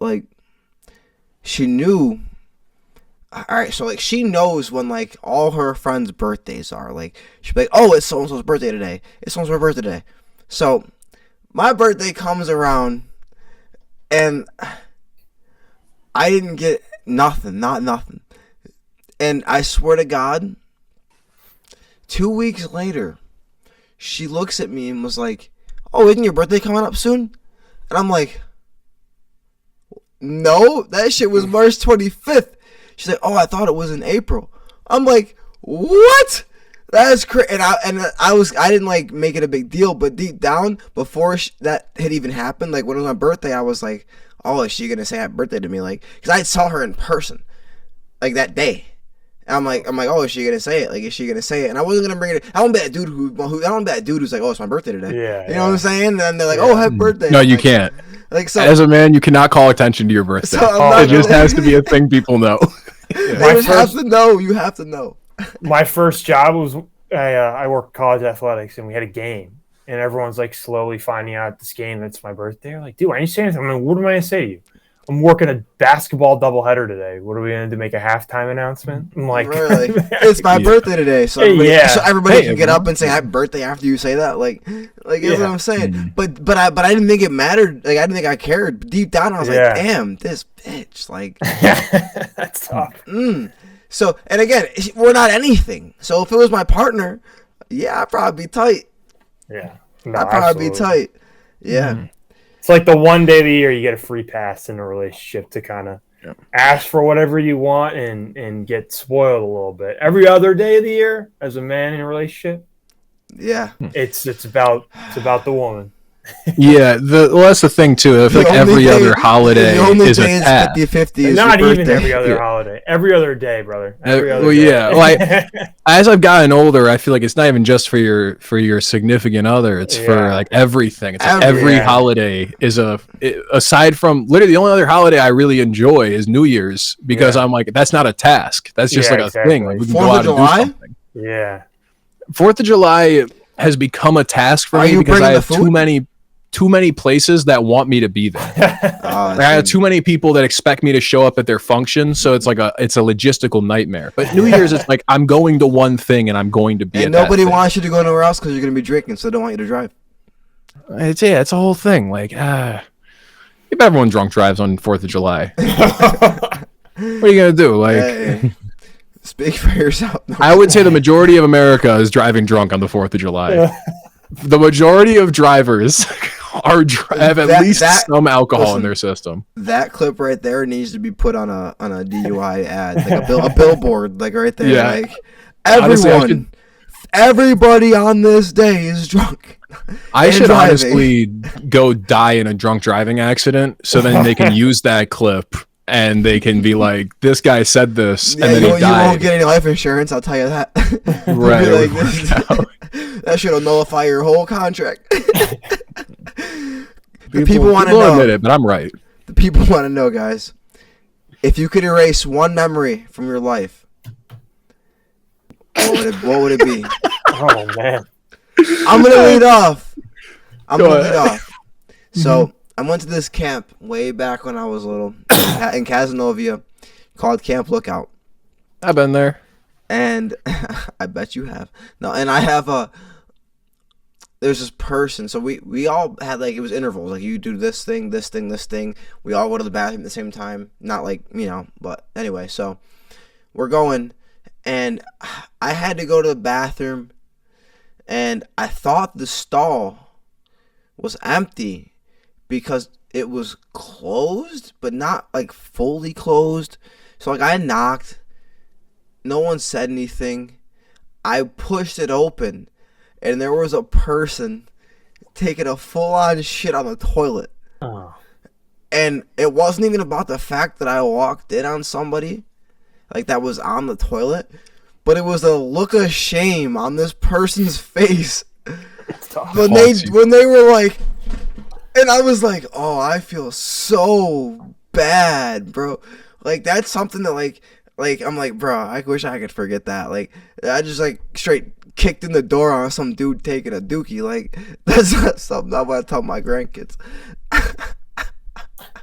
she knew. All right, so she knows when all her friends' birthdays are. She'll be like, "Oh, it's so and so's birthday today. It's so and so's birthday today." So my birthday comes around, and I didn't get nothing, not nothing. And I swear to God, 2 weeks later, she looks at me and was like, "Oh, isn't your birthday coming up soon?" And I'm like, "No, that shit was March 25th." She's like, "Oh, I thought it was in April." I'm like, "What? That's crazy." And I didn't make it a big deal, but deep down, before that had even happened, when it was my birthday, I was like, "Oh, is she gonna say happy birthday to me?" Because I saw her in person, that day. And I'm like, "Oh, is she gonna say it? Is she gonna say it?" And I wasn't gonna bring it. I don't be that dude who's like, "Oh, it's my birthday today." Yeah, you know what I'm saying? And then they're like, "Oh, happy birthday." No, you can't. As a man, you cannot call attention to your birthday. It just has to be a thing people know. They have to know. You have to know. My first job was I worked college athletics, and we had a game, and everyone's slowly finding out this game that's my birthday. They're like, "Dude, why aren't you saying anything?" I'm like, "What am I gonna say to you? I'm working a basketball doubleheader today. What are we gonna do? Make a halftime announcement?" I'm like, really? It's my birthday today, so everybody can get up and say happy birthday after you say that. That's what I'm saying. But I didn't think it mattered. I didn't think I cared. Deep down, I was like, "Damn, this bitch." That's tough. So, and again, we're not anything. So if it was my partner, I'd probably be tight. Yeah, I'd probably be tight. Yeah. It's the one day of the year you get a free pass in a relationship to kind of ask for whatever you want and get spoiled a little bit. Every other day of the year, as a man in a relationship, it's about the woman. Yeah, that's the thing too. I feel like every other holiday is a task. 50-50 Not even every other holiday. Every other day, brother. Every other day. Yeah. Like as I've gotten older, I feel like it's not even just for your significant other. It's for like everything. It's like every holiday is aside from literally the only other holiday I really enjoy is New Year's because I'm like that's not a task. That's just like a thing. Like we can go out and do something. Yeah. 4th of July has become a task for me because I have too many places that want me to be there. I have too many people that expect me to show up at their function, so it's a logistical nightmare. But New Year's, it's like I'm going to one thing and I'm going to be. And nobody wants you to go nowhere else because you're going to be drinking, so they don't want you to drive. It's a whole thing. Like, if everyone drunk drives on 4th of July, what are you gonna do? Like, hey. Speak for yourself. No, I would say the majority of America is driving drunk on the 4th of July. The majority of drivers have at least some alcohol in their system. That clip right there needs to be put on a DUI ad, like a billboard, like right there. Yeah. Like everybody on this day is drunk. I should honestly go die in a drunk driving accident, so then they can use that clip and they can be like, "This guy said this," and then he died. You won't get any life insurance. I'll tell you that. Right. That should nullify your whole contract. People want to know. Admit it, but I'm right. The people want to know, guys. If you could erase one memory from your life, what would it be? Oh man, I'm gonna lead off. So I went to this camp way back when I was little in Casanova called Camp Lookout. I've been there. And I bet you have. No, and I have there's this person. So we all had like, it was intervals. Like you do this thing, this thing, this thing. We all go to the bathroom at the same time. Not like, but anyway, so we're going and I had to go to the bathroom and I thought the stall was empty because it was closed, but not like fully closed. So like I knocked. No one said anything. I pushed it open, and there was a person taking a full-on shit on the toilet. Oh. And it wasn't even about the fact that I walked in on somebody, like that was on the toilet, but it was a look of shame on this person's face. When they were like, and I was like, oh, I feel so bad, bro. Like that's something that like I'm like, bro, I wish I could forget that. Like, I just like straight kicked in the door on some dude taking a dookie. Like, that's not something I want to tell my grandkids.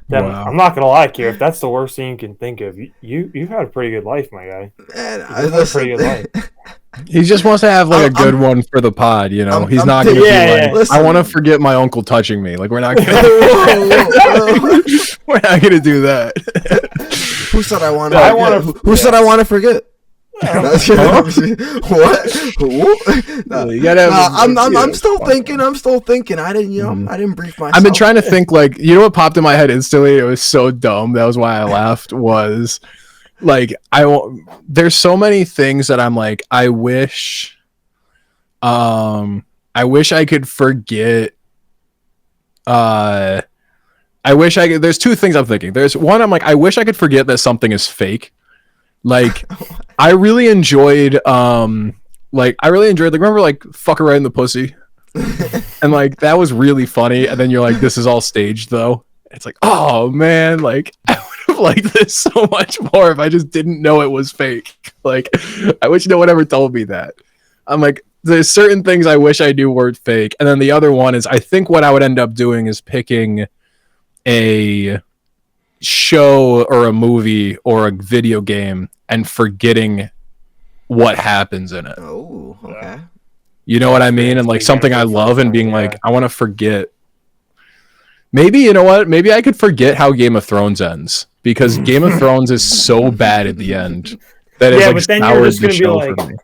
Wow. I'm not gonna lie, Kier. If that's the worst thing you can think of, you've had a pretty good life, my guy. Man, you've had a pretty good life. He just wants to have like a good one for the pod, He's not gonna be like, listen, I want to forget my uncle touching me. Like, we're not gonna. We're not gonna do that. Who said I want to? Who said I want to forget? What? No, you gotta I'm still thinking. I didn't brief myself. I've been trying to think. Like, what popped in my head instantly? It was so dumb. That was why I laughed. Was like there's so many things that I'm like, I wish I could forget. I wish I could. There's two things I'm thinking. There's one, I'm like, I wish I could forget that something is fake. Like, I really enjoyed, remember, like, fuck her right in the pussy? And, like, that was really funny. And then you're like, this is all staged, though. It's like, oh, man, like, I would have liked this so much more if I just didn't know it was fake. Like, I wish no one ever told me that. I'm like, there's certain things I wish I knew weren't fake. And then the other one is, I think what I would end up doing is picking a show or a movie or a video game and forgetting what happens in it. Oh, okay. You know what I mean? And like something I love and being like, I want to forget. Maybe, you know what? Maybe I could forget how Game of Thrones ends, because Game of Thrones is so bad at the end that it's like soured the show for me.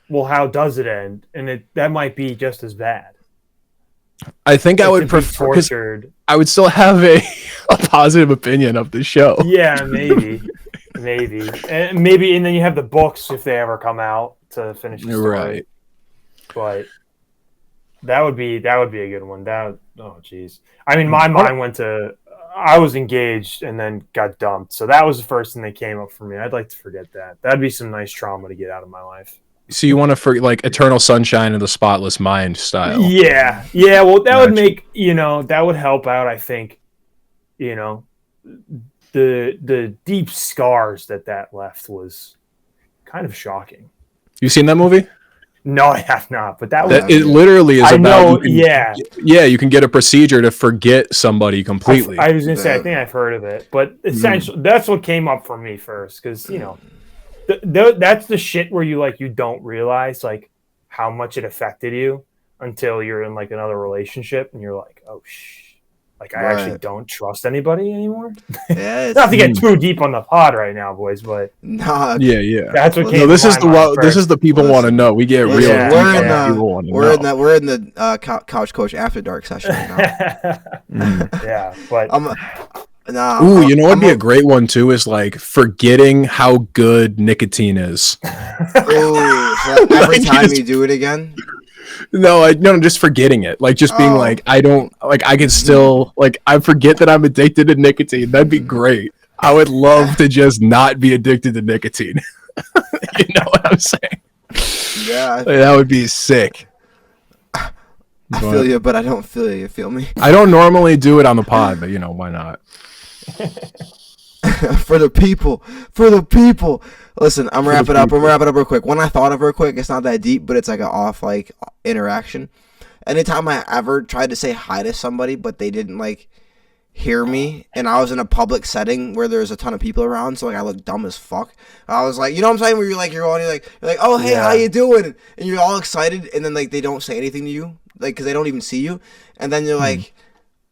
Well, how does it end? And that might be just as bad. I think I would prefer, tortured. I would still have a positive opinion of the show. Yeah, maybe. And then you have the books if they ever come out to finish the story. Right. But That would be a good one. Oh jeez. I mean, my mind went to I was engaged and then got dumped. So that was the first thing that came up for me. I'd like to forget that. That'd be some nice trauma to get out of my life. So you want to forget like Eternal Sunshine of the Spotless Mind style? Yeah. Well, that would make that would help out. I think, the deep scars that left was kind of shocking. You seen that movie? No, I have not. But it literally is about. You can get a procedure to forget somebody completely. I was gonna say, I think I've heard of it, but essentially, that's what came up for me first, because that's the shit where you don't realize like how much it affected you until you're in like another relationship and you're like, oh like I actually don't trust anybody anymore. Yeah, not to get too deep on the pod right now, boys, but nah, yeah. That's what came. No, this is the people want to know. We get real. We're in the Couch Coach After Dark session right now. Yeah, but ooh, you know what'd be a great one too is like forgetting how good nicotine is. Ooh, so every time you do it again. No, just forgetting it. Like just being like, I don't like. I can still like. I forget that I'm addicted to nicotine. That'd be great. I would love to just not be addicted to nicotine. You know what I'm saying? Yeah, like, that would be sick. I feel you, but I don't feel you. Feel me? I don't normally do it on the pod, but why not? For the people. Listen, I'm wrapping up real quick. One I thought of real quick. It's not that deep, but it's like an off like interaction. Anytime I ever tried to say hi to somebody, but they didn't like hear me, and I was in a public setting where there's a ton of people around, so like I look dumb as fuck. I was like, you know what I'm saying? Where you're like, oh hey, how you doing? And you're all excited, and then like they don't say anything to you, like because they don't even see you, and then you're like,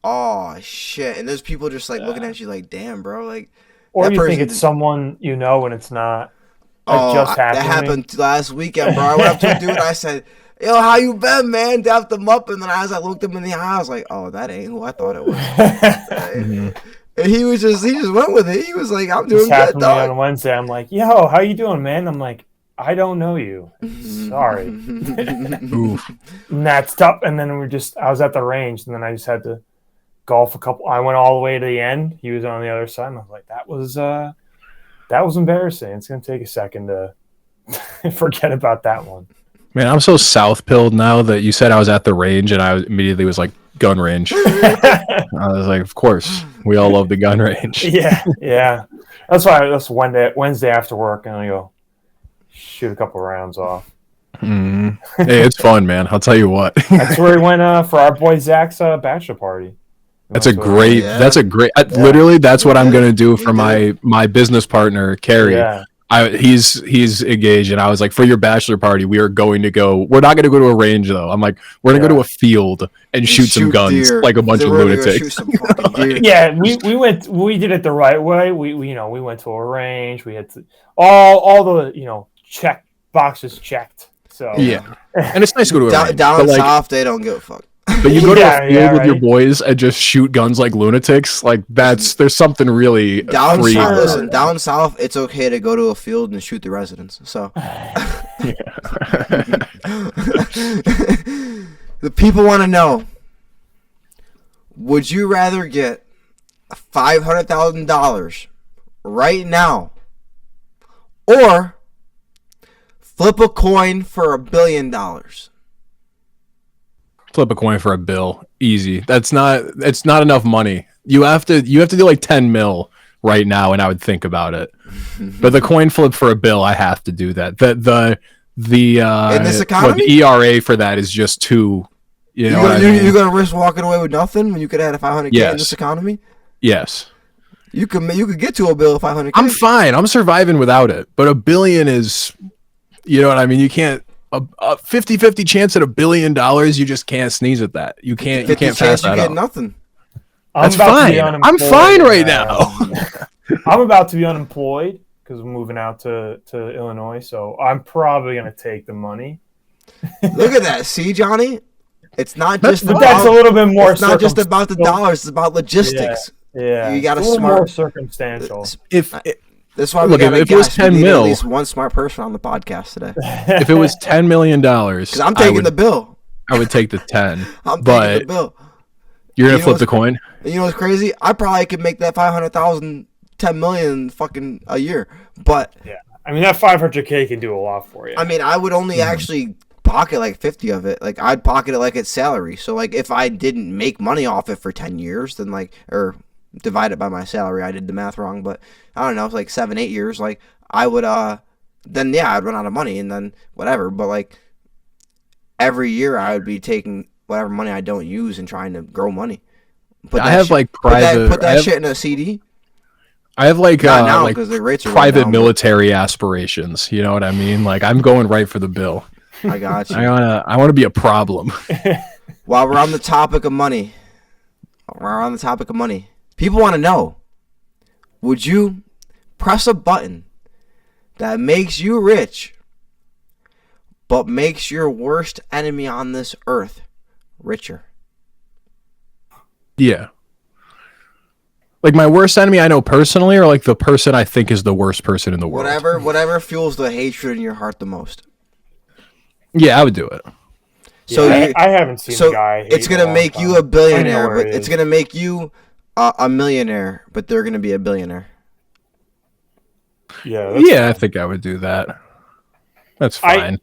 oh shit, and there's people just like looking at you like, damn, bro, like. Or you think it's someone and it's not. That happened last weekend, bro. I went up to a dude. I said, "Yo, how you been, man?" Dapped him up, and then as I looked him in the eye, I was like, "Oh, that ain't who I thought it was." And he just went with it. He was like, "I'm doing good, dog." On Wednesday, I'm like, "Yo, how you doing, man?" I'm like, "I don't know you. Sorry." And that's tough. And then I was at the range, and then I just had to golf a couple. I went all the way to the end. He was on the other side, and I was like, that was embarrassing. It's gonna take a second to forget about that one. Man, I'm so south-pilled now that you said I was at the range, and I immediately was like, gun range. I was like, of course, we all love the gun range. Yeah. That's Wednesday after work, and I go shoot a couple rounds off. Hey, it's fun, man. I'll tell you what. That's where we went for our boy Zach's bachelor party. That's a great. Literally, that's what I'm gonna do for my business partner, Carrie. Yeah. He's engaged, and I was like, for your bachelor party, we are going to go. We're not gonna go to a range though. I'm like, we're gonna go to a field and shoot some guns like a bunch of lunatics. Yeah, we went. We did it the right way. We went to a range. We had all the check boxes checked. So yeah, and it's nice to go to a range. Down south, they don't give a fuck. But you go to a field with your boys and just shoot guns like lunatics. Like there's something really down south. Listen, down south, it's okay to go to a field and shoot the residents. So the people want to know: would you rather get $500,000 right now, or flip a coin for $1 billion? Flip a coin for $1 billion, easy. It's not enough money. You have to do like 10 mil right now, and I would think about it. But the coin flip for $1 billion, I have to do that. The in this economy, the ERA for that is just too. You're gonna risk walking away with nothing when you could have had $500K in this economy. Yes. You could get to $1 billion, $500K. I'm fine. I'm surviving without it. But $1 billion is, you know what I mean. You can't. A 50-50 chance at $1 billion, you just can't sneeze at that. You can't pass that up. Nothing. That's fine. I'm fine right now. I'm about to be unemployed because I'm moving out to Illinois, so I'm probably gonna take the money. Look at that. See, Johnny? It's not just but that's a little bit more. It's not just about the dollars. It's about logistics. Yeah. You got to smart. More circumstantial. That's why we got to get at least one smart person on the podcast today. If it was $10 million, because I'm taking the bill. I would take the 10. I'm but taking the bill. You're gonna flip the coin. And you know what's crazy? I probably could make that 500,000, 10 million fucking a year. But yeah, I mean that 500K can do a lot for you. I mean, I would only actually pocket like 50 of it. Like I'd pocket it like it's salary. So like if I didn't make money off it for 10 years, then like or divide it by my salary. I did the math wrong, but I don't know, it's like 7-8 years. Like I would then yeah, I'd run out of money and then whatever. But like every year I would be taking whatever money I don't use and trying to grow money. I have like private. Put that shit in a CD. I have like now, like the rates are private military aspirations. You know what I mean? Like I'm going right for the bill. I got you. I wanna be a problem. While we're on the topic of money, people want to know: would you press a button that makes you rich, but makes your worst enemy on this earth richer? Yeah. Like my worst enemy I know personally, or like the person I think is the worst person in the world? Whatever fuels the hatred in your heart the most. Yeah, I would do it. So yeah, I haven't seen the guy. It's going to make you a billionaire, but it's going to make you a millionaire, but they're going to be a billionaire. Yeah, I think I would do that. That's fine.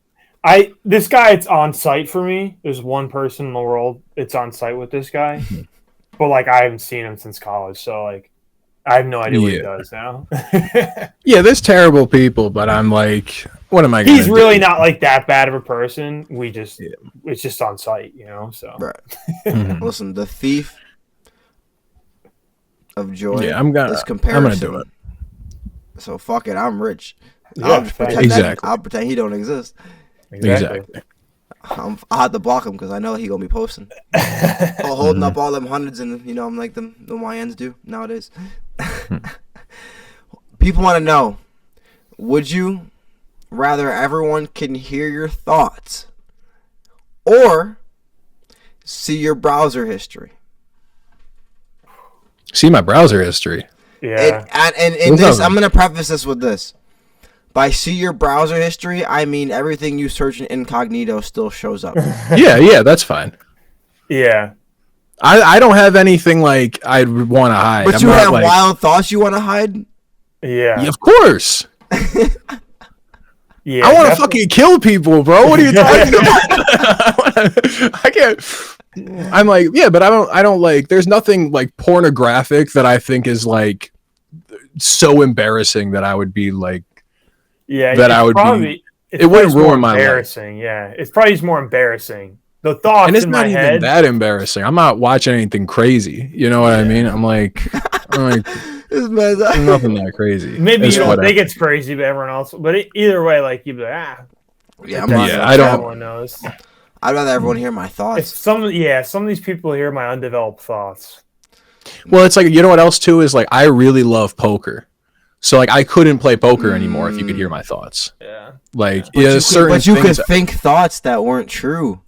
This guy, it's on site for me. There's one person in the world it's on site with this guy. But like I haven't seen him since college, so like I have no idea what he does now. Yeah, there's terrible people, but I'm like, what am I gonna He's really not like that bad of a person. It's just on site, you know. So right. Listen, the thief of joy is comparison. I'm gonna do it. So fuck it, I'm rich. Yeah, I'll pretend he don't exist. Exactly. I'll have to block him because I know he gonna be posting, holding up all them hundreds, and you know I'm like the YNs do nowadays. People want to know: would you rather everyone can hear your thoughts, or see your browser history? See my browser history. Yeah. And this, I'm gonna preface this with this. By see your browser history, I mean everything you search in incognito still shows up. Yeah, that's fine. Yeah. I don't have anything like I'd want to hide. But you have wild thoughts you want to hide? Yeah. Of course. Yeah. I want to fucking kill people, bro. What are you talking about? I can't. I'm like, yeah, but I don't like, there's nothing like pornographic that I think is like so embarrassing that I would be like, yeah, that I would probably, be. It wouldn't ruin my life. Embarrassing, yeah. It's probably just more embarrassing. The thoughts and it's in not my even head, that embarrassing. I'm not watching anything crazy. You know what I mean? I'm like nothing that crazy. Maybe you don't think it's crazy, but everyone else. But either way, like you'd be like, I don't. Everyone knows. I'd rather everyone hear my thoughts. Some of these people hear my undeveloped thoughts. Well, it's like, you know what else too is like I really love poker. So like I couldn't play poker anymore if you could hear my thoughts. Yeah. Like but you could think thoughts that weren't true.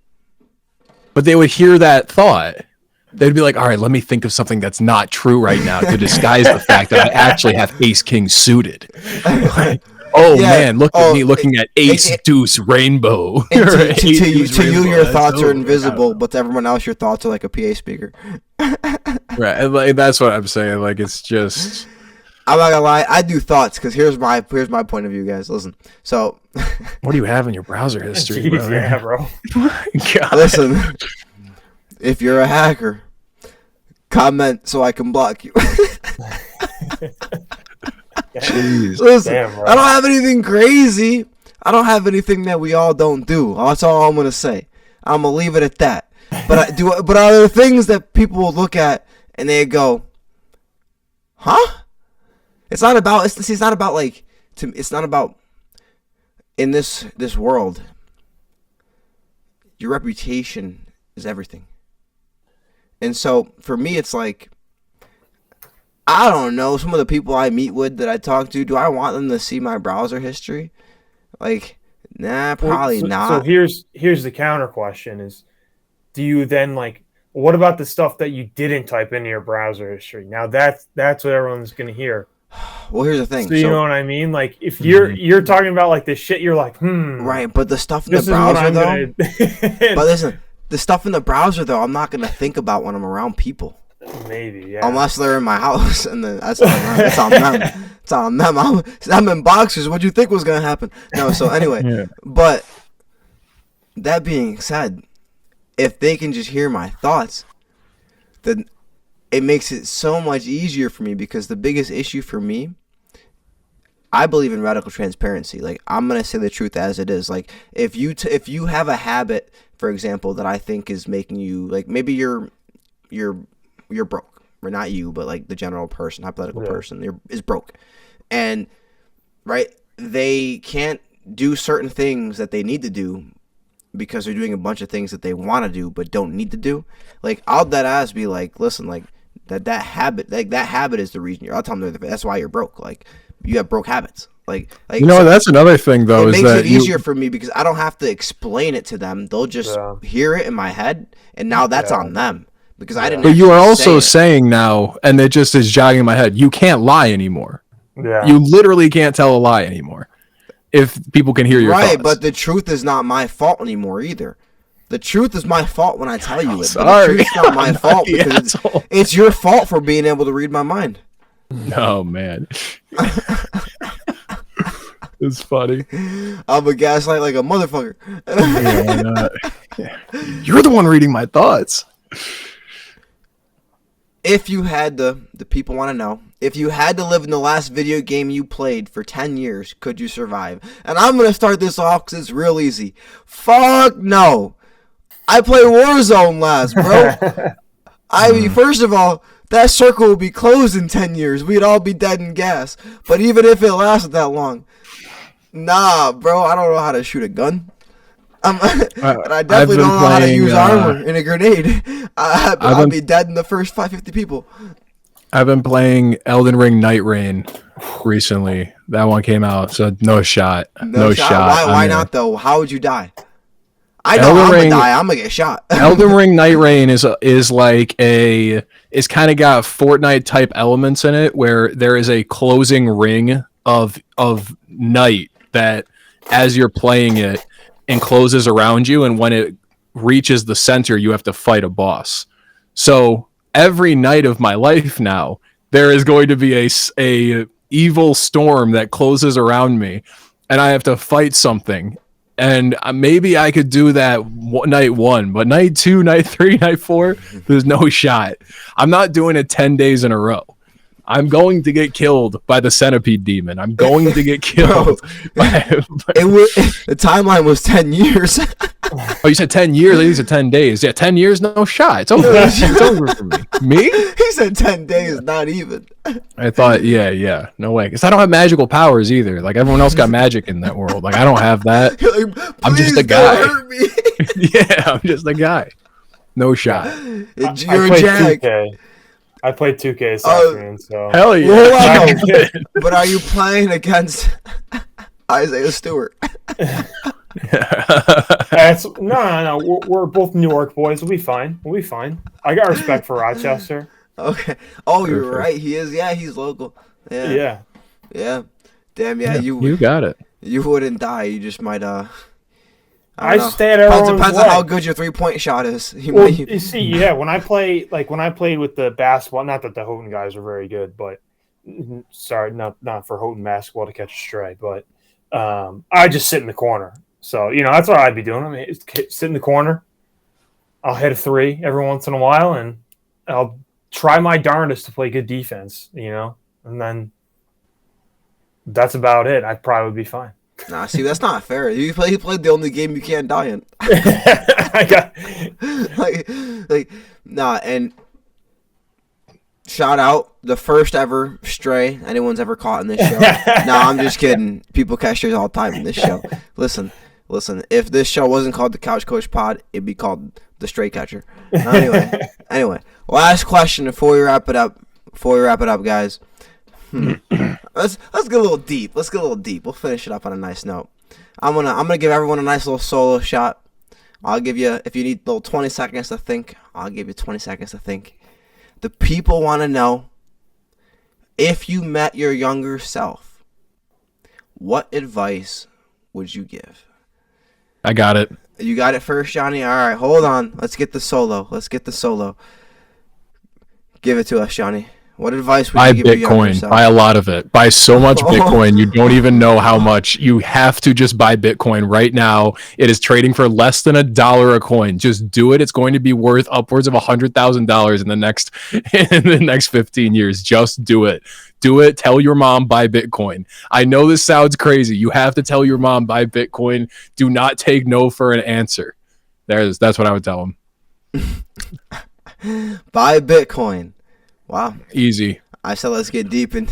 But they would hear that thought. They'd be like, all right, let me think of something that's not true right now to disguise the fact that I actually have ace king suited. Like, man, look at me looking at ace deuce rainbow. To you, your thoughts are invisible, but to everyone else, your thoughts are like a PA speaker. Right, and like, that's what I'm saying. Like it's just. I'm not gonna lie, I do thoughts because here's my point of view, guys. Listen, so what do you have in your browser history? Jeez, yeah, bro. God. Listen, if you're a hacker, comment so I can block you. Jeez. Listen, damn, I don't have anything crazy. I don't have anything that we all don't do. That's all I'm gonna say. I'm gonna leave it at that. But But are there things that people will look at and they go, "Huh?" It's not about. It's not about like. It's not about. In this world, your reputation is everything. And so for me, it's like, I don't know. Some of the people I meet with that I talk to, do I want them to see my browser history? Like, nah, probably not. So here's the counter question: is do you then like? What about the stuff that you didn't type into your browser history? Now that's what everyone's gonna hear. Well, here's the thing. So you know what I mean? Like, if you're talking about like this shit, you're like, right? But the stuff in the browser, though. But listen, the stuff in the browser though, I'm not gonna think about when I'm around people. Maybe, yeah. Unless they're in my house, and then that's on them. It's on them. It's on them. I'm in boxers. What'd you think was gonna happen? No. So anyway, Yeah. But that being said, if they can just hear my thoughts, then it makes it so much easier for me, because the biggest issue for me, I believe in radical transparency. Like, I'm gonna say the truth as it is. Like, if you have a habit, for example, that I think is making you, like, maybe you're broke, or not you, but like the general person, hypothetical person is broke, and right, they can't do certain things that they need to do because they're doing a bunch of things that they want to do but don't need to do. Like, I'll dead ass be like, listen, like that habit is the reason I'll tell them that's why you're broke. Like, you have broke habits. Like so that's another thing though. It is makes that it easier for me because I don't have to explain it to them. They'll just hear it in my head, and now that's on them. Because I didn't. But you are also say saying now, and it just is jogging in my head, you can't lie anymore. Yeah. You literally can't tell a lie anymore if people can hear your thoughts. Right, but the truth is not my fault anymore either. The truth is my fault when I tell you it. Sorry. But the truth's not my fault because it's your fault for being able to read my mind. Oh, man. It's funny. I'm a gaslight like a motherfucker. You're the one reading my thoughts. If you had the people want to know, if you had to live in the last video game you played for 10 years, could you survive? And I'm going to start this off because it's real easy. Fuck no. I play Warzone last, bro. I mean, first of all, that circle would be closed in 10 years. We'd all be dead in gas. But even if it lasted that long, nah, bro, I don't know how to shoot a gun. And I definitely don't know how to use armor in a grenade. I'd be dead in the first 550 people. I've been playing Elden Ring Night Rain recently. That one came out, so no shot. No shot. Why not, though? How would you die? I know I'm going to die. I'm going to get shot. Elden Ring Night Rain is like it's kind of got Fortnite type elements in it, where there is a closing ring of night that, as you're playing it, encloses around you, and when it reaches the center, you have to fight a boss. So every night of my life now, there is going to be a evil storm that closes around me, and I have to fight something. And maybe I could do that night 1, but night 2, night 3, night 4, there's no shot. I'm not doing it 10 days in a row. I'm going to get killed by the centipede demon. I'm going to get killed. The timeline was 10 years. Oh, you said 10 years? I think you said 10 days. Yeah, 10 years, no shot. It's over. It's over for me. Me? He said 10 days, not even. I thought, yeah. No way. Because I don't have magical powers either. Like, everyone else got magic in that world. Like, I don't have that. Like, I'm just a guy. Hurt me. Yeah, I'm just a guy. No shot. You're a jag. 2K. I played 2K this afternoon, so. Hell yeah. Well, but are you playing against Isaiah Stewart? No. We're both New York boys. We'll be fine. I got respect for Rochester. Okay. Oh, you're right. He is. Yeah, he's local. Yeah. Damn. Yeah, you got it. You wouldn't die. You just might. I stay at everyone's depends on how good your 3-point shot is. You see, when I played with the basketball, not that the Houghton guys are very good, but sorry, not for Houghton basketball to catch a stray, but I just sit in the corner. So that's what I'd be doing. I mean, sit in the corner. I'll hit a 3 every once in a while, and I'll try my darndest to play good defense. And then that's about it. I'd probably be fine. Nah, see, that's not fair. He played the only game you can't die in. And shout out the first ever stray anyone's ever caught in this show. Nah, I'm just kidding. People catch strays all the time in this show. Listen. If this show wasn't called the Couch Coach Pod, it'd be called the Stray Catcher. Anyway, last question before we wrap it up. Guys. Let's get a little deep. We'll finish it up on a nice note. I'm gonna give everyone a nice little solo shot. I'll give you, if you need little 20 seconds to think, I'll give you 20 seconds to think. The people want to know, if you met your younger self, what advice would you give? I got it. You got it first, Johnny? All right, hold on. Let's get the solo. Give it to us, Johnny. What advice would Buy you give your younger Bitcoin. self? Buy a lot of it. Buy so much Bitcoin, you don't even know how much. You have to just buy Bitcoin right now. It is trading for less than $1 a coin. Just do it. It's going to be worth upwards of $100,000 in the next 15 years. Just do it. Do it. Tell your mom buy Bitcoin. I know this sounds crazy. You have to tell your mom buy Bitcoin. Do not take no for an answer. That's what I would tell them. Buy Bitcoin. Wow. Easy. I said let's get deep, and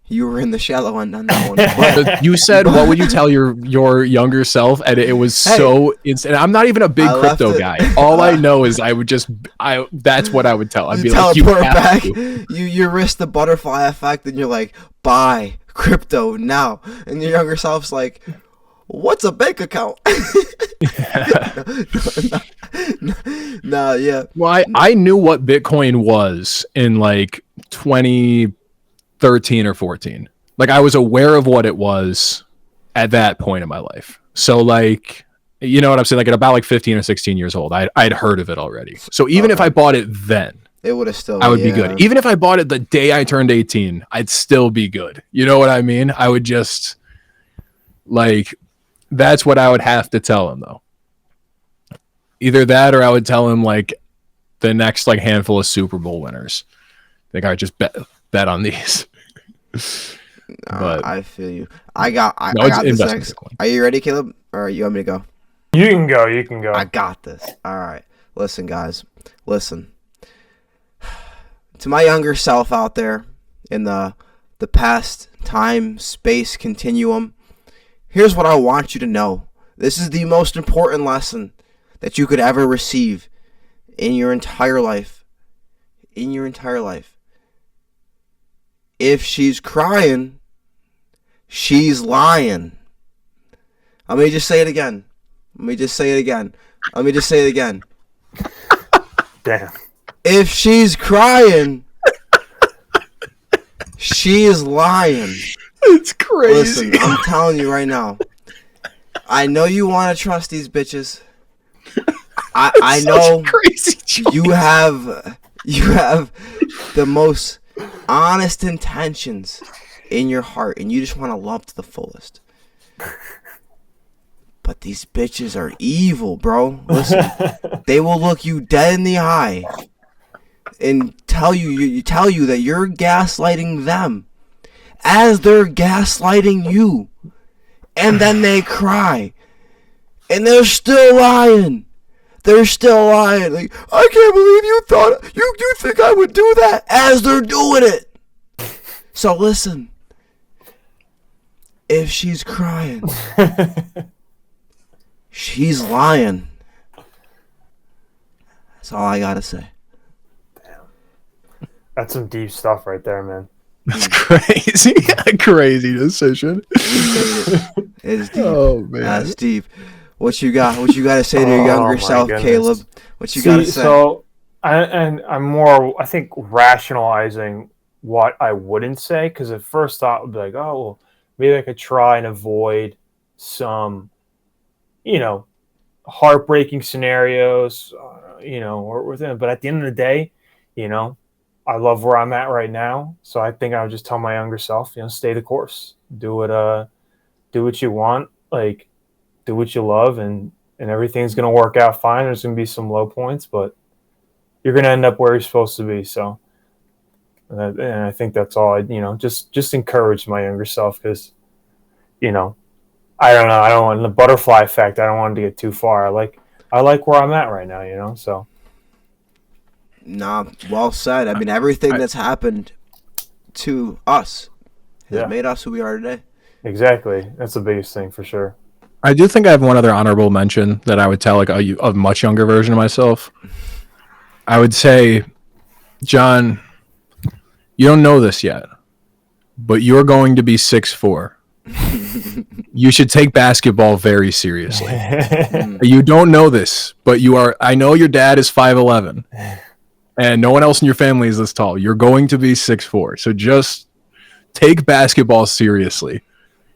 you were in the shallow end on that one. But you said, what would you tell your younger self? And it was so instant. I'm not even a big crypto guy. All I know is that's what I would tell. I'd be like, you have back. to. You risk the butterfly effect, and you're like, buy crypto now. And your younger self's like, what's a bank account? No, yeah. Well, I knew what Bitcoin was in like 2013 or 14. Like, I was aware of what it was at that point in my life. So, like, you know what I'm saying? Like, at about like 15 or 16 years old, I'd heard of it already. So even if I bought it then, it would have still. I would be good. Even if I bought it the day I turned 18, I'd still be good. You know what I mean? I would just, like, that's what I would have to tell him, though. Either that, or I would tell him like the next like handful of Super Bowl winners. Like, I just bet on these. But I feel you. I got this next. Are you ready, Caleb? Or you want me to go? You can go. I got this. All right. Listen, guys. Listen. To my younger self out there in the past time space continuum, here's what I want you to know. This is the most important lesson that you could ever receive in your entire life. If she's crying, she's lying. Let me just say it again. Damn. If she's crying, she is lying. It's crazy. Listen, I'm telling you right now. I know you want to trust these bitches. I know crazy you have the most honest intentions in your heart, and you just want to love to the fullest. But these bitches are evil, bro. Listen, they will look you dead in the eye and tell you that you're gaslighting them as they're gaslighting you, and then they cry, and they're still lying. Like, I can't believe you thought you think I would do that, as they're doing it. So listen, if she's crying, she's lying. That's all I gotta say. Damn. That's some deep stuff right there, man. That's crazy. Crazy decision. It's deep. Oh man, that's deep. What you got? What you got to say to your younger self, goodness. Caleb? What you got to say? So, I'm more, I think, rationalizing what I wouldn't say, because at first thought would be like, oh, well, maybe I could try and avoid some, heartbreaking scenarios, or within. But at the end of the day, I love where I'm at right now, so I think I would just tell my younger self, stay the course, do what you want, like, do what you love, and everything's going to work out fine. There's going to be some low points, but you're going to end up where you're supposed to be. So, and I think that's all I, just encourage my younger self, because, I don't know. I don't want the butterfly effect. I don't want it to get too far. I like where I'm at right now, so. Nah, well said. I mean, everything that's happened to us has made us who we are today. Exactly. That's the biggest thing for sure. I do think I have one other honorable mention that I would tell like a much younger version of myself. I would say, John, you don't know this yet, but you're going to be 6'4". You should take basketball very seriously. You don't know this, but you are. I know your dad is 5'11", and no one else in your family is this tall. You're going to be 6'4", so just take basketball seriously.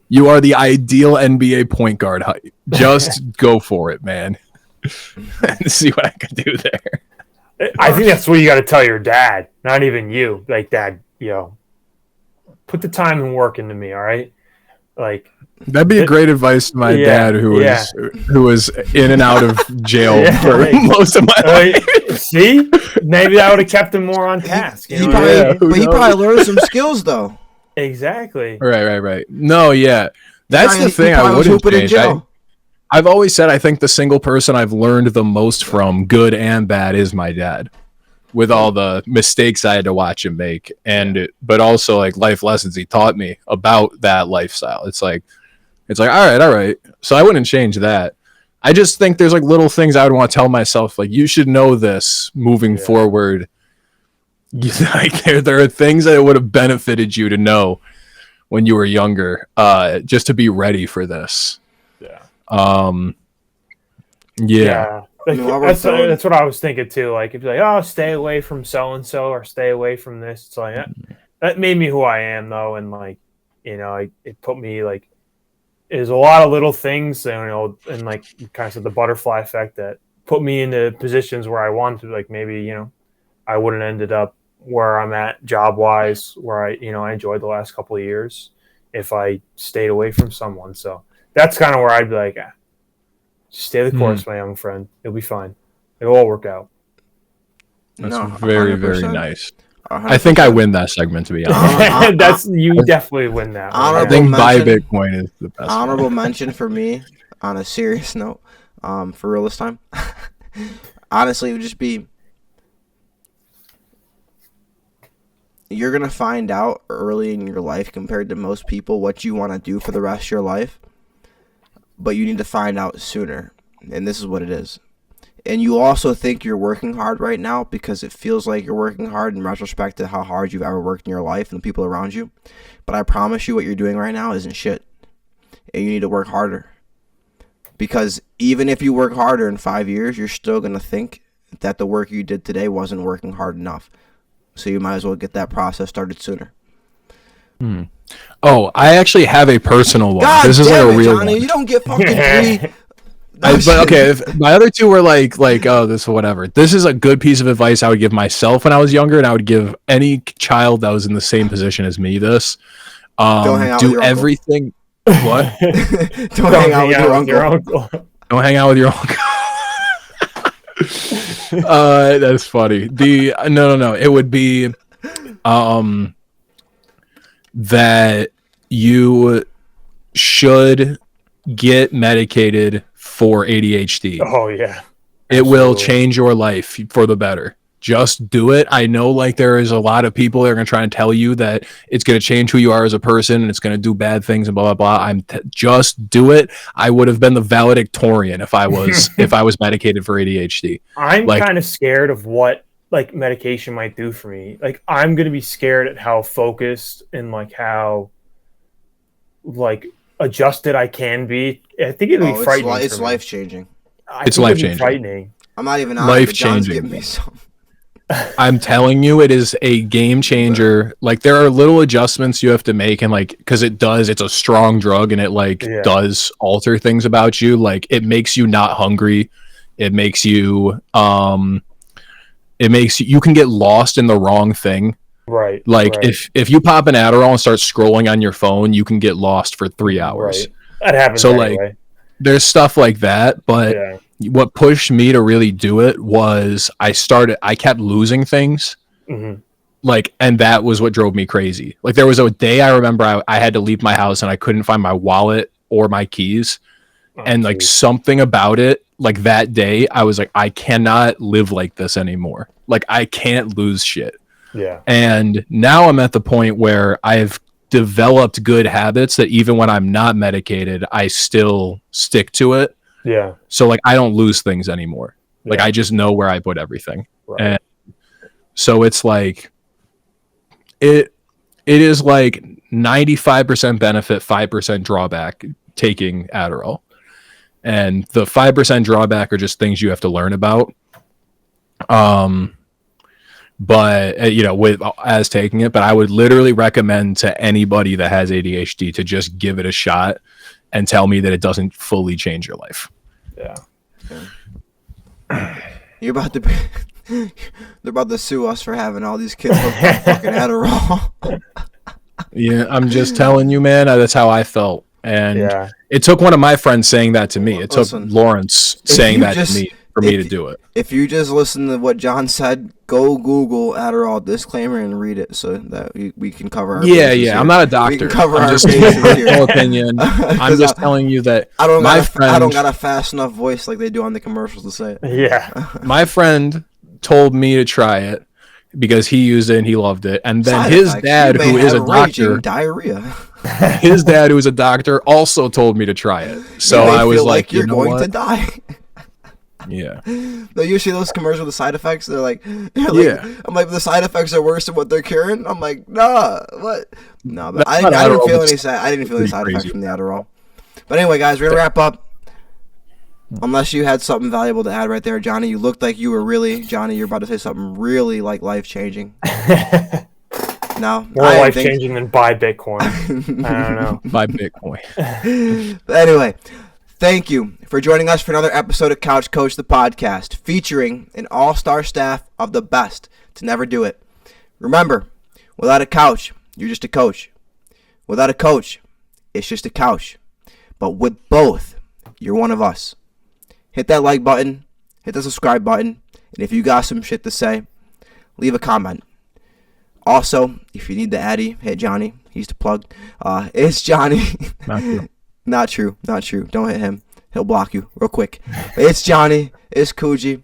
You are the ideal NBA point guard height. Just go for it, man. and see what I could do there. I think that's what you got to tell your dad, not even you. Like, Dad, put the time and work into me, all right? Like, that'd be a great advice to my dad, who was in and out of jail for most of my life. See, maybe I would have kept him more on task. He probably learned some skills though. Exactly. Right. No, yeah, that's the thing. I wouldn't change. I've always said I think the single person I've learned the most from, good and bad, is my dad. With all the mistakes I had to watch him make, but also like life lessons he taught me about that lifestyle. It's like, all right. So I wouldn't change that. I just think there's like little things I would want to tell myself, like, you should know this moving forward. Like there are things that would have benefited you to know when you were younger, just to be ready for this. Yeah. That's what I was thinking too. Like, if you're like, oh, stay away from so and so, or stay away from this, it's like that made me who I am though, and like, it put me like, there's a lot of little things, and like you kind of said, the butterfly effect that put me into positions where I wanted to, like, maybe I wouldn't ended up where I'm at job wise, where I enjoyed the last couple of years if I stayed away from someone. So that's kind of where I'd be like, stay the course, my young friend. It'll be fine. It'll all work out. That's very, very nice. 100%. I think I win that segment, to be honest. You definitely win that. I think buy Bitcoin is the best. Honorable mention for me, on a serious note, for real this time. Honestly, it would just be, you're going to find out early in your life compared to most people what you want to do for the rest of your life. But you need to find out sooner. And this is what it is. And you also think you're working hard right now because it feels like you're working hard in retrospect to how hard you've ever worked in your life and the people around you. But I promise you what you're doing right now isn't shit. And you need to work harder. Because even if you work harder in 5 years, you're still going to think that the work you did today wasn't working hard enough. So you might as well get that process started sooner. Oh, I actually have a personal one. God this is damn like a real Johnny, one. You don't get fucking three. But okay, if my other two were like oh, this whatever. This is a good piece of advice I would give myself when I was younger, and I would give any child that was in the same position as me this. Don't hang out with your everything. What? Don't hang out with your uncle. Don't hang out with your uncle. That's funny. No. It would be that you should get medicated for ADHD. Oh yeah. It will change your life for the better. Just do it. I know like there is a lot of people that are going to try and tell you that it's going to change who you are as a person and it's going to do bad things and blah, blah, blah. Just do it. I would have been the valedictorian if I was medicated for ADHD. I'm kind of scared of what like medication might do for me. Like, I'm going to be scared at how focused and like how like adjusted I can be. I think it'll be frightening. It's life changing. It's life changing. Frightening. I'm not even life changing. I'm telling you, it is a game changer. Like, there are little adjustments you have to make, and like, because it's a strong drug, and it does alter things about you. Like, it makes you not hungry. It makes you you can get lost in the wrong thing. Right. Like, if you pop an Adderall and start scrolling on your phone, you can get lost for 3 hours. Right. That happens. So anyway. like, there's stuff like that, but what pushed me to really do it was I kept losing things. Mm-hmm. Like, and that was what drove me crazy. Like, there was a day I remember I had to leave my house and I couldn't find my wallet or my keys. Like, something about it, like that day, I was like, I cannot live like this anymore. Like, I can't lose shit. Yeah. And now I'm at the point where I've developed good habits that even when I'm not medicated, I still stick to it. Yeah. So like, I don't lose things anymore. Like, I just know where I put everything. Right. And so it's like, it is like 95% benefit, 5% drawback taking Adderall. And the 5% drawback are just things you have to learn about. But with as taking it, but I would literally recommend to anybody that has ADHD to just give it a shot and tell me that it doesn't fully change your life. Yeah. You're about to be, they're about to sue us for having all these kids hooked on fucking Adderall. Yeah, I'm just telling you, man. That's how I felt, and it took one of my friends saying that to me. It took Lawrence saying that to me for me to do it. If you just listen to what John said, go Google Adderall disclaimer and read it so that we can cover our bases here. I'm not a doctor. We can cover I'm our just bases my here. personal opinion. I'm just telling you that I don't got a fast enough voice like they do on the commercials to say it. Yeah. My friend told me to try it because he used it and he loved it, and then his dad, who is a doctor, diarrhea. His dad, who is a doctor, also told me to try it. So I was like, you're going to die. Yeah. No, you see those commercials, the side effects. They're like, I'm like, the side effects are worse than what they're curing. I'm like, nah, what? No, but I didn't feel any side effects from the Adderall. But anyway, guys, we're gonna wrap up. Unless you had something valuable to add right there, Johnny. You looked like you were Johnny. You're about to say something really like life changing. No, more life changing than buy Bitcoin. I don't know. Buy Bitcoin. But anyway. Thank you for joining us for another episode of Couch Coach, the podcast, featuring an all-star staff of the best to never do it. Remember, without a couch, you're just a coach. Without a coach, it's just a couch. But with both, you're one of us. Hit that like button, hit the subscribe button, and if you got some shit to say, leave a comment. Also, if you need the Addy, hit Johnny. He's the plug. It's Johnny. Not true. Don't hit him. He'll block you real quick. It's Johnny. It's Coogii.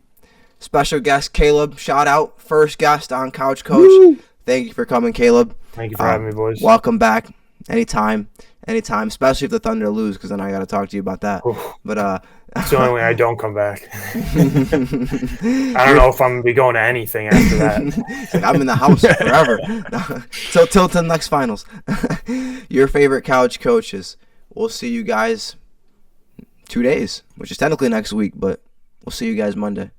Special guest Caleb. Shout out. First guest on Couch Coach. Woo! Thank you for coming, Caleb. Thank you for having me, boys. Welcome back. Anytime. Especially if the Thunder lose, because then I got to talk to you about that. Oof. But it's the only way I don't come back. I don't know if I'm gonna be going to anything after that. Like, I'm in the house forever. Till the next finals. Your favorite Couch Coaches. We'll see you guys 2 days, which is technically next week, but we'll see you guys Monday.